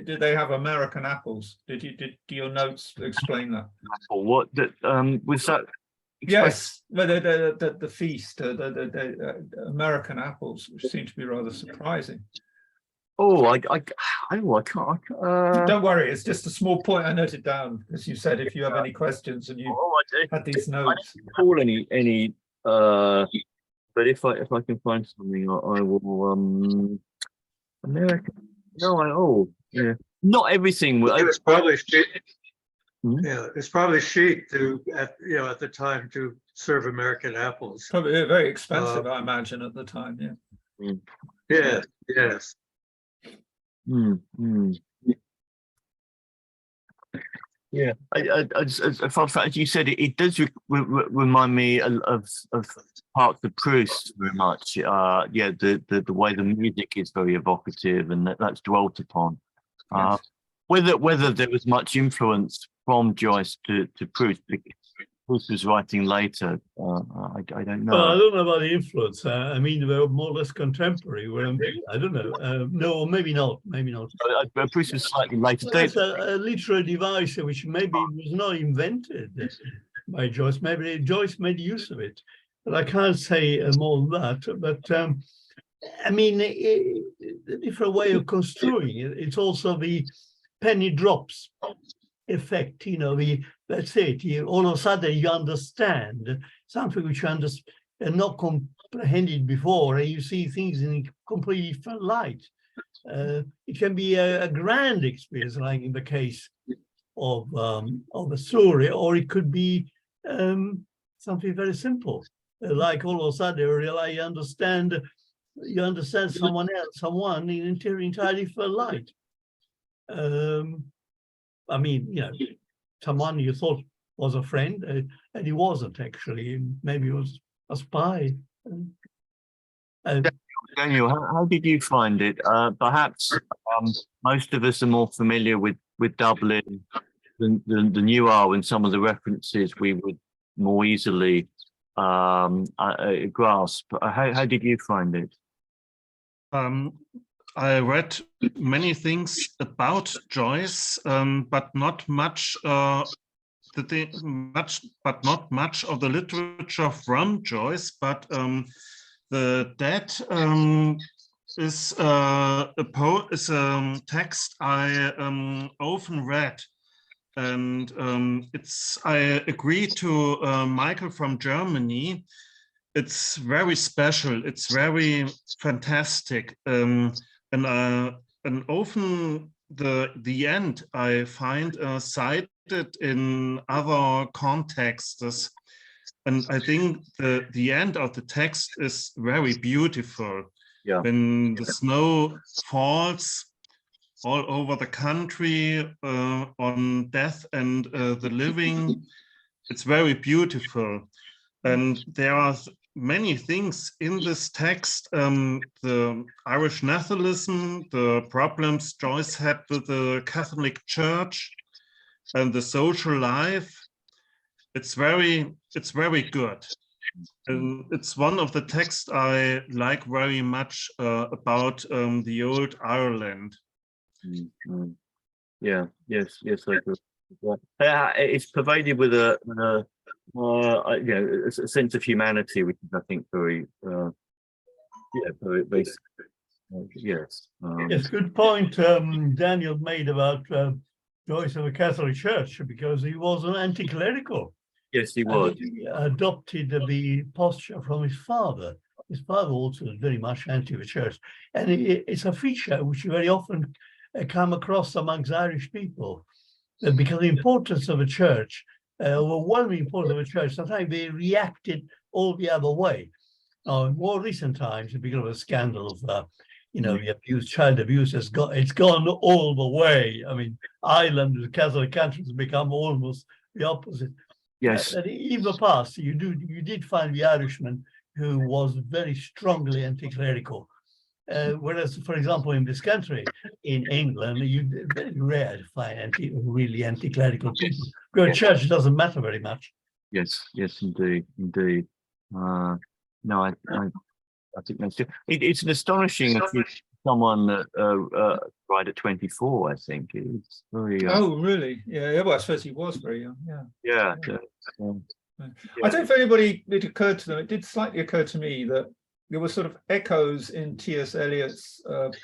do they have American apples? Did your notes explain that? What was that? Yes, well, the feast, the American apples, which seem to be rather surprising. Oh, I can't. Don't worry, it's just a small point I noted down, as you said, if you have any questions and you had these notes. I don't recall any. But if I can find something, I will. American. No, yeah. Not everything. It was probably sheep. Hmm? Yeah, it's probably sheep at the time to serve American apples. Probably very expensive, I imagine, at the time. Yeah. Yeah. Yes. Yeah, as you said, it does remind me of parts of Proust very much. Yeah, the way the music is very evocative, and that's dwelt upon. Yes. Whether there was much influence from Joyce to Proust, because Proust was writing later, I don't know. Well, I don't know about the influence. I mean, they were more or less contemporary. I don't know. No, maybe not. Proust was slightly later. Well, that's a literary device which maybe was not invented by Joyce. Maybe Joyce made use of it, but I can't say more than that. But I mean, a different way of construing it. It's also the penny drops effect, you know, that's it. All of a sudden you understand something which you not comprehended before, and you see things in a completely different light. It can be a grand experience, like in the case of a story, or it could be something very simple, like all of a sudden you realize you understand someone in entirely different light. I mean, you know, someone you thought was a friend, and he wasn't actually. Maybe he was a spy. Daniel, how did you find it? Perhaps most of us are more familiar with Dublin than you are, and some of the references we would more easily grasp. How did you find it? I read many things about Joyce, but not much. Not much of the literature from Joyce. But the Dead is a text I often read, and I agree to Michael from Germany. It's very special. It's very fantastic, and often the end I find cited in other contexts, and I think the end of the text is very beautiful. Yeah. When the snow falls all over the country on death and the living, it's very beautiful. And there are many things in this text, the Irish nationalism, the problems Joyce had with the Catholic Church, and the social life. It's very good. And it's one of the texts I like very much about the old Ireland. Mm-hmm. Yeah, yes, I agree. Yeah. It's pervaded with a sense of humanity, which is, I think, very basic. Yes. Yes, good point Daniel made about Joyce of the Catholic Church, because he was an anti-clerical. Yes, he was. He adopted the posture from his father. His father also was very much anti the church, and it's a feature which you very often come across amongst Irish people, because the importance of a church, overwhelming importance of a church, sometimes they reacted all the other way. Now, in more recent times, because of a scandal of the abuse, child abuse it's gone all the way. I mean, Ireland, the Catholic country, has become almost the opposite. Yes. In the past, you did find the Irishman who was very strongly anti-clerical. Whereas, for example, in this country, in England, you very rare to find really anti-clerical people. Because church doesn't matter very much. Yes, indeed. No, I think that's it. It's an astonishing someone that right at 24, I think. It's very. Oh, really? Yeah. Well, I suppose he was very young. Yeah. Yeah. I don't know if it occurred to them. It did slightly occur to me that there were sort of echoes in T.S. Eliot's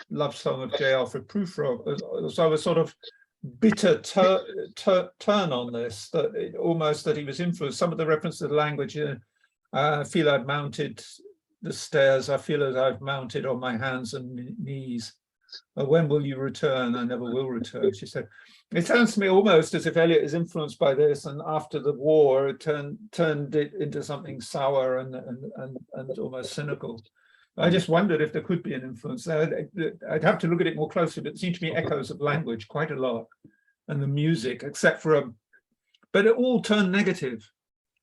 love song of J. Alfred Prufrock. So I was sort of bitter turn on this, that he was influenced. Some of the reference to the language, I feel I've mounted the stairs, I feel as I've mounted on my hands and knees. When will you return? I never will return, she said. It sounds to me almost as if Eliot is influenced by this, and after the war it turned it into something sour and almost cynical. I just wondered if there could be an influence. I'd have to look at it more closely, but it seemed to me echoes of language quite a lot, and the music, except for but it all turned negative,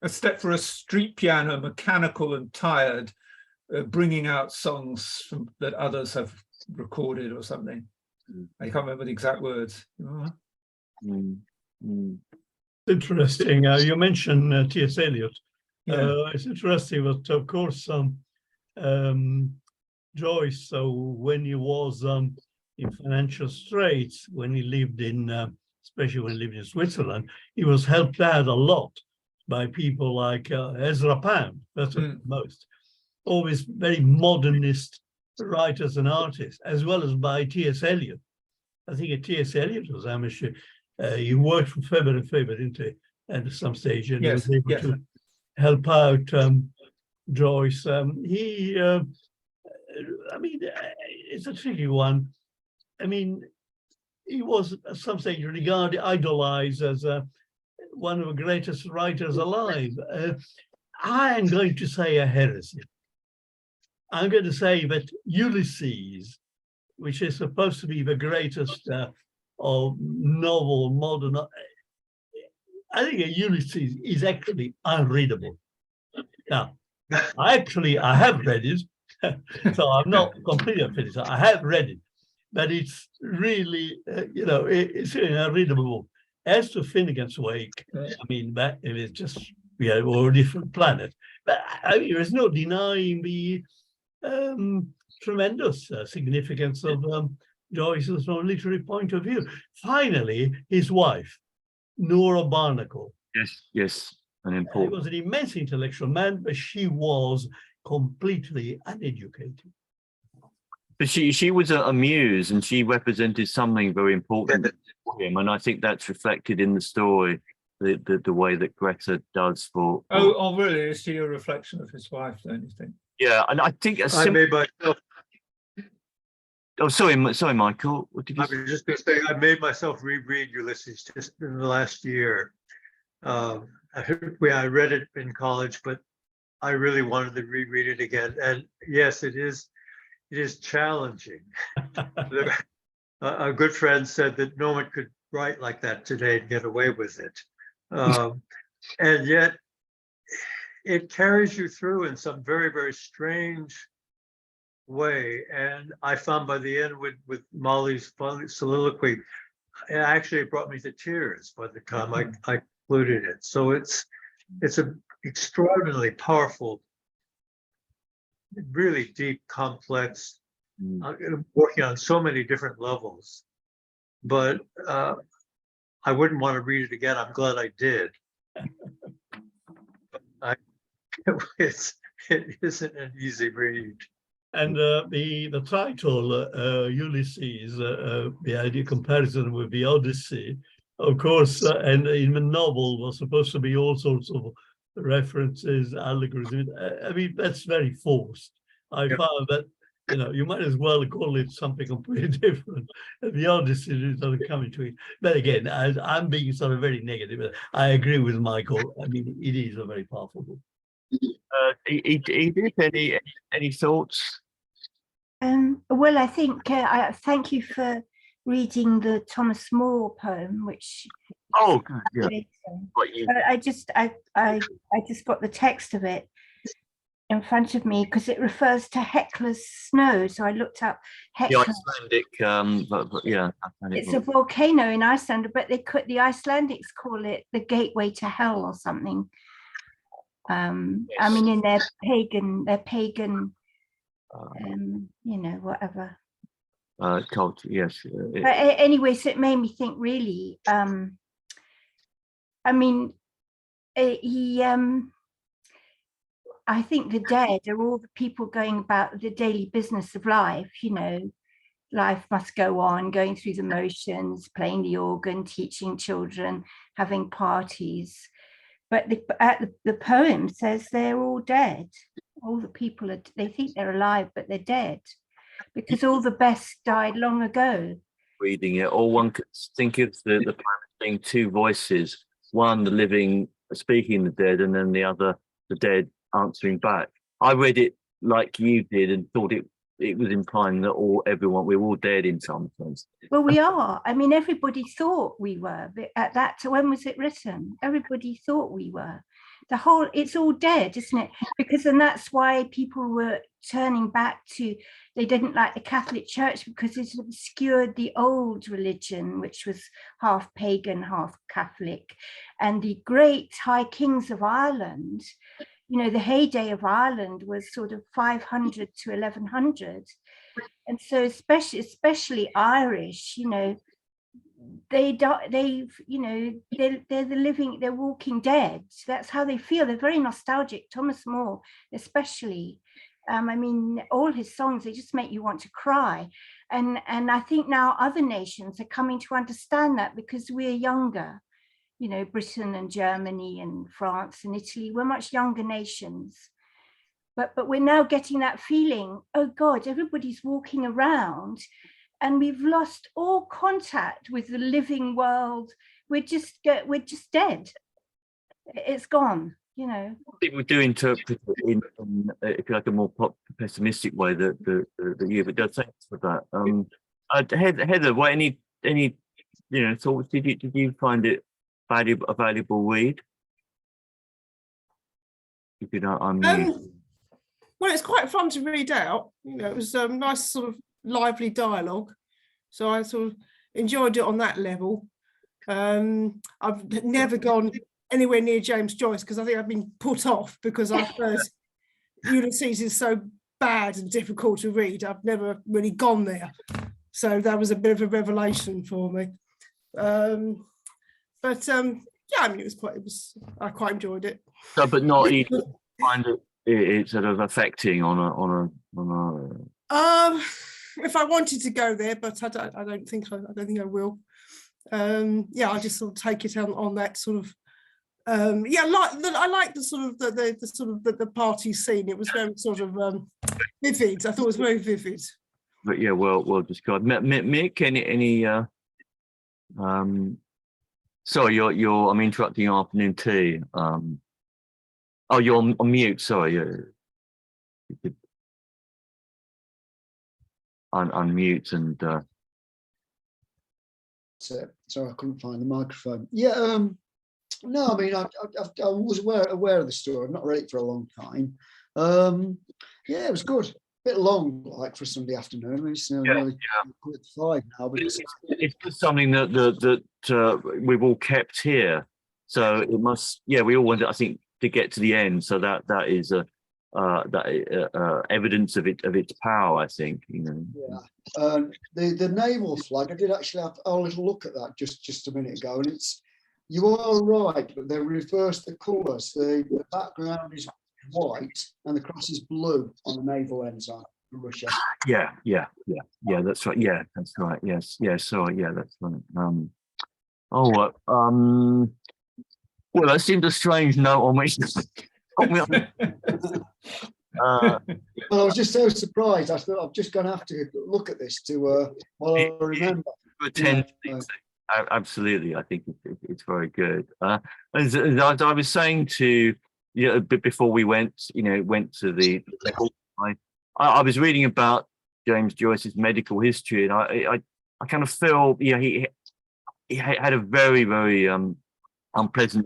except for a street piano, mechanical and tired, bringing out songs that others have recorded or something. I can't remember the exact words. Interesting. You mentioned T.S. Eliot. Yeah. It's interesting that, of course, Joyce, so when he was in financial straits, when he lived especially when he lived in Switzerland, he was helped out a lot by people like Ezra Pound, that's most. Always very modernist writers and artists, as well as by T.S. Eliot. I think T.S. Eliot was amateur. He worked for Faber and Faber, didn't he, at some stage, and Yes, he was able yes. to help out Joyce. I mean, it's a tricky one. I mean, he was at some stage regarded, idolized as one of the greatest writers alive. I am going to say a heresy. I'm going to say that Ulysses, which is supposed to be the greatest of novel modern, I think Ulysses is actually unreadable. Now, I have read it, so I'm not completely finished. I have read it, but it's really, it's an unreadable book. As to Finnegan's Wake, I mean, that it is just, we're a different planet. But I mean, there's no denying the tremendous significance of Joyce's from a literary point of view. Finally, his wife, Nora Barnacle. Yes, an He important. was an immense intellectual man, but she was completely uneducated. But she was a muse, and she represented something very important for him, and I think that's reflected in the story, the way that Greta does for. Oh, really? Is she a reflection of his wife, don't you think? Yeah, and I think I made myself. Oh, sorry, Michael. What did you I was just going to say, I made myself reread Ulysses just in the last year. I read it in college, but I really wanted to reread it again. And yes, it is challenging. A good friend said that no one could write like that today and get away with it. And yet it carries you through in some very, very strange way. And I found by the end with Molly's soliloquy, it brought me to tears by the time I concluded it. So it's an extraordinarily powerful, really deep, complex, working on so many different levels. But I wouldn't want to read it again. I'm glad I did. It isn't an easy read. And the title, Ulysses, the idea comparison with the Odyssey, of course, and in the novel was supposed to be all sorts of references, allegories. I mean, that's very forced. I found that, you might as well call it something completely different. The Odyssey is sort of coming to it. But again, I'm being sort of very negative. I agree with Michael. I mean, it is a very powerful book. Edith, any thoughts? Well, I think I thank you for reading the Thomas More poem, which. Oh, good. Yeah. I just got the text of it in front of me because it refers to Hecla's snow. So I looked up Hecla. The Icelandic, but yeah. It's a volcano in Iceland, but the Icelandics call it the gateway to hell or something. Yes. I mean, in their pagan, whatever. Culture, yes. But anyway, so it made me think really. I mean, I think the dead are all the people going about the daily business of life, life must go on, going through the motions, playing the organ, teaching children, having parties. But the poem says they're all dead. All the people, they think they're alive, but they're dead because all the best died long ago. Reading it, or one could think of the poem being two voices, one the living speaking the dead, and then the other the dead answering back. I read it like you did and thought it was implying that we're all dead in some sense. Well, we are. I mean, everybody thought we were, but at that, when was it written? Everybody thought we were. It's all dead, isn't it? And that's why people were turning back to, they didn't like the Catholic Church because it obscured the old religion, which was half pagan, half Catholic. And the great high kings of Ireland, the heyday of Ireland was sort of 500 to 1100. And so especially Irish, they're the living, they're walking dead. That's how they feel. They're very nostalgic. Thomas More, especially, I mean, all his songs, they just make you want to cry. And I think now other nations are coming to understand that, because we're younger, you know, Britain and Germany and France and Italy, we're much younger nations. But we're now getting that feeling, oh God, everybody's walking around and we've lost all contact with the living world. We're just dead. It's gone, you know. People do interpret it in if you like, a more pessimistic way that you, but does thanks for that. Heather, what any thoughts? Did you find it a valuable read? If you don't, well, it's quite fun to read out. You know, it was a nice sort of lively dialogue, so I sort of enjoyed it on that level. I've never gone anywhere near James Joyce because I think I've been put off because I've heard Ulysses is so bad and difficult to read. I've never really gone there, so that was a bit of a revelation for me. Yeah, I mean, I quite enjoyed it. So, but not even find it sort of affecting on a. If I wanted to go there, but I don't think I will. Yeah, I'll just sort of take it on that sort of. Yeah, I like the sort of the party scene. It was very sort of vivid. I thought it was very vivid. But yeah, well described. Mick, any sorry, I'm interrupting your afternoon tea. Oh, you're on mute. Sorry, you could unmute and. Sorry, I couldn't find the microphone. Yeah. No, I mean, I was aware of the story. I've not read it for a long time. Yeah, it was good. A bit long, like for a Sunday afternoon. I mean, it's nearly 5 now, but it's something that we've all kept here. So it must, we all wanted, I think, to get to the end. So that is evidence of its power, I think. You know. Yeah. The naval flag. I did actually have a little look at that just a minute ago, and it's. You are right, but they reverse the colours. The background is white and the cross is blue on the naval ensign for Russia. Yeah, that's right. Yeah, that's right. Yes, sorry, that's right. Well, that seemed a strange note on which. Well, I was just so surprised. I thought I'm just going to have to look at this to I remember. Absolutely, I think it's very good. As I was saying to a bit before we went to the. I was reading about James Joyce's medical history, and I kind of feel he had a very, very unpleasant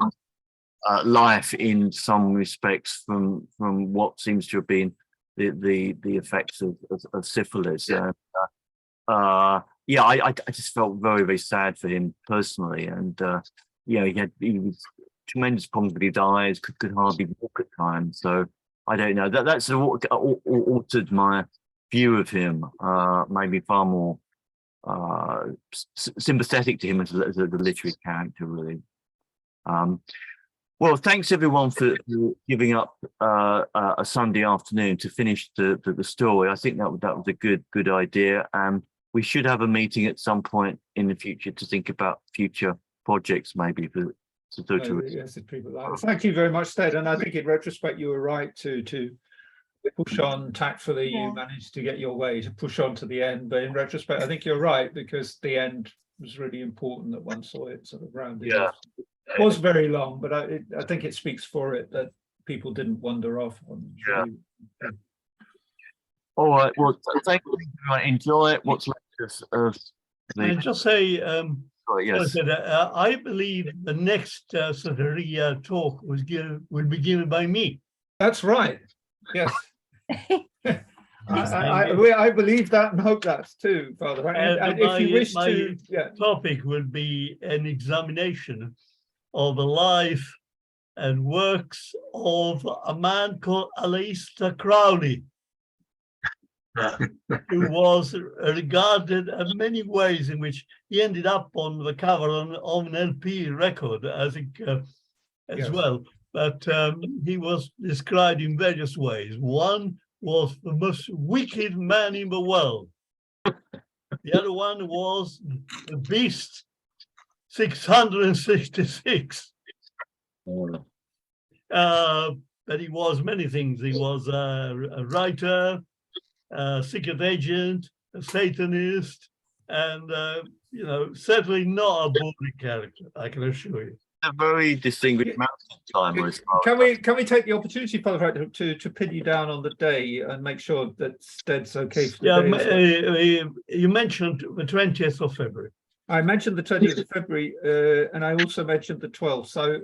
life in some respects from what seems to have been the effects of syphilis. I just felt very, very sad for him personally, and he was tremendous problems with his eyes, could hardly walk at times. So I don't know, that's altered my view of him, made me far more sympathetic to him as a literary character, really. Well, thanks everyone for giving up a Sunday afternoon to finish the story. I think that was a good idea, and we should have a meeting at some point in the future to think about future projects, maybe for. Yes, people like that. Thank you very much, Ted. And I think in retrospect, you were right to push on tactfully. You managed to get your way to push on to the end. But in retrospect, I think you're right, because the end was really important that one saw it sort of rounded off. It was very long, but I think it speaks for it that people didn't wander off. All right. Well, thank you. Enjoy what's left of and just say, yes. I believe the next sort of talk will be given by me. That's right. Yes. I believe that and hope that too, Father. And if you wish to, topic will be an examination of the life and works of a man called Aleister Crowley, who was regarded in many ways in which he ended up on the cover of an LP record, I think, as well. But he was described in various ways. One was the most wicked man in the world. The other one was the Beast 666. But he was many things. He was a writer, a secret agent, a Satanist, and certainly not a boring character, I can assure you. A very distinguished mountain climber as well. Can we take the opportunity, Father Frank, to pin you down on the day and make sure that Stead's okay for the day? As well? You mentioned the 20th of February. I mentioned the 20th of February, and I also mentioned the 12th. So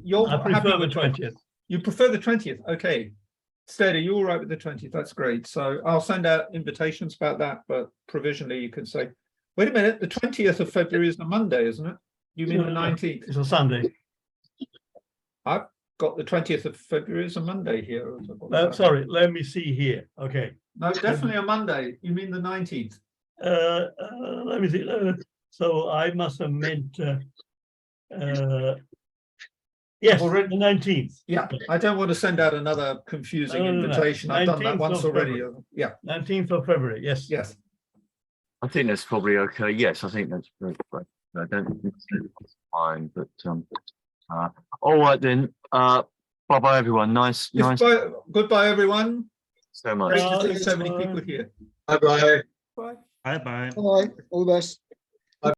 you're I prefer the 20th. You prefer the 20th? Okay. Stead, are you all right with the 20th? That's great. So I'll send out invitations about that, but provisionally you can say, wait a minute, the 20th of February is a Monday, isn't it? You mean the 19th? It's a Sunday. I've got the 20th of February as a Monday here. Sorry, let me see here. Okay. No, definitely a Monday. You mean the 19th? Let me see. So I must have meant, yes, Already? the 19th. Yeah, I don't want to send out another confusing No. invitation. I've done that 19th once of already. February. Yeah. 19th of February, yes. Yes. I think that's probably okay. Yes, I think that's great. I don't think it's fine, but all right then. Bye-bye everyone. Nice. Goodbye, everyone. So much. Great to see so many people here. Bye-bye. Bye. Bye bye. Bye. All the best.